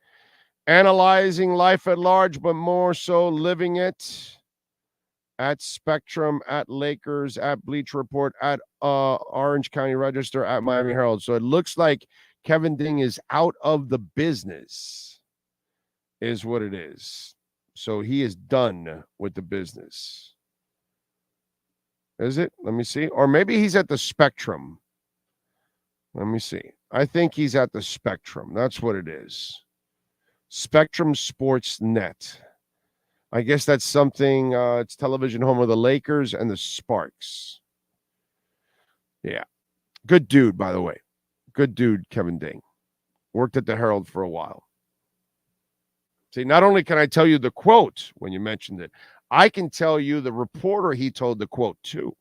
Analyzing life at large, but more so living it. At Spectrum, at Lakers, at Bleach Report, at Orange County Register, at Miami Herald. So it looks like Kevin Ding is out of the business, is what it is. So he is done with the business. Is it? Let me see. Or maybe he's at the Spectrum. Let me see. I think he's at the Spectrum. That's what it is. Spectrum Sports Net. I guess that's something, it's television home of the Lakers and the Sparks. Yeah. Good dude, by the way. Good dude, Kevin Ding. Worked at the Herald for a while. See, not only can I tell you the quote when you mentioned it, I can tell you the reporter he told the quote to.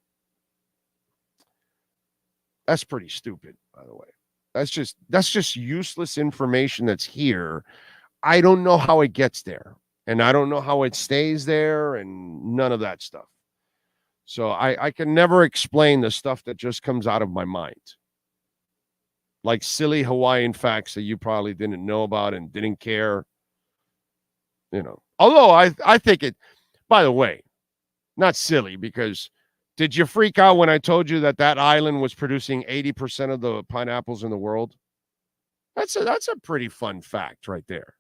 That's pretty stupid, by the way. That's just useless information that's here. I don't know how it gets there. And I don't know how it stays there and none of that stuff. So I can never explain the stuff that just comes out of my mind. Like silly Hawaiian facts that you probably didn't know about and didn't care. You know, although I think it, by the way, not silly, because did you freak out when I told you that island was producing 80% of the pineapples in the world? That's a pretty fun fact right there.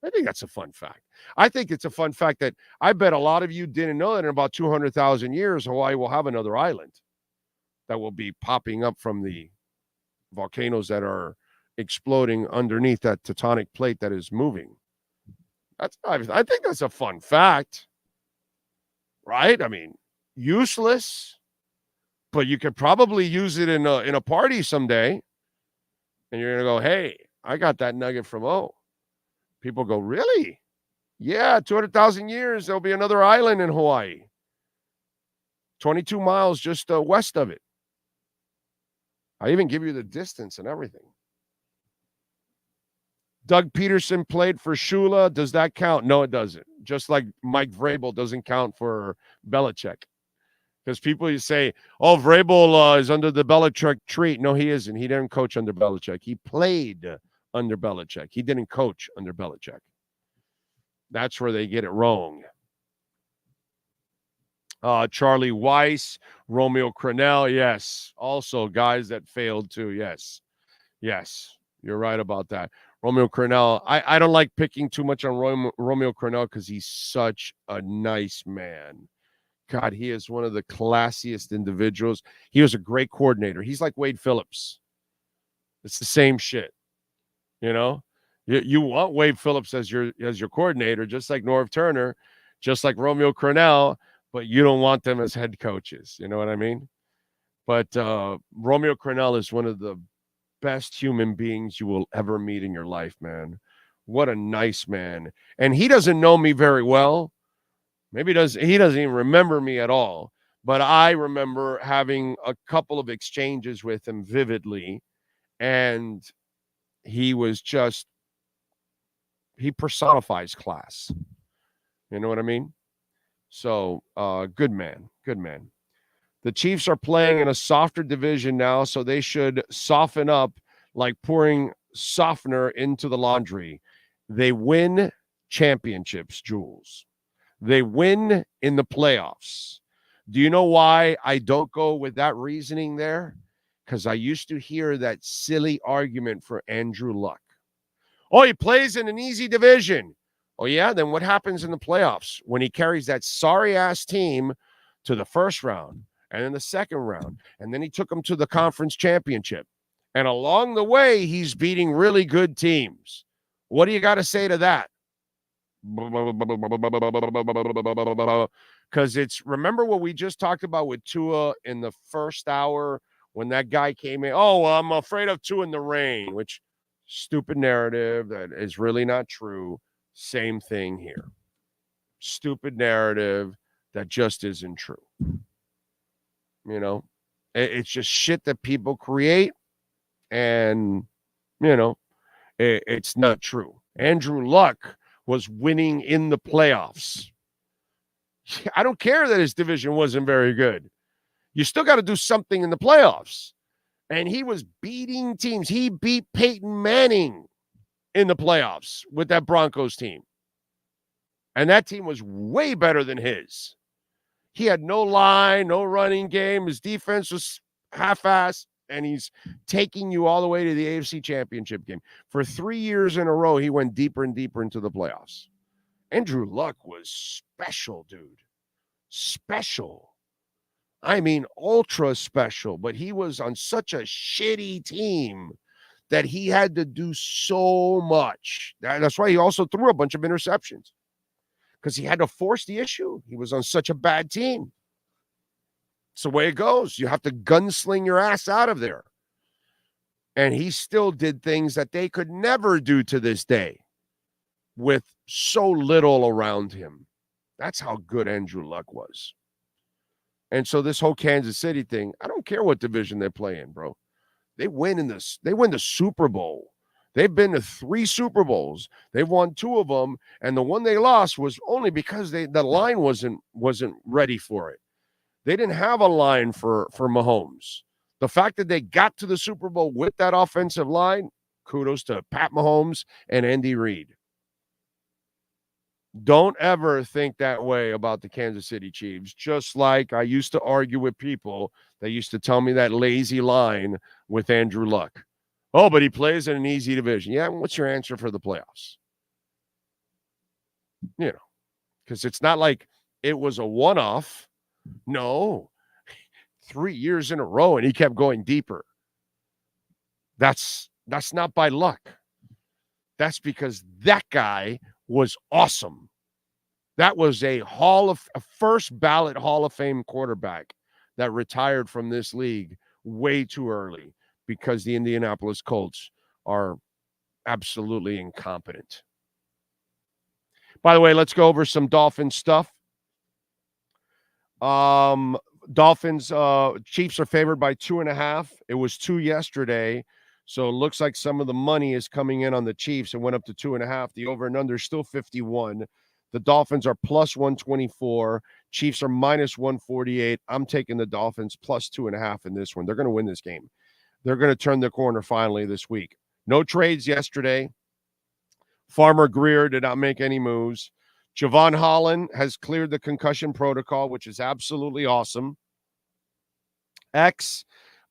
I think that's a fun fact. I think it's a fun fact that I bet a lot of you didn't know that in about 200,000 years, Hawaii will have another island that will be popping up from the volcanoes that are exploding underneath that tectonic plate that is moving. I think that's a fun fact, right? I mean, useless, but you could probably use it in a party someday, and you're gonna go, "Hey, I got that nugget from O." People go, "Really? Yeah, 200,000 years, there'll be another island in Hawaii, 22 miles just west of it." I even give you the distance and everything. Doug Peterson played for Shula. Does that count? No, it doesn't. Just like Mike Vrabel doesn't count for Belichick. Because people say, oh, Vrabel is under the Belichick tree. No, he isn't. He didn't coach under Belichick. He played under Belichick. He didn't coach under Belichick. That's where they get it wrong. Charlie Weiss, Romeo Crennel, yes. Also guys that failed too, yes. Yes, you're right about that. Romeo Crennel, I don't like picking too much on Romeo Crennel because he's such a nice man. God, he is one of the classiest individuals. He was a great coordinator. He's like Wade Phillips. It's the same shit, you know? You want Wade Phillips as your coordinator, just like Norv Turner, just like Romeo Crennel, but you don't want them as head coaches. You know what I mean? But Romeo Crennel is one of the best human beings you will ever meet in your life, man. What a nice man. And he doesn't know me very well. Maybe he doesn't even remember me at all. But I remember having a couple of exchanges with him vividly. And he personifies class. You know what I mean? So, good man. Good man. The Chiefs are playing in a softer division now, so they should soften up like pouring softener into the laundry. They win championships, Jules. They win in the playoffs. Do you know why I don't go with that reasoning there? Because I used to hear that silly argument for Andrew Luck. Oh, he plays in an easy division. Oh, yeah? Then what happens in the playoffs when he carries that sorry-ass team to the first round and then the second round, and then he took them to the conference championship? And along the way, he's beating really good teams. What do you got to say to that? Because remember what we just talked about with Tua in the first hour when that guy came in? Oh, well, I'm afraid of Tua in the rain, which stupid narrative that is really not true. Same thing here. Stupid narrative that just isn't true. You know, it's just shit that people create, and, you know, it's not true. Andrew Luck was winning in the playoffs. I don't care that his division wasn't very good. You still got to do something in the playoffs. And he was beating teams. He beat Peyton Manning in the playoffs with that Broncos team. And that team was way better than his. He had no line, no running game. His defense was half-assed, and he's taking you all the way to the AFC Championship game. For 3 years in a row, he went deeper and deeper into the playoffs. Andrew Luck was special, dude. Special. I mean, ultra special. But he was on such a shitty team that he had to do so much. That's why he also threw a bunch of interceptions, because he had to force the issue. He was on such a bad team. It's the way it goes. You have to gunsling your ass out of there. And he still did things that they could never do to this day with so little around him. That's how good Andrew Luck was. And so this whole Kansas City thing, I don't care what division they play in, bro. They win the Super Bowl. They've been to 3 Super Bowls. They've won 2 of them, and the one they lost was only because the line wasn't ready for it. They didn't have a line for Mahomes. The fact that they got to the Super Bowl with that offensive line, kudos to Pat Mahomes and Andy Reid. Don't ever think that way about the Kansas City Chiefs, just like I used to argue with people that used to tell me that lazy line with Andrew Luck. Oh, but he plays in an easy division. Yeah, what's your answer for the playoffs? because it's not like it was a one-off. No, 3 years in a row, and he kept going deeper. That's not by luck. That's because that guy was awesome. That was a first ballot Hall of Fame quarterback that retired from this league way too early because the Indianapolis Colts are absolutely incompetent. By the way, let's go over some Dolphins stuff. Dolphins, Chiefs are favored by 2.5. It was 2 yesterday. So it looks like some of the money is coming in on the Chiefs. It went up to 2.5. The over and under is still 51. The Dolphins are plus 124. Chiefs are minus 148. I'm taking the Dolphins plus 2.5 in this one. They're going to win this game. They're going to turn the corner finally this week. No trades yesterday. Farmer Greer did not make any moves. Javon Holland has cleared the concussion protocol, which is absolutely awesome.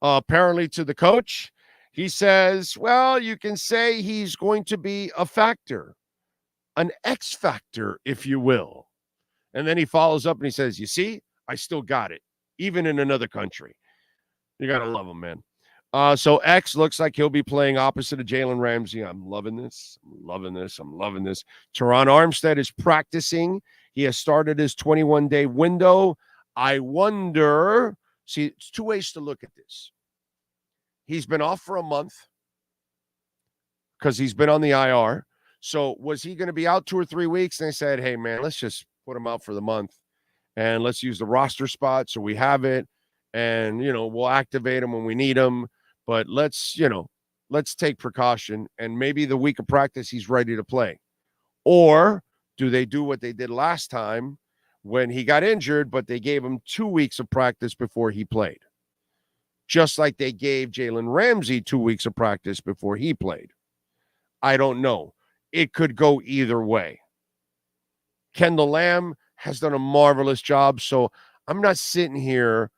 Apparently to the coach, he says, well, you can say he's going to be a factor, an X factor, if you will. And then he follows up and he says, you see, I still got it, even in another country. You got to love him, man. So X looks like he'll be playing opposite of Jalen Ramsey. I'm loving this. I'm loving this. Teron Armstead is practicing. He has started his 21-day window. I wonder, see, it's two ways to look at this. He's been off for a month because he's been on the IR. So was he going to be out 2 or 3 weeks? And they said, hey, man, let's just put him out for the month and let's use the roster spot so we have it. And, we'll activate him when we need him. But let's take precaution. And maybe the week of practice, he's ready to play. Or do they do what they did last time when he got injured, but they gave him 2 weeks of practice before he played? Just like they gave Jalen Ramsey 2 weeks of practice before he played. I don't know. It could go either way. Kendall Lamb has done a marvelous job, so I'm not sitting here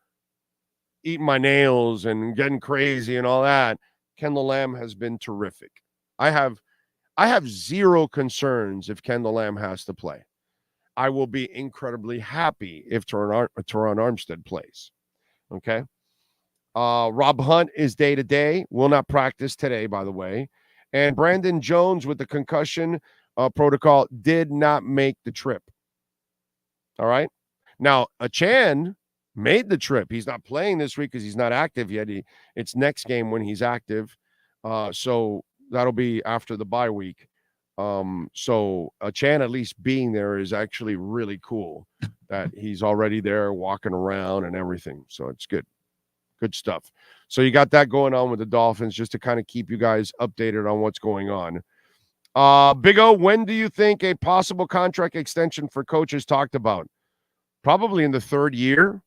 eating my nails and getting crazy and all that. Kendall Lamb has been terrific. I have zero concerns if Kendall Lamb has to play. I will be incredibly happy if Teron Armstead plays. Okay? Rob Hunt is day-to-day. Will not practice today, by the way. And Brandon Jones with the concussion protocol did not make the trip. All right? Now, Achan made the trip. He's not playing this week because he's not active yet. It's next game when he's active. So that'll be after the bye week. So Achan at least being there is actually really cool that he's already there walking around and everything. So it's good. Good stuff. So you got that going on with the Dolphins just to kind of keep you guys updated on what's going on. Big O, when do you think a possible contract extension for Coach is talked about? Probably in the third year.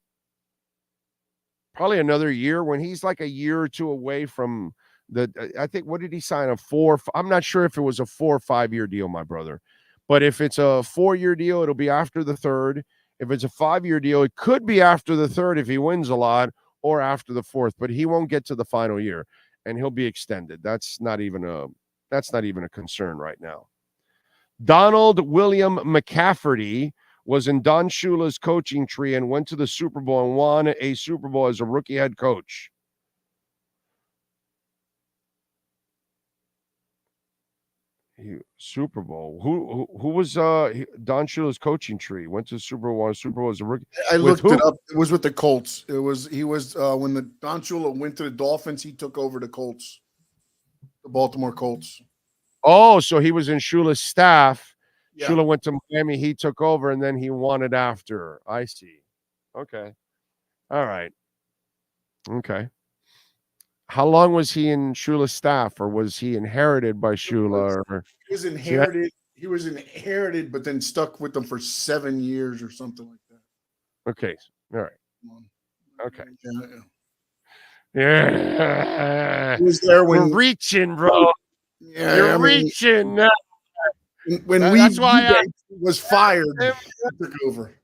Probably another year when he's like a year or two away from I think, what did he sign? I'm not sure if it was a 4 or 5 year deal, my brother. But if it's a 4-year deal, it'll be after the third. If it's a 5-year deal, it could be after the third if he wins a lot, or after the fourth, but he won't get to the final year and he'll be extended. That's not even a concern right now. Donald William McCafferty was in Don Shula's coaching tree and went to the Super Bowl and won a Super Bowl as a rookie head coach. Super Bowl. Who was Don Shula's coaching tree? Went to the Super Bowl. Super Bowl as a rookie. I looked it up. It was with the Colts. He was when the Don Shula went to the Dolphins. He took over the Colts, the Baltimore Colts. Oh, so he was in Shula's staff. Yeah. Shula went to Miami. He took over, and then he won it after. I see. Okay. All right. Okay. How long was he in Shula's staff, or was he inherited by Shula? He was inherited. He was inherited, but then stuck with them for 7 years or something like that. Okay. All right. Okay. Yeah. Yeah. He was there when we're reaching, bro. Yeah, You're reaching. When that's why I was fired, took over.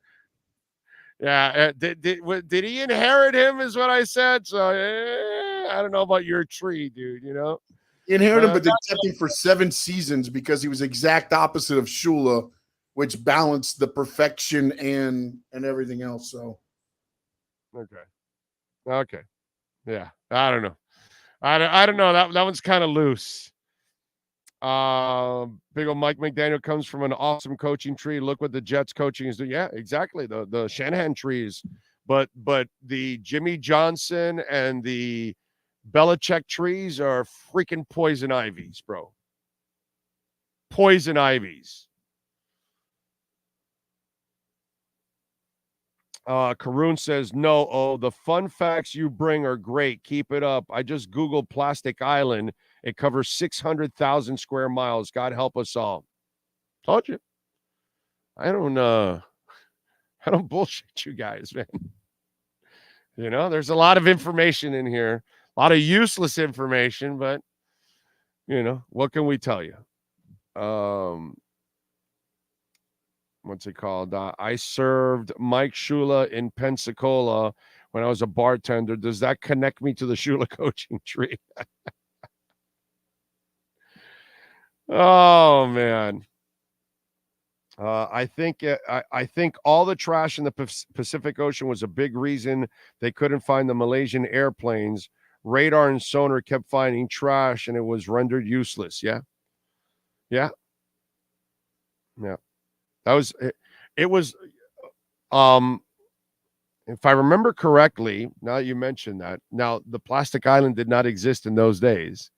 Yeah. Did he inherit him? Is what I said. So I don't know about your tree, dude. He inherited him, but they kept him for 7 seasons because he was exact opposite of Shula. which balanced the perfection and everything else. So, okay, yeah. I don't know. I don't know. That one's kind of loose. Big old Mike McDaniel comes from an awesome coaching tree. Look what the Jets coaching is doing. Yeah, exactly. The Shanahan trees, but the Jimmy Johnson and the Belichick trees are freaking poison ivies, bro. Poison ivies. Karun says, no, the fun facts you bring are great. Keep it up. I just Googled Plastic Island. It covers 600,000 square miles. God help us all. Told you. I don't bullshit you guys, man. You know, there's a lot of information in here, a lot of useless information, but you know, what can we tell you? What's it called? I served Mike Shula in Pensacola when I was a bartender. Does that connect me to the Shula coaching tree? Oh man. I think all the trash in the Pacific Ocean was a big reason they couldn't find the Malaysian airplanes. Radar and sonar kept finding trash, and it was rendered useless. Yeah. That was it. It was, if I remember correctly. Now that you mentioned that, now the Plastic Island did not exist in those days,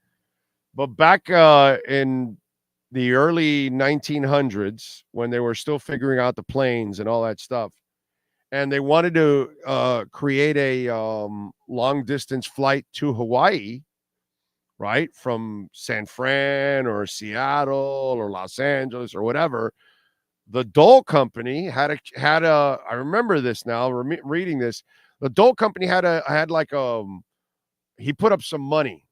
but back in the early 1900s, when they were still figuring out the planes and all that stuff, and they wanted to create a long distance flight to Hawaii, right, from San Fran or Seattle or Los Angeles or whatever. The Dole Company had a I remember this now, reading this. The Dole Company he put up some money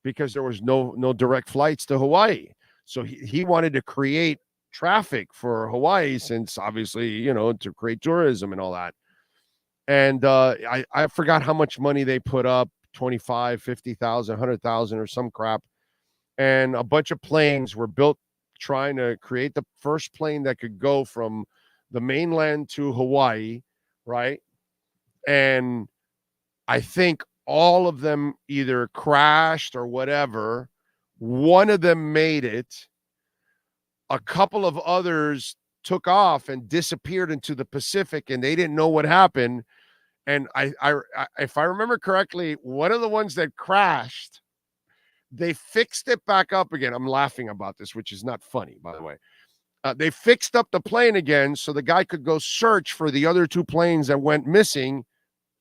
because there was no direct flights to Hawaii. So he wanted to create traffic for Hawaii, since obviously, you know, to create tourism and all that. And I forgot how much money they put up, 25, 50,000, 100,000 or some crap. And a bunch of planes were built trying to create the first plane that could go from the mainland to Hawaii, right? And I think all of them either crashed or whatever. One of them made it. A couple of others took off and disappeared into the Pacific, and they didn't know what happened. And I if I remember correctly, one of the ones that crashed, they fixed it back up again. I'm laughing about this, which is not funny, by the way. They fixed up the plane again so the guy could go search for the other two planes that went missing,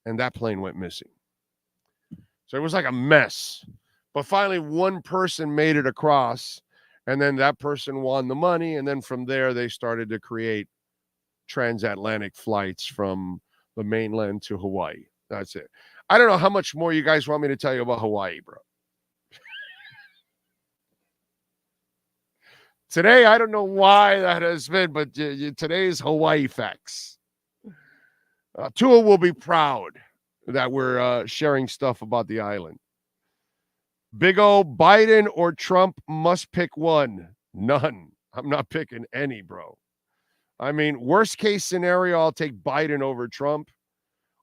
and that plane went missing. So it was like a mess. But finally, one person made it across, and then that person won the money. And then from there, they started to create transatlantic flights from the mainland to Hawaii. That's it. I don't know how much more you guys want me to tell you about Hawaii, bro. Today, I don't know why that has been, but today's Hawaii facts. Tua will be proud that we're sharing stuff about the island. Big O, Biden or Trump, must pick one. None. I'm not picking any, bro. I mean, worst case scenario, I'll take Biden over Trump,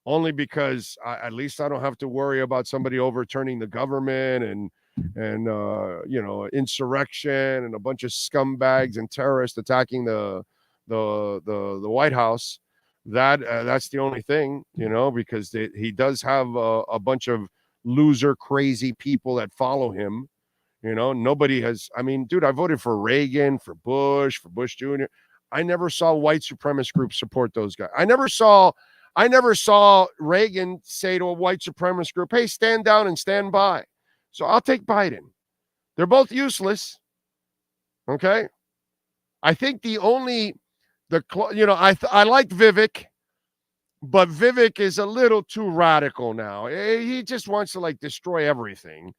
only because at least I don't have to worry about somebody overturning the government and you know, insurrection and a bunch of scumbags and terrorists attacking the White House. That's the only thing, you know, because he does have a bunch of loser crazy people that follow him. You know, nobody has. I mean, dude, I voted for Reagan, for Bush Jr. I never saw white supremacist groups support those guys. I never saw Reagan say to a white supremacist group, hey, stand down and stand by. So I'll take Biden. They're both useless. Okay. I think I like Vivek, but Vivek is a little too radical now. He just wants to like destroy everything.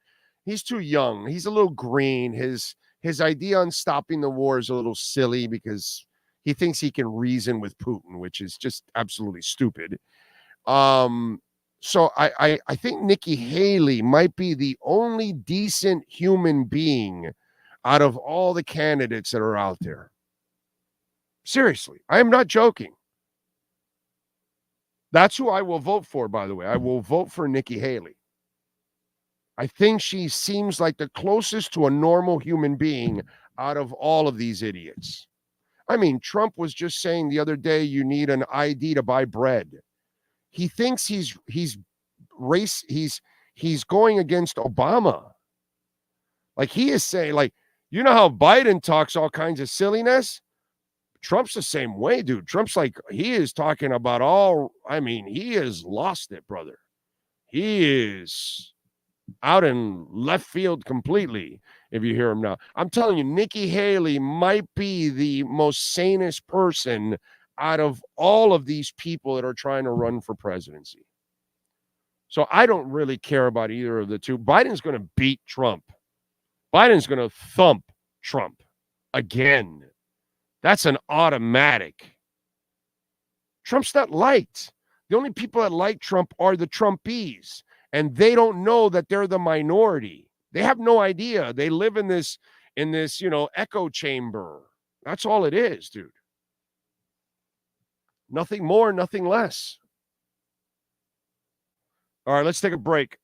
He's too young. He's a little green. His idea on stopping the war is a little silly because he thinks he can reason with Putin, which is just absolutely stupid. So I think Nikki Haley might be the only decent human being out of all the candidates that are out there. Seriously, I am not joking. That's who I will vote for, by the way. I will vote for Nikki Haley. I think she seems like the closest to a normal human being out of all of these idiots. I mean, Trump was just saying the other day you need an ID to buy bread. He thinks he's going against Obama. Like he is saying, like, you know how Biden talks all kinds of silliness? Trump's the same way, dude. Trump's like, he is talking about he has lost it, brother. He is out in left field completely, if you hear him now. I'm telling you, Nikki Haley might be the most sanest person out of all of these people that are trying to run for presidency. So I don't really care about either of the two. Biden's going to beat Trump. Biden's going to thump Trump again. That's an automatic. Trump's not liked. The only people that like Trump are the Trumpies, and they don't know that they're the minority. They have no idea. They live in this, echo chamber. That's all it is, dude. Nothing more, nothing less. All right, let's take a break.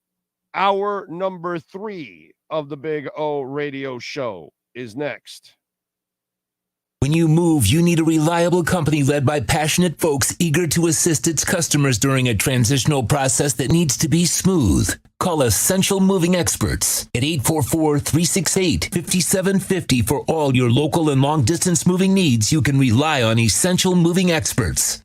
Hour number 3 of the Big O Radio Show is next. When you move, you need a reliable company led by passionate folks eager to assist its customers during a transitional process that needs to be smooth. Call Essential Moving Experts at 844-368-5750 for all your local and long-distance moving needs. You can rely on Essential Moving Experts.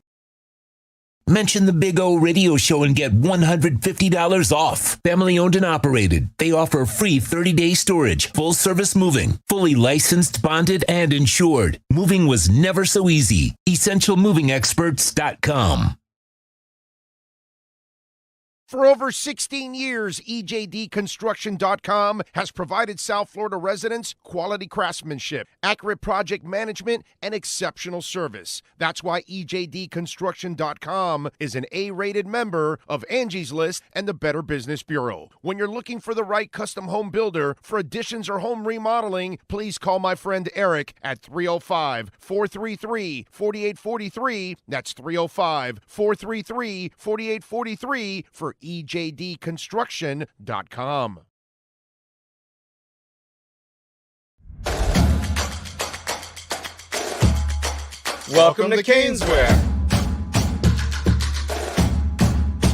Mention the Big O Radio Show and get $150 off. Family owned and operated. They offer free 30-day storage, full service moving, fully licensed, bonded, and insured. Moving was never so easy. EssentialMovingExperts.com. For over 16 years, EJDConstruction.com has provided South Florida residents quality craftsmanship, accurate project management, and exceptional service. That's why EJDConstruction.com is an A-rated member of Angie's List and the Better Business Bureau. When you're looking for the right custom home builder for additions or home remodeling, please call my friend Eric at 305-433-4843. That's 305-433-4843 for EJDConstruction.com. Welcome to Caneswear.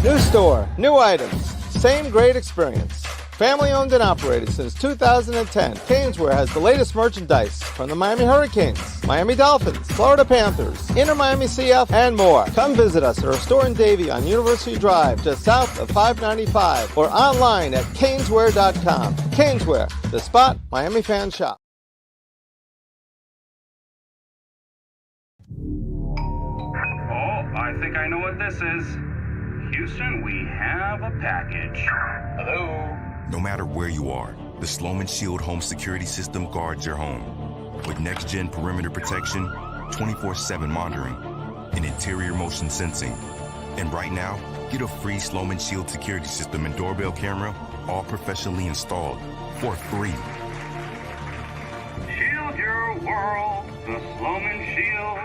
New store, new items, same great experience. Family owned and operated since 2010, Caneswear has the latest merchandise from the Miami Hurricanes, Miami Dolphins, Florida Panthers, Inter Miami CF, and more. Come visit us at our store in Davie on University Drive, just south of 595, or online at caneswear.com. Caneswear, the spot Miami fans shop. Oh, I think I know what this is. Houston, we have a package. Hello? No matter where you are, the Sloman Shield home security system guards your home. With next-gen perimeter protection, 24/7 monitoring, and interior motion sensing. And right now, get a free Sloman Shield security system and doorbell camera, all professionally installed, for free. Shield your world, the Sloman Shield.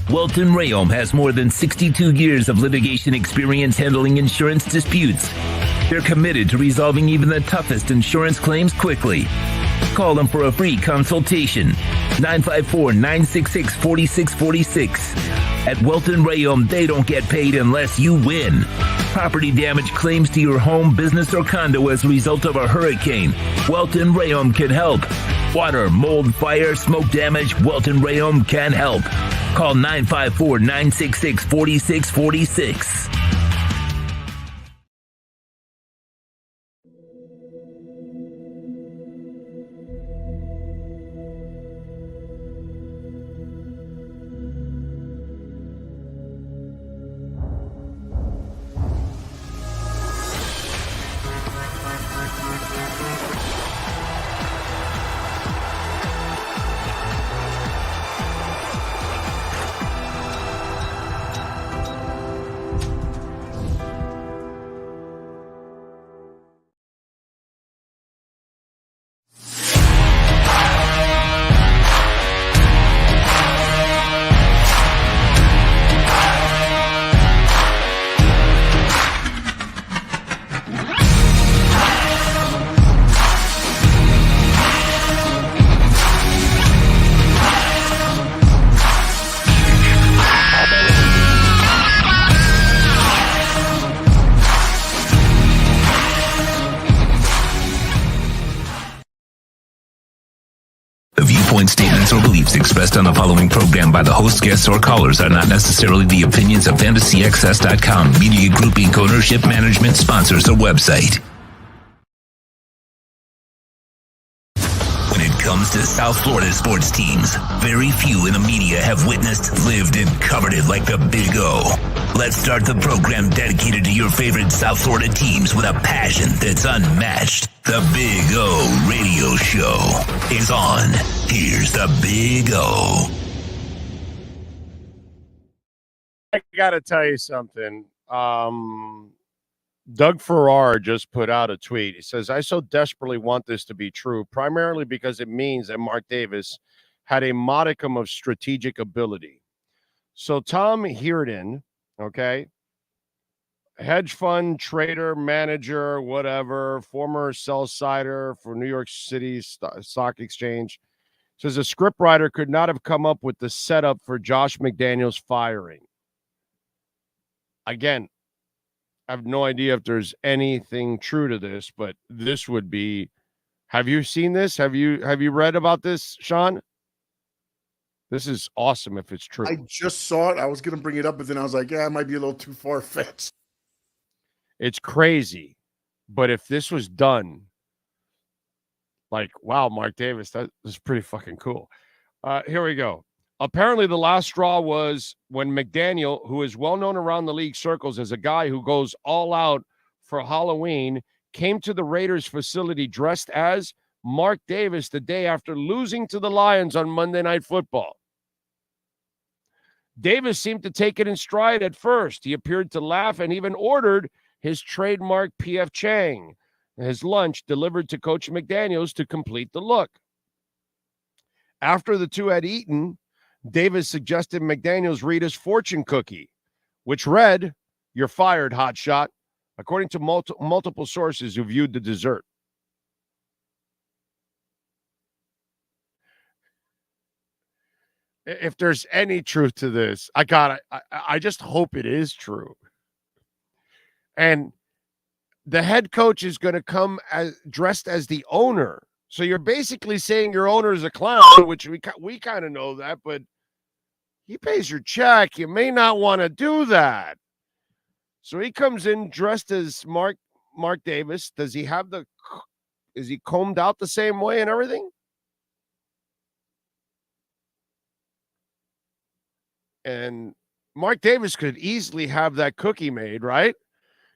Welton Rayom has more than 62 years of litigation experience handling insurance disputes. They're committed to resolving even the toughest insurance claims quickly. Call them for a free consultation. 954-966-4646. At Welton Rayom, they don't get paid unless you win. Property damage claims to your home, business, or condo as a result of a hurricane. Welton Rayom can help. Water, mold, fire, smoke damage, Welton Rayom can help. Call 954-966-4646. point statements or beliefs expressed on the following program by the host, guests, or callers are not necessarily the opinions of FantasyXS.com, Media Group Inc. ownership, management, sponsors, or website. When it comes to South Florida sports teams, very few in the media have witnessed, lived, and covered it like the Big O. Let's start the program dedicated to your favorite South Florida teams with a passion that's unmatched. The Big O Radio Show is on. Here's the Big O. I got to tell you something. Doug Farrar just put out a tweet. He says, I so desperately want this to be true, primarily because it means that Mark Davis had a modicum of strategic ability. So Tom Hearden, okay, hedge fund trader, manager, whatever, former sell-sider for New York City Stock Exchange, says a scriptwriter could not have come up with the setup for Josh McDaniels firing. Again, I have no idea if there's anything true to this, but this would be. Have you seen this? Have you read about this, Sean? This is awesome if it's true. I just saw it. I was going to bring it up, but then I was like, yeah, it might be a little too far-fetched. It's crazy. But if this was done, like, wow, Mark Davis, that is pretty fucking cool. Here we go. Apparently, the last straw was when McDaniel, who is well known around the league circles as a guy who goes all out for Halloween, came to the Raiders facility dressed as Mark Davis the day after losing to the Lions on Monday Night Football. Davis seemed to take it in stride at first. He appeared to laugh and even ordered his trademark P.F. Chang, his lunch, delivered to Coach McDaniels to complete the look. After the two had eaten, Davis suggested McDaniels read his fortune cookie, which read, "You're fired, hotshot," according to multiple sources who viewed the dessert. If there's any truth to this, I just hope it is true. And the head coach is going to come dressed as the owner. So you're basically saying your owner is a clown, which we kind of know that, but he pays your check. You may not want to do that. So he comes in dressed as Mark Davis. Does he have is he combed out the same way and everything? And Mark Davis could easily have that cookie made, right?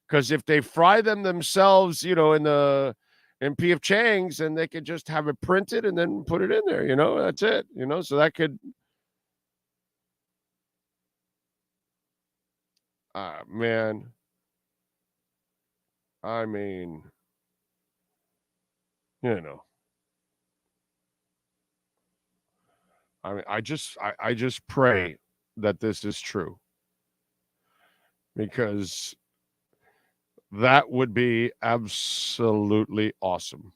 Because if they fry them themselves, in P.F. Chang's, and they could just have it printed and then put it in there, that's it, so that could. Man. I mean, I just pray that this is true, because that would be absolutely awesome.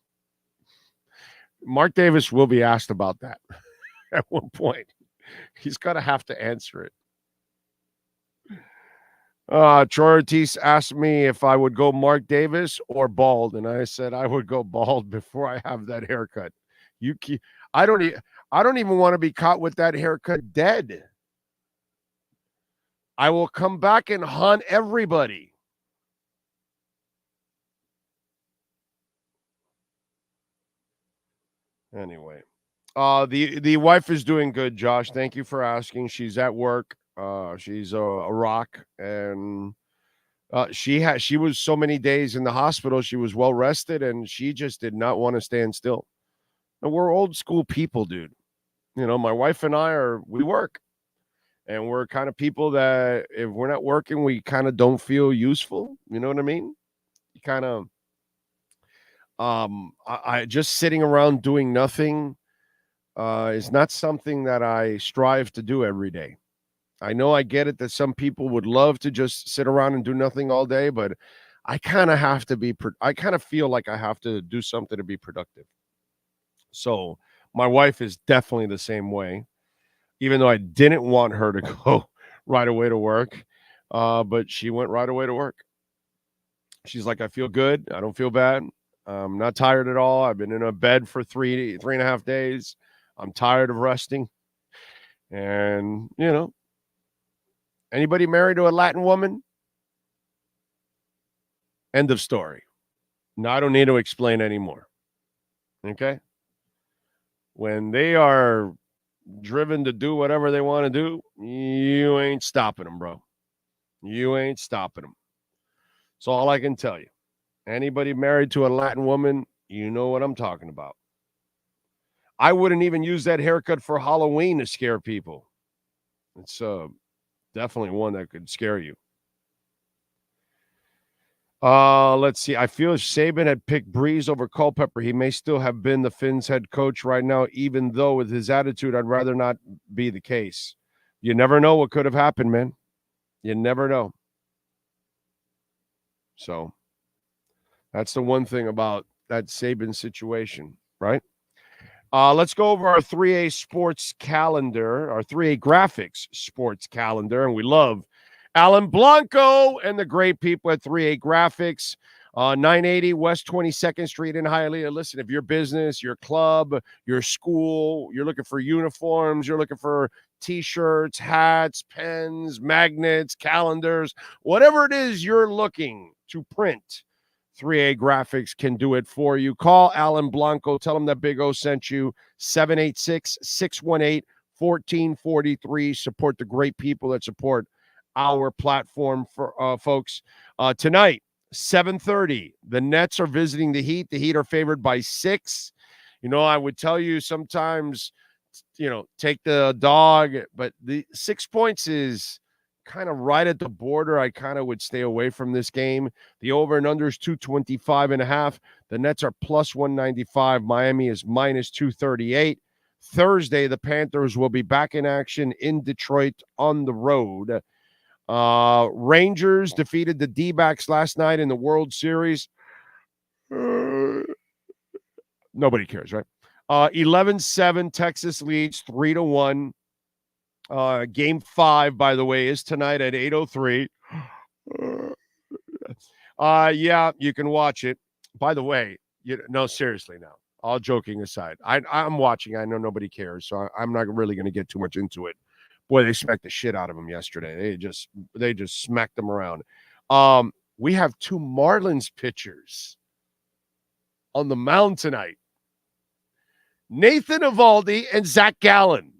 Mark Davis will be asked about that at one point. He's going to have to answer it. Troy Ortiz asked me if I would go Mark Davis or bald, and I said I would go bald before I have that haircut. I don't even want to be caught with that haircut dead. I will come back and haunt everybody. Anyway, the wife is doing good, Josh. Thank you for asking. She's at work. She's a rock, and she was so many days in the hospital. She was well rested, and she just did not want to stand still. And we're old school people, dude. My wife and we work, and we're kind of people that if we're not working, we kind of don't feel useful. You know what I mean? You kind of. I just sitting around doing nothing is not something that I strive to do every day. I know I get it that some people would love to just sit around and do nothing all day, but I kind of have to I kind of feel like I have to do something to be productive. So my wife is definitely the same way, even though I didn't want her to go right away to work. But she went right away to work. She's like, I feel good. I don't feel bad. I'm not tired at all. I've been in a bed for 3.5 days. I'm tired of resting. And, you know, anybody married to a Latin woman? End of story. No, I don't need to explain anymore. Okay? When they are driven to do whatever they want to do, you ain't stopping them, bro. You ain't stopping them. That's all I can tell you. Anybody married to a Latin woman, you know what I'm talking about. I wouldn't even use that haircut for Halloween to scare people. It's definitely one that could scare you. Let's see. I feel if Saban had picked Breeze over Culpepper, he may still have been the Finns head coach right now, even though with his attitude, I'd rather not be the case. You never know what could have happened, man. You never know. So that's the one thing about that Saban situation, right? Let's go over our 3A sports calendar, our 3A graphics sports calendar, and we love Alan Blanco and the great people at 3A Graphics, 980 West 22nd Street in Hialeah. Listen, if your business, your club, your school, you're looking for uniforms, you're looking for T-shirts, hats, pens, magnets, calendars, whatever it is you're looking to print, 3A Graphics can do it for you. Call Alan Blanco. Tell him that Big O sent you. 786-618-1443. Support the great people that support our platform, for folks. Tonight, 7:30, the Nets are visiting the Heat. The Heat are favored by 6. You know, I would tell you sometimes, you know, take the dog, but the 6 points is kind of right at the border. I kind of would stay away from this game. The over and under is 225.5. The Nets are plus 195. Miami is minus 238. Thursday, the Panthers will be back in action in Detroit on the road. Rangers defeated the D-backs last night in the World Series. Nobody cares, right? 11-7, Texas leads 3-1. Game 5, by the way, is tonight at 8:03. Yeah, you can watch it. By the way, no, seriously now. All joking aside, I'm watching. I know nobody cares, so I'm not really going to get too much into it. Boy, they smacked the shit out of them yesterday. They just smacked them around. We have 2 Marlins pitchers on the mound tonight. Nathan Eovaldi and Zach Gallen.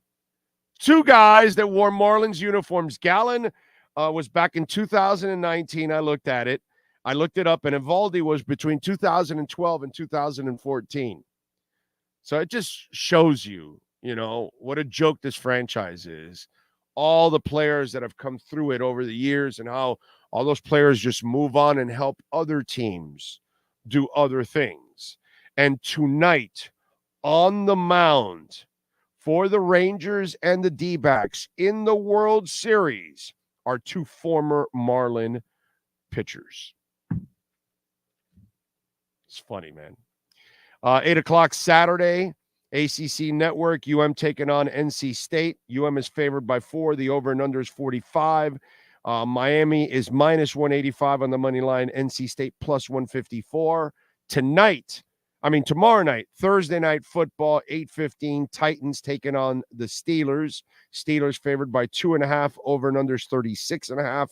2 guys that wore Marlins uniforms. Gallen was back in 2019. I looked at it. I looked it up, and Eovaldi was between 2012 and 2014. So it just shows you, you know, what a joke this franchise is. All the players that have come through it over the years and how all those players just move on and help other teams do other things. And tonight on the mound for the Rangers and the D-backs in the World Series are 2 former Marlin pitchers. It's funny, man. 8 o'clock Saturday, ACC Network, taking on NC State. Is favored by 4. The over and under is 45. Miami is minus 185 on the money line. NC State plus 154. Tomorrow night, Thursday night football, 8:15, Titans taking on the Steelers. Steelers favored by 2.5. Over and under is 36.5.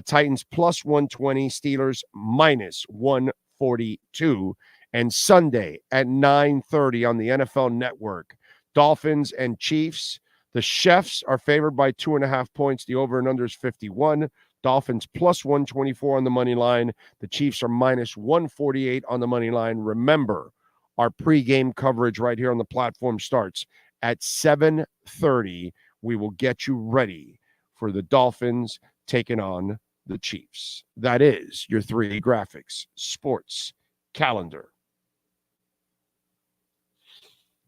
Titans plus 120. Steelers minus 142. And Sunday at 9:30 on the NFL Network, Dolphins and Chiefs. The Chefs are favored by 2.5 points. The over and under is 51. Dolphins plus 124 on the money line. The Chiefs are minus 148 on the money line. Remember, our pregame coverage right here on the platform starts at 7:30. We will get you ready for the Dolphins taking on the Chiefs. That is your 3 Graphics Sports Calendar.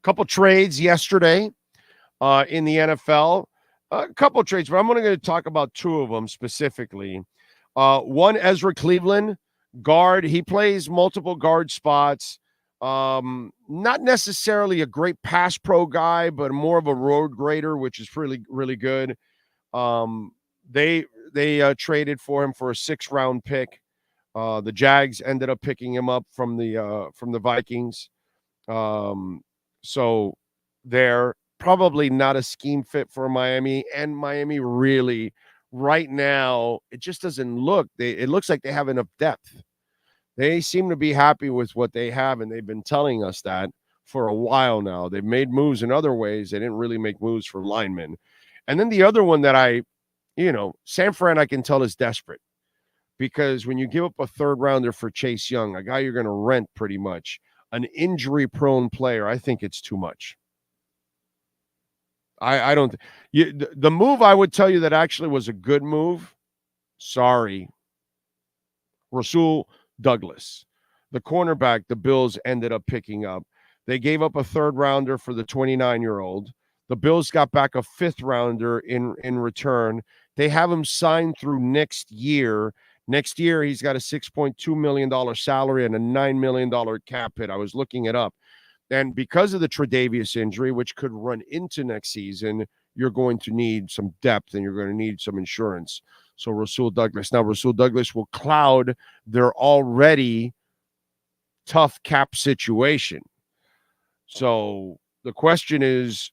Couple trades yesterday in the NFL. A couple trades, but I'm only going to talk about 2 of them specifically. One, Ezra Cleveland, guard. He plays multiple guard spots. Not necessarily a great pass pro guy, but more of a road grader, which is really, really good. They traded for him for a 6th-round pick. The Jags ended up picking him up from the Vikings. So there. Probably not a scheme fit for Miami, and Miami really right now it just doesn't look. It looks like they have enough depth. They seem to be happy with what they have, and they've been telling us that for a while now. They've made moves in other ways. They didn't really make moves for linemen. And then the other one that San Fran, I can tell is desperate because when you give up a third rounder for Chase Young, a guy you're going to rent pretty much, an injury-prone player, I think it's too much. I don't. The move I would tell you that actually was a good move. Sorry, Rasul Douglas, the cornerback. The Bills ended up picking up. They gave up a third rounder for the 29-year-old. The Bills got back a fifth rounder in return. They have him signed through next year. Next year, he's got a $6.2 million salary and a $9 million cap hit. I was looking it up. And because of the Tre'Davious injury, which could run into next season, you're going to need some depth and you're going to need some insurance. So Rasul Douglas. Now, Rasul Douglas will cloud their already tough cap situation. So the question is,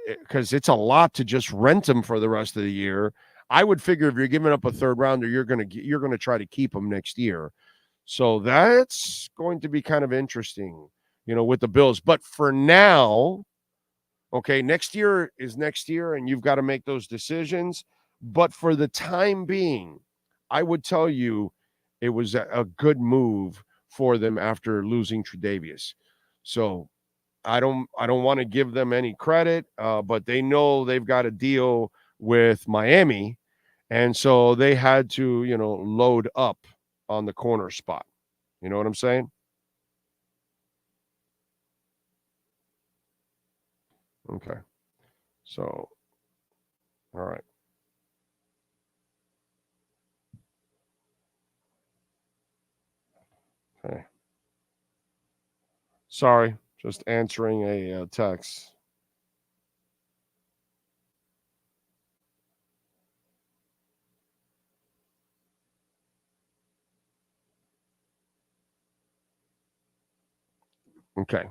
because it's a lot to just rent him for the rest of the year, I would figure if you're giving up a third rounder, you're going to try to keep him next year. So that's going to be kind of interesting, with the Bills. But for now, okay, next year is next year, and you've got to make those decisions. But for the time being, I would tell you it was a good move for them after losing Tre'Davious. So I don't want to give them any credit, but they know they've got to deal with Miami, and so they had to, load up on the corner spot. You know what I'm saying? Okay. So, all right. Okay. Sorry, just answering a text. Okay.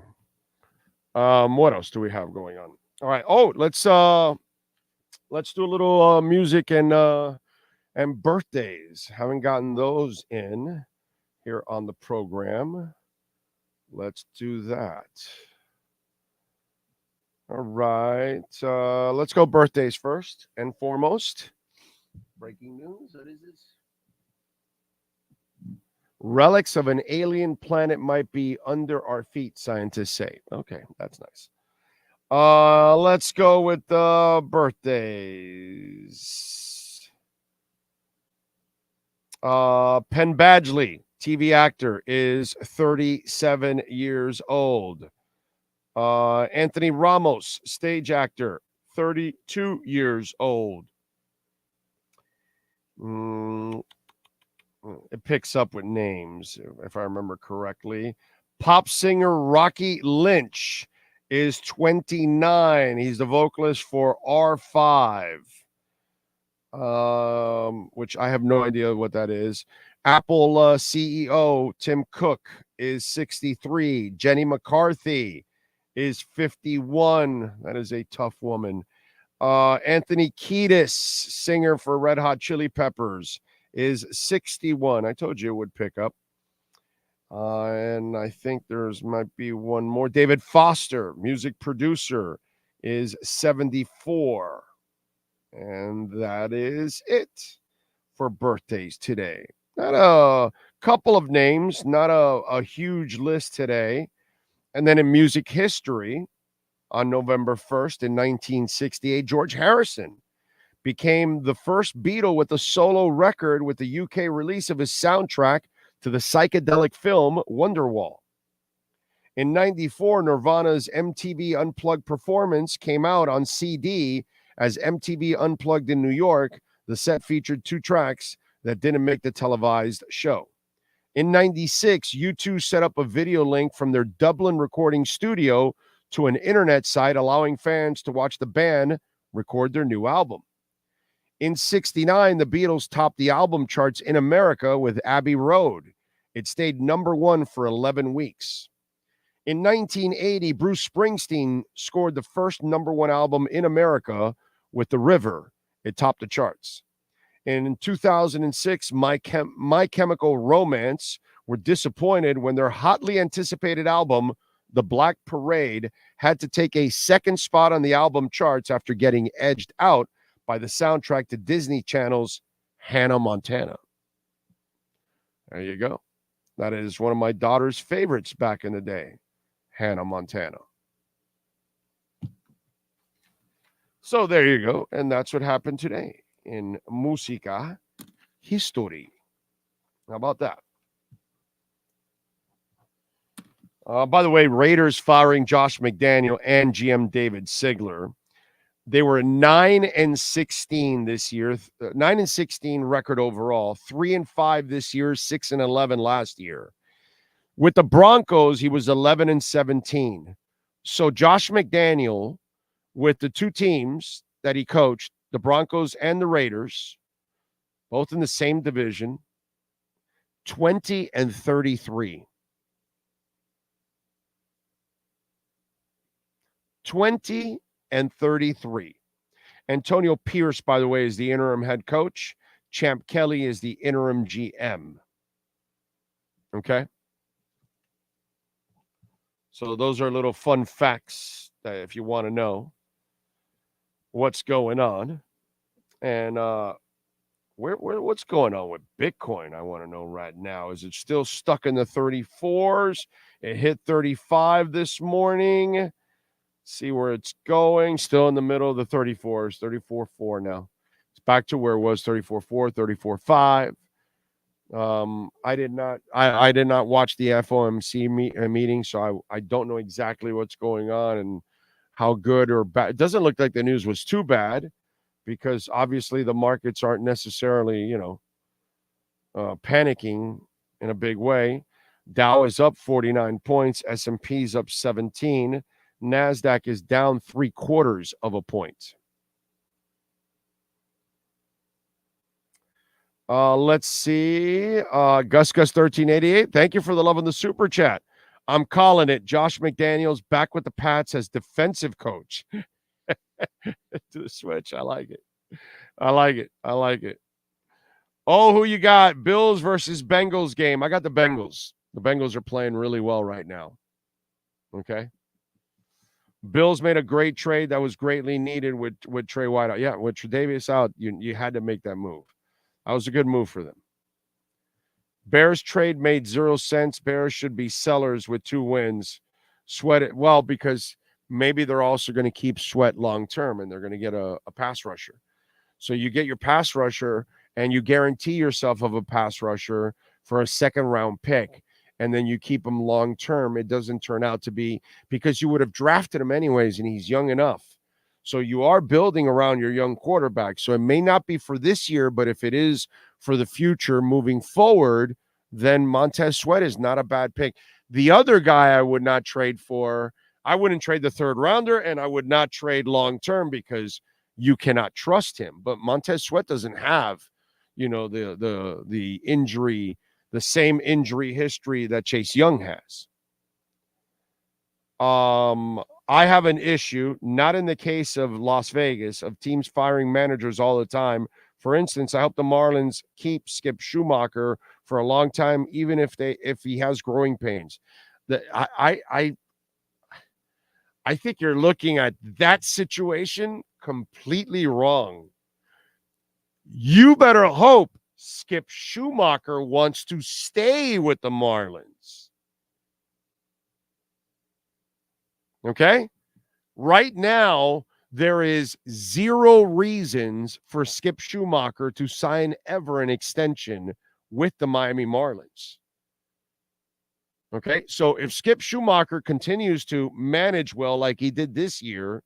What else do we have going on? All right. Oh, let's do a little music and birthdays. Haven't gotten those in here on the program. Let's do that. All right. Let's go birthdays first and foremost. Breaking news. What is this? Relics of an alien planet might be under our feet, scientists say. Okay, that's nice. Let's go with birthdays. Penn Badgley, TV actor, is 37 years old. Anthony Ramos, stage actor, 32 years old. It picks up with names, if I remember correctly. Pop singer Rocky Lynch is 29. He's the vocalist for R5, which I have no idea what that is. Apple CEO Tim Cook is 63. Jenny McCarthy is 51. That is a tough woman. Anthony Kiedis, singer for Red Hot Chili Peppers, is 61. I told you it would pick up. And I think might be one more. David Foster, music producer, is 74. And that is it for birthdays today. Not a couple of names, not a huge list today. And then in music history, on November 1st in 1968, George Harrison became the first Beatle with a solo record with the UK release of his soundtrack to the psychedelic film Wonderwall. In 94, Nirvana's MTV Unplugged performance came out on CD as MTV Unplugged in New York. The set featured 2 tracks that didn't make the televised show. In 96, U2 set up a video link from their Dublin recording studio to an internet site, allowing fans to watch the band record their new album. In 69, the Beatles topped the album charts in America with Abbey Road. It stayed number 1 for 11 weeks. In 1980, Bruce Springsteen scored the first #1 album in America with The River. It topped the charts. And in 2006, My Chemical Romance were disappointed when their hotly anticipated album, The Black Parade, had to take a second spot on the album charts after getting edged out by the soundtrack to Disney Channel's Hannah Montana. There you go. That is one of my daughter's favorites back in the day, Hannah Montana. So there you go. And that's what happened today in Musica History. How about that? By the way, Raiders firing Josh McDaniel and GM David Sigler. They were 9-16 this year, 9-16 record overall, 3-5 this year, 6-11 last year. With the Broncos, he was 11-17. So Josh McDaniel, with the two teams that he coached, the Broncos and the Raiders, both in the same division, 20-33. 20-33. Antonio Pierce, by the way, is the interim head coach. Champ Kelly is the interim GM. Okay? So those are little fun facts that if you want to know what's going on. And what's going on with Bitcoin, I want to know right now. Is it still stuck in the 34s? It hit 35 this morning. See where it's going. Still in the middle of the 34s, 34.4 now. It's back to where it was, 34.4, 34.5. I did not watch the FOMC meeting, so I don't know exactly what's going on and how good or bad. It doesn't look like the news was too bad because obviously the markets aren't necessarily, panicking in a big way. Dow is up 49 points. S&P is up 17. NASDAQ is down 0.75 of a point. Let's see. Gus 1388. Thank you for the love in the super chat. I'm calling it. Josh McDaniels back with the Pats as defensive coach. To the switch. I like it. I like it. Oh, who you got? Bills versus Bengals game. I got the Bengals. The Bengals are playing really well right now. Okay. Bills made a great trade that was greatly needed with Trey White out. Yeah, with Tre'Davious out, you had to make that move. That was a good move for them. Bears trade made 0 sense. Bears should be sellers with 2 wins. Sweat it well because maybe they're also going to keep Sweat long term and they're going to get a pass rusher. So you get your pass rusher and you guarantee yourself of a pass rusher for a second round pick. And then you keep him long term. It doesn't turn out to be because you would have drafted him anyways and he's young enough. So you are building around your young quarterback. So it may not be for this year, but if it is for the future moving forward, then Montez Sweat is not a bad pick. The other guy I would not trade for, I wouldn't trade the 3rd rounder, and I would not trade long-term because you cannot trust him. But Montez Sweat doesn't have, the injury, the same injury history that Chase Young has. I have an issue, not in the case of Las Vegas, of teams firing managers all the time. For instance, I hope the Marlins keep Skip Schumacher for a long time, even if he has growing pains. I think you're looking at that situation completely wrong. You better hope Skip Schumacher wants to stay with the Marlins. Okay? Right now, there is 0 reasons for Skip Schumacher to sign ever an extension with the Miami Marlins. Okay? So if Skip Schumacher continues to manage well like he did this year,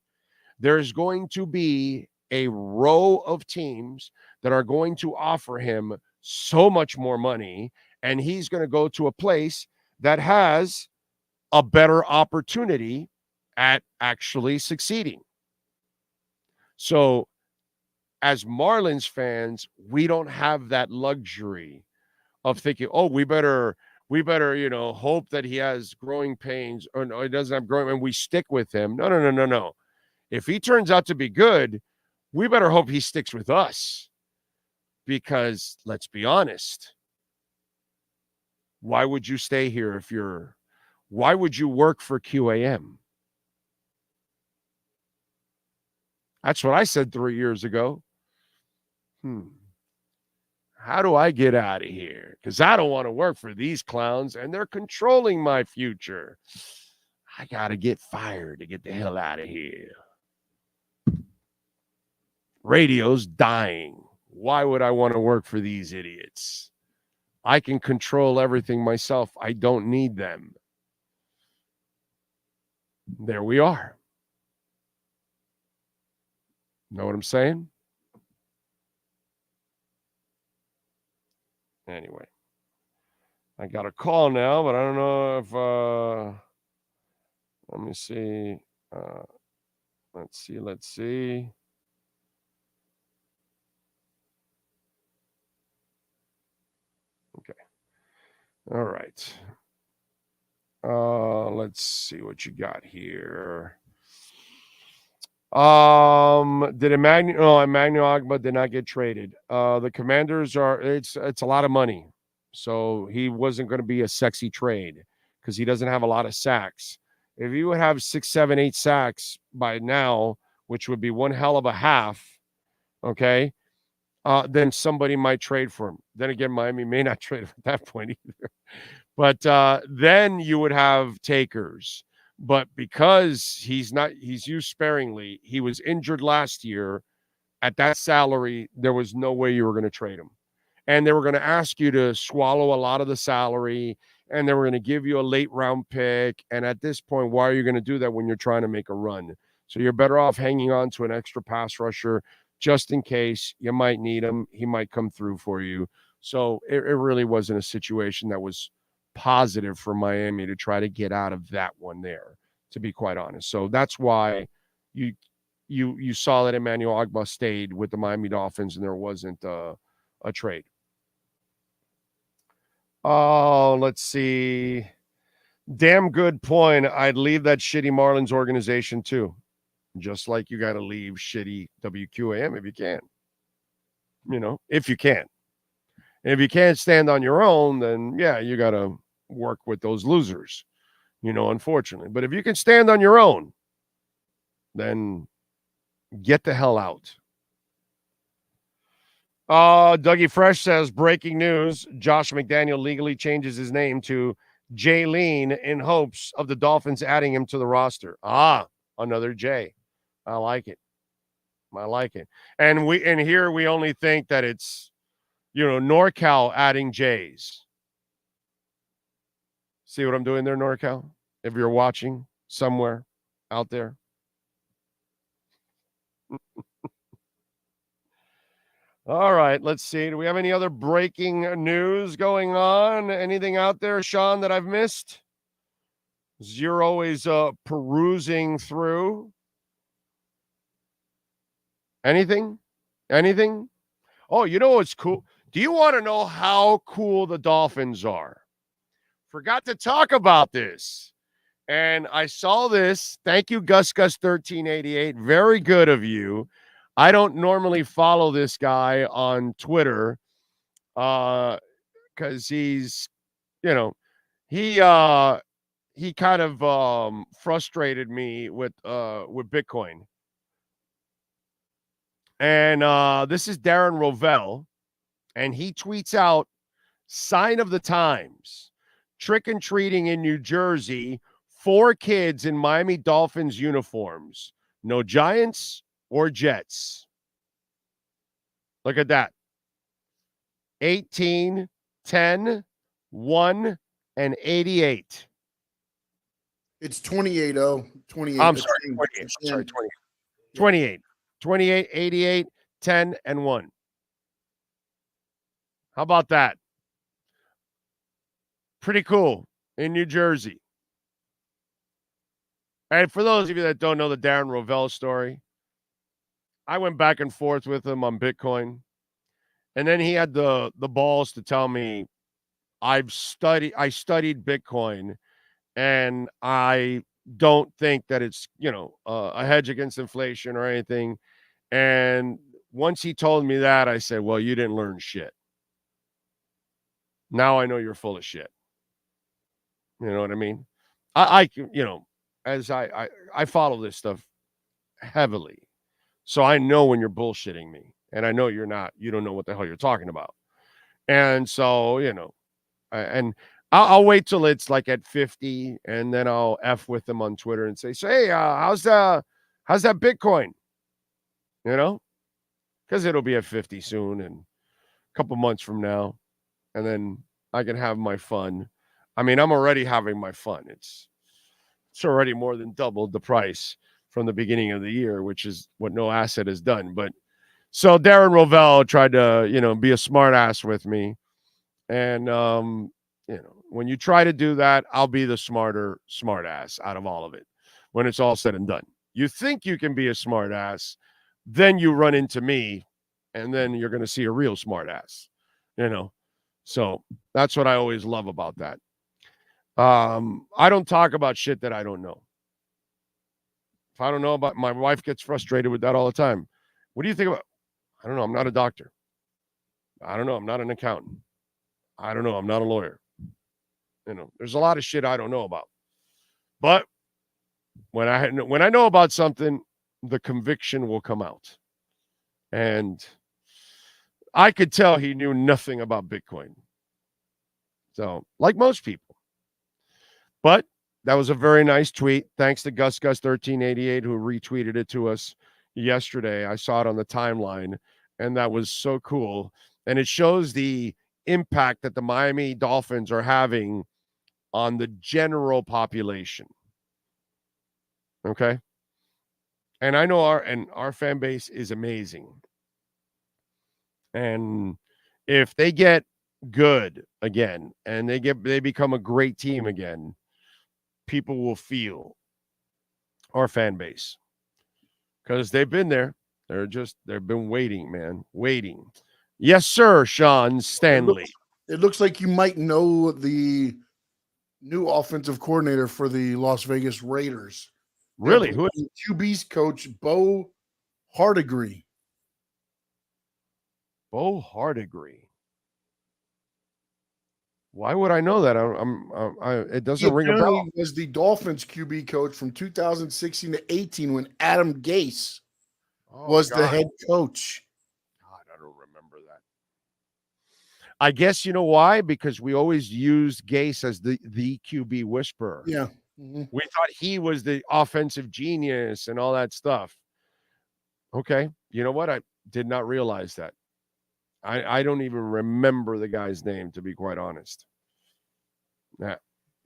there's going to be a row of teams that are going to offer him so much more money, and he's going to go to a place that has a better opportunity at actually succeeding. So as Marlins fans, we don't have that luxury of thinking, oh, we better we better, hope that he has growing pains or no, he doesn't have growing, and we stick with him. No, no, no, no, no. If he turns out to be good, we better hope he sticks with us because let's be honest. Why would you stay here why would you work for QAM? That's what I said 3 years ago. How do I get out of here? Because I don't want to work for these clowns and they're controlling my future. I got to get fired to get the hell out of here. Radio's dying. Why would I want to work for these idiots? I can control everything myself. I don't need them. There we are. Know what I'm saying? Anyway, I got a call now, but I don't know if, let me see. Let's see. Okay. All right. Let's see what you got here. Did Emmanuel Agba did not get traded. The Commanders it's a lot of money. So he wasn't going to be a sexy trade because he doesn't have a lot of sacks. If he would have 6, 7, 8 sacks by now, which would be one hell of a half, okay, then somebody might trade for him. Then again, Miami may not trade him at that point either. But then you would have takers. But because he's used sparingly, he was injured last year at that salary, there was no way you were going to trade him. And they were going to ask you to swallow a lot of the salary, and they were going to give you a late round pick. And at this point, why are you going to do that when you're trying to make a run? So you're better off hanging on to an extra pass rusher just in case you might need him. He might come through for you. So it really wasn't a situation that was positive for Miami to try to get out of that one there, to be quite honest. So that's why you saw that Emmanuel Agba stayed with the Miami Dolphins and there wasn't a trade. Oh, let's see. Damn good point. I'd leave that shitty Marlins organization too. Just like you got to leave shitty WQAM if you can. If you can. And if you can't stand on your own, then yeah, you got to work with those losers, unfortunately. But if you can stand on your own, then get the hell out. Dougie Fresh says, breaking news, Josh McDaniel legally changes his name to Jaylene in hopes of the Dolphins adding him to the roster. Another J. I like it. And here we only think that it's, NorCal adding J's. See what I'm doing there, NorCal? If you're watching somewhere out there. All right, let's see. Do we have any other breaking news going on? Anything out there, Sean, that I've missed? You're always perusing through. Anything? Oh, you know what's cool? Do you want to know how cool the Dolphins are? Forgot to talk about this. And I saw this. Thank you, GusGus1388. Very good of you. I don't normally follow this guy on Twitter because he's, he kind of frustrated me with Bitcoin. And this is Darren Rovell, and he tweets out, sign of the times, trick and treating in New Jersey, 4 kids in Miami Dolphins uniforms, no Giants or Jets. Look at that. 18, 10, 1, and 88. It's 28, 28. I'm sorry, 28. 28, 88, 10, and 1. How about that? Pretty cool in New Jersey. And for those of you that don't know the Darren Rovell story, I went back and forth with him on Bitcoin. And then he had the balls to tell me I studied Bitcoin, and I don't think that it's, a hedge against inflation or anything. And once he told me that, I said, well, you didn't learn shit. Now I know you're full of shit. You know what I mean? As I follow this stuff heavily. So I know when you're bullshitting me, and I know you don't know what the hell you're talking about. And so, and I'll wait till it's like at 50, and then I'll F with them on Twitter and say, hey, how's that Bitcoin? Because it'll be at 50 soon and a couple months from now. And then I can have my fun. I mean, I'm already having my fun. It's already more than doubled the price from the beginning of the year, which is what no asset has done. But so Darren Rovell tried to, be a smart ass with me. And, when you try to do that, I'll be the smarter smart ass out of all of it when it's all said and done. You think you can be a smart ass, then you run into me, and then you're going to see a real smart ass, So that's what I always love about that. I don't talk about shit that I don't know. If I don't know about, my wife gets frustrated with that all the time. What do you think about? I don't know. I'm not a doctor. I don't know. I'm not an accountant. I don't know. I'm not a lawyer. There's a lot of shit I don't know about. But when I know about something, the conviction will come out. And I could tell he knew nothing about Bitcoin. So, like most people. But that was a very nice tweet. Thanks to GusGus1388 who retweeted it to us yesterday. I saw it on the timeline, and that was so cool. And it shows the impact that the Miami Dolphins are having on the general population. Okay? And I know our fan base is amazing. And if they get good again and they become a great team again, people will feel our fan base because they've been there. They've been waiting, man, waiting. Yes, sir, Sean Stanley. It looks like you might know the new offensive coordinator for the Las Vegas Raiders. Really? Who? QB's coach, Bo Hardigree. Bo Hardigree. Why would I know that? It doesn't ring a bell. He was the Dolphins QB coach from 2016 to 18 when Adam Gase was the head coach. God, I don't remember that. I guess you know why? Because we always used Gase as the QB whisperer. Yeah. Mm-hmm. We thought he was the offensive genius and all that stuff. Okay. You know what? I did not realize that. I don't even remember the guy's name, to be quite honest. Yeah.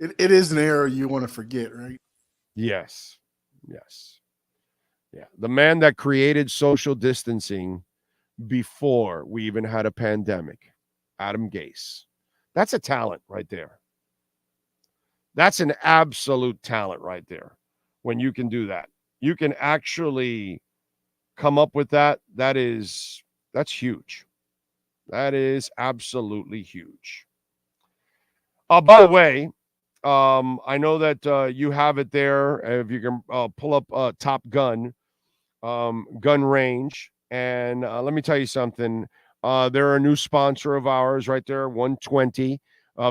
It is an error you want to forget, right? Yes. Yeah. The man that created social distancing before we even had a pandemic, Adam Gase. That's a talent right there. That's an absolute talent right there. When you can do that, you can actually come up with that. That's huge. That is absolutely huge. By the way, I know that you have it there. If you can pull up Top Gun, Gun Range. And let me tell you something. They're a new sponsor of ours right there, 120,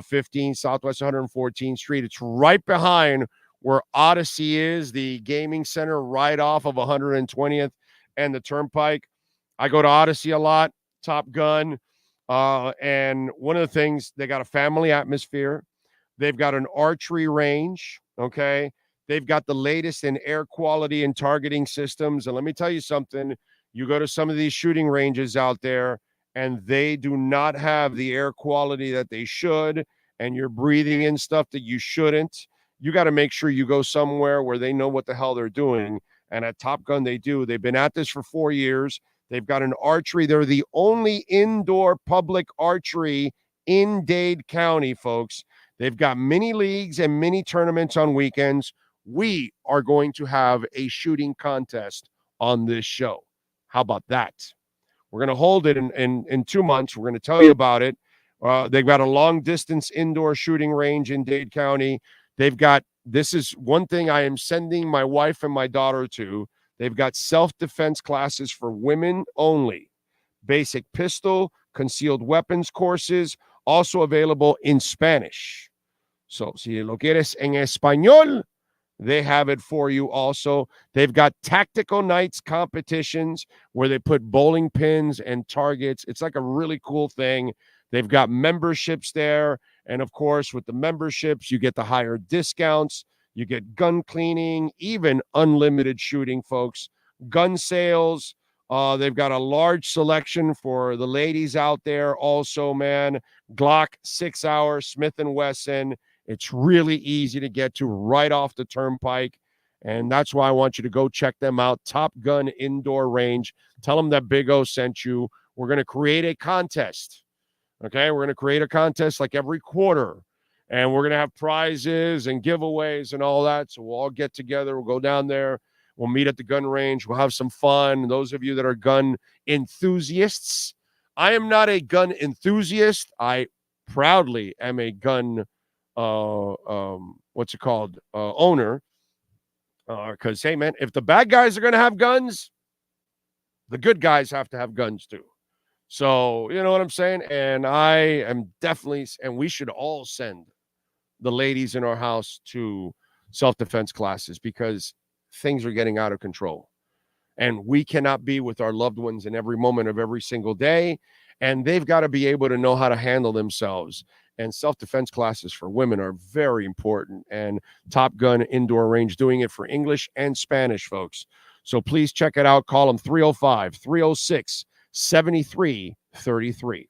15 Southwest 114th Street. It's right behind where Odyssey is, the gaming center right off of 120th and the Turnpike. I go to Odyssey a lot. Top Gun. And one of the things, they got a family atmosphere. They've got an archery range, okay? They've got the latest in air quality and targeting systems. And let me tell you something. You go to some of these shooting ranges out there, and they do not have the air quality that they should, and you're breathing in stuff that you shouldn't. You got to make sure you go somewhere where they know what the hell they're doing. And at Top Gun, they do. They've been at this for 4 years. They've got an archery. They're the only indoor public archery in Dade County, folks. They've got mini leagues and mini tournaments on weekends. We are going to have a shooting contest on this show. How about that? We're going to hold it in 2 months. We're going to tell you about it. They've got a long-distance indoor shooting range in Dade County. This is one thing I am sending my wife and my daughter to. They've got self-defense classes for women only. Basic pistol, concealed weapons courses, also available in Spanish. So, si lo quieres en español, they have it for you also. They've got tactical nights competitions where they put bowling pins and targets. It's like a really cool thing. They've got memberships there. And, of course, with the memberships, you get the higher discounts. You get gun cleaning, even unlimited shooting, folks. Gun sales. They've got a large selection for the ladies out there also, man. Glock 6 Hour, Smith & Wesson. It's really easy to get to right off the turnpike. And that's why I want you to go check them out. Top Gun Indoor Range. Tell them that Big O sent you. We're going to create a contest. Okay, we're going to create a contest like every quarter. And we're going to have prizes and giveaways and all that. So we'll all get together. We'll go down there. We'll meet at the gun range. We'll have some fun. Those of you that are gun enthusiasts, I am not a gun enthusiast. I proudly am a gun owner. Because, hey, man, if the bad guys are going to have guns, the good guys have to have guns too. So, you know what I'm saying? And I am definitely, and we should all send the ladies in our house to self-defense classes because things are getting out of control. And we cannot be with our loved ones in every moment of every single day. And they've got to be able to know how to handle themselves. And self-defense classes for women are very important. And Top Gun Indoor Range doing it for English and Spanish, folks. So please check it out. Call them 305-306-7333.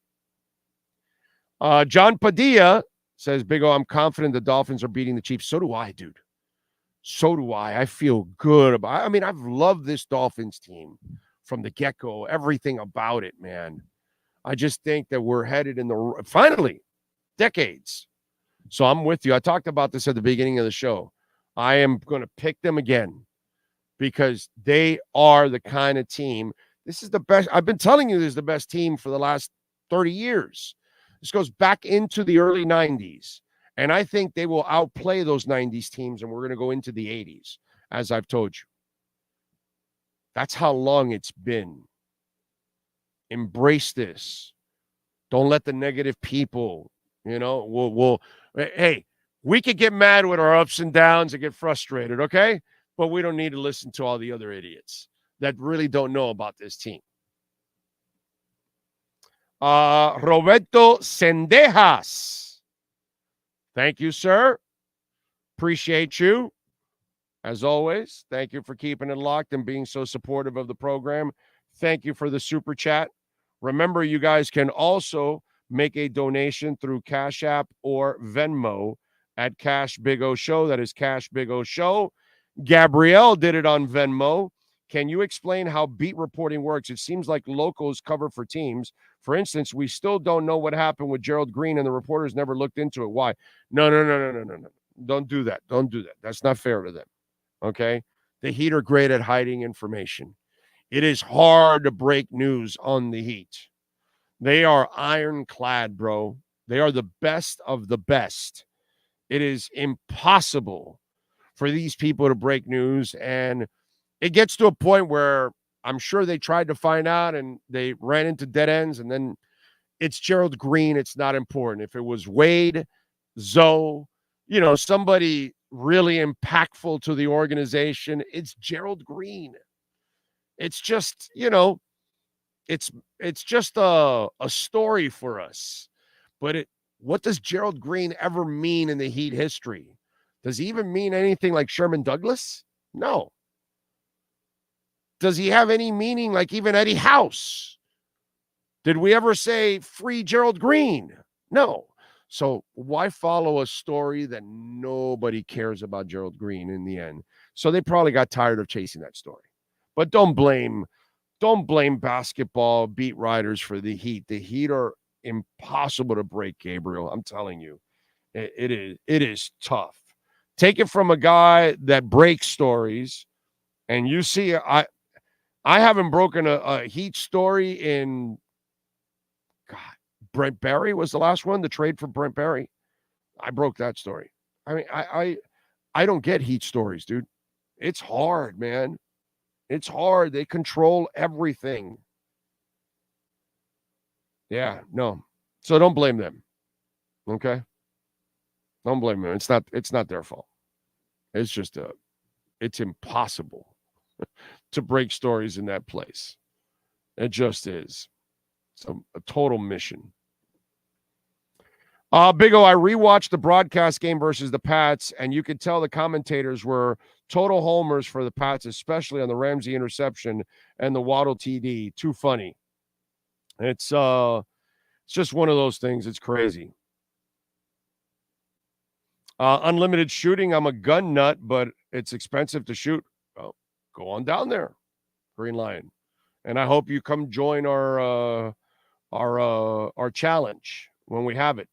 John Padilla says, Big O, I'm confident the Dolphins are beating the Chiefs. So do I, dude. So do I. I feel good about it. I mean, I've loved this Dolphins team from the get-go. Everything about it, man. I just think that we're headed in the finally decades. So I'm with you. I talked about this at the beginning of the show. I am going to pick them again because they are the kind of team. This is the best. I've been telling you this is the best team for the last 30 years. This goes back into the early 90s. And I think they will outplay those 90s teams, and we're going to go into the 80s, as I've told you. That's how long it's been. Embrace this. Don't let the negative people, hey, we could get mad with our ups and downs and get frustrated, okay? But we don't need to listen to all the other idiots that really don't know about this team. Roberto Sendejas. Thank you, sir. Appreciate you. As always, thank you for keeping it locked and being so supportive of the program. Thank you for the super chat. Remember, you guys can also make a donation through Cash App or Venmo at Cash Big O Show. That is Cash Big O Show. Gabrielle did it on Venmo. Can you explain how beat reporting works? It seems like locals cover for teams. For instance, we still don't know what happened with Gerald Green, and the reporters never looked into it. Why? No. Don't do that. Don't do that. That's not fair to them. Okay? The Heat are great at hiding information. It is hard to break news on the Heat. They are ironclad, bro. They are the best of the best. It is impossible for these people to break news, and it gets to a point where I'm sure they tried to find out and they ran into dead ends, and then it's Gerald Green. It's not important. If it was Wade, Zoe, somebody really impactful to the organization, it's Gerald Green. It's just, it's just a story for us. But what does Gerald Green ever mean in the Heat history? Does he even mean anything like Sherman Douglas? No. Does he have any meaning like even Eddie House? Did we ever say free Gerald Green? No. So why follow a story that nobody cares about Gerald Green in the end? So they probably got tired of chasing that story. But don't blame basketball beat writers for the Heat. The Heat are impossible to break, Gabriel. I'm telling you. It is tough. Take it from a guy that breaks stories, and you see I haven't broken a Heat story in Brent Berry was the last one, the trade for Brent Berry. I broke that story. I mean, I don't get Heat stories, dude. It's hard, man. It's hard. They control everything. Yeah, no. So don't blame them. Okay? Don't blame them. It's not their fault. It's just it's impossible to break stories in that place. It just is. It's a total mission. Big O, I rewatched the broadcast game versus the Pats, and you could tell the commentators were total homers for the Pats, especially on the Ramsey interception and the Waddle TD. Too funny. It's just one of those things. It's crazy. Unlimited shooting. I'm a gun nut, but it's expensive to shoot. Well, go on down there, Green Lion, and I hope you come join our challenge when we have it.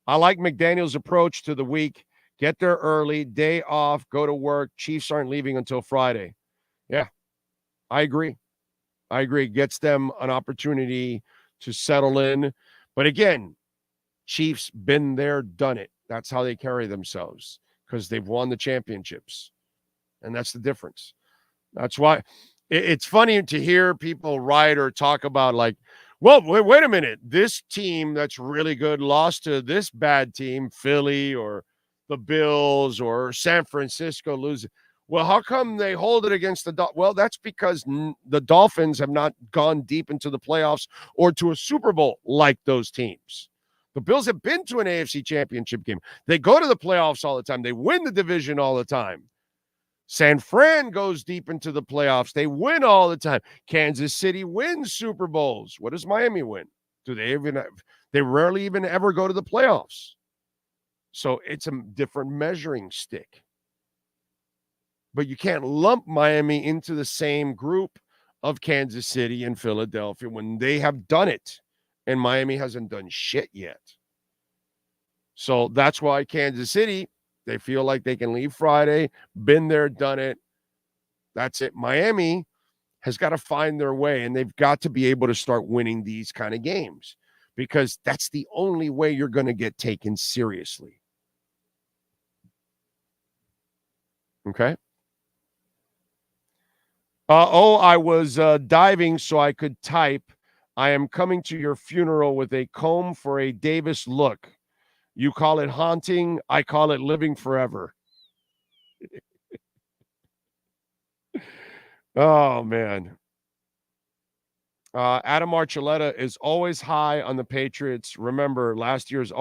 I like McDaniel's approach to the week. Get there early, day off, go to work. Chiefs aren't leaving until Friday. Yeah, I agree. Gets them an opportunity to settle in. But again, Chiefs been there, done it. That's how they carry themselves because they've won the championships. And that's the difference. That's why it's funny to hear people write or talk about like, well, wait a minute. This team that's really good lost to this bad team, Philly or the Bills or San Francisco losing. Well, how come they hold it against the Dolphins? Well, that's because the Dolphins have not gone deep into the playoffs or to a Super Bowl like those teams. The Bills have been to an AFC championship game. They go to the playoffs all the time. They win the division all the time. San Fran goes deep into the playoffs. They win all the time. Kansas City wins Super Bowls. What does Miami win? Do they even? They rarely even ever go to the playoffs. So it's a different measuring stick. But you can't lump Miami into the same group of Kansas City and Philadelphia when they have done it. And Miami hasn't done shit yet. So that's why Kansas City, they feel like they can leave Friday, been there, done it. That's it. Miami has got to find their way, and they've got to be able to start winning these kind of games because that's the only way you're going to get taken seriously. Okay? I was diving so I could type. I am coming to your funeral with a comb for a Davis look. You call it haunting. I call it living forever. Oh, man. Adam Archuleta is always high on the Patriots. Remember last year's,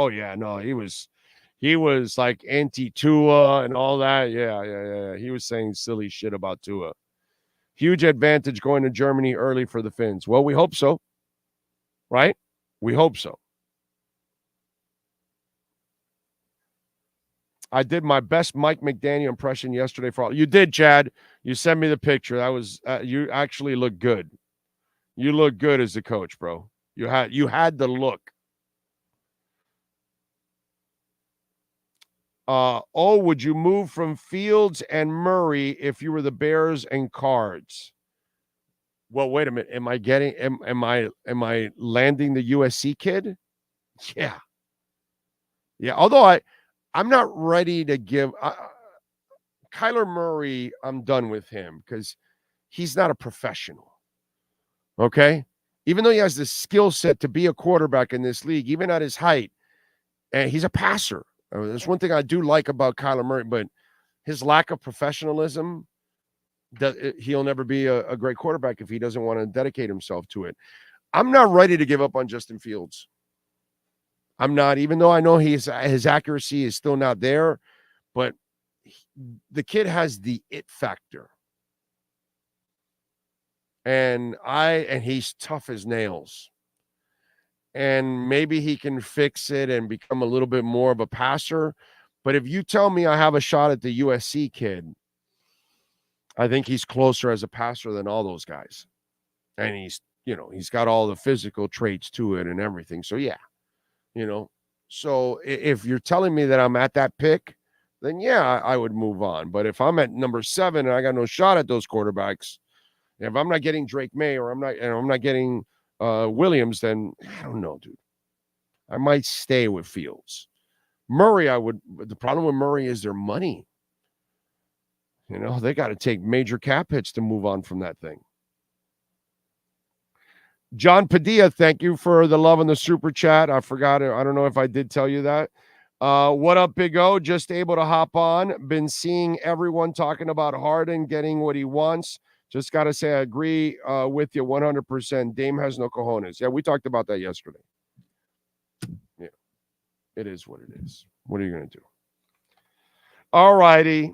he was like anti-Tua and all that. Yeah. He was saying silly shit about Tua. Huge advantage going to Germany early for the Finns. Well, we hope so. Right? We hope so. I did my best Mike McDaniel impression yesterday for all. You did, Chad. You sent me the picture. That was you actually look good. You look good as a coach, bro. You had the look. Would you move from Fields and Murray if you were the Bears and Cards? Well, wait a minute. Am I landing the USC kid? Yeah. Although I'm not ready to give Kyler Murray. I'm done with him because he's not a professional. Okay. Even though he has the skill set to be a quarterback in this league, even at his height, and he's a passer. There's one thing I do like about Kyler Murray, but his lack of professionalism, he'll never be a great quarterback if he doesn't want to dedicate himself to it. I'm not ready to give up on Justin Fields. I'm not, even though I know his accuracy is still not there, but the kid has the it factor. And he's tough as nails. And maybe he can fix it and become a little bit more of a passer. But if you tell me I have a shot at the USC kid, I think he's closer as a passer than all those guys. And he's got all the physical traits to it and everything. So, yeah, so if you're telling me that I'm at that pick, then, yeah, I would move on. But if I'm at number 7 and I got no shot at those quarterbacks, if I'm not getting Drake May or I'm not getting Williams, then I don't know, dude. I might stay with Fields. Murray, I would. The problem with Murray is their money. You know, they got to take major cap hits to move on from that thing. John Padilla, thank you for the love in the super chat. I forgot it. I don't know if I did tell you that. What up, Big O? Just able to hop on. Been seeing everyone talking about Harden getting what he wants. Just got to say, I agree with you 100%. Dame has no cojones. Yeah, we talked about that yesterday. Yeah, it is what it is. What are you going to do? All righty.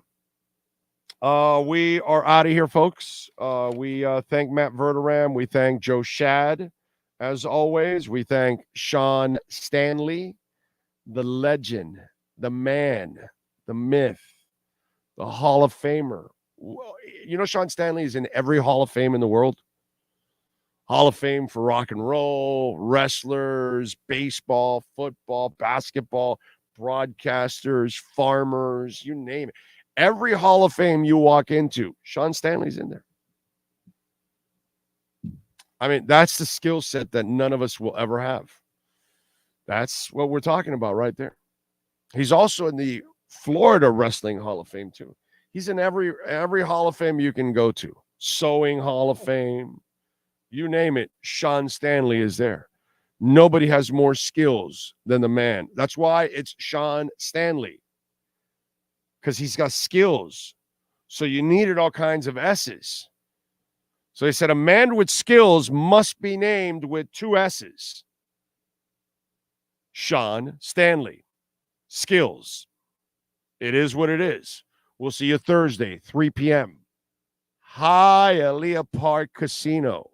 We are out of here, folks. We thank Matt Verderam. We thank Joe Shad. As always, we thank Sean Stanley, the legend, the man, the myth, the Hall of Famer. You know, Sean Stanley is in every Hall of Fame in the world. Hall of Fame for rock and roll, wrestlers, baseball, football, basketball, broadcasters, farmers, you name it. Every Hall of Fame you walk into, Sean Stanley's in there. I mean, that's the skill set that none of us will ever have. That's what we're talking about right there. He's also in the Florida Wrestling Hall of Fame, too. He's in every Hall of Fame you can go to. Sewing Hall of Fame. You name it, Sean Stanley is there. Nobody has more skills than the man. That's why it's Sean Stanley. Because he's got skills. So you needed all kinds of S's. So they said a man with skills must be named with 2 S's. Sean Stanley. Skills. It is what it is. We'll see you Thursday, 3 p.m. Hialeah Park Casino.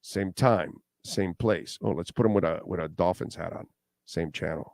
Same time, same place. Oh, let's put him with a Dolphins hat on. Same channel.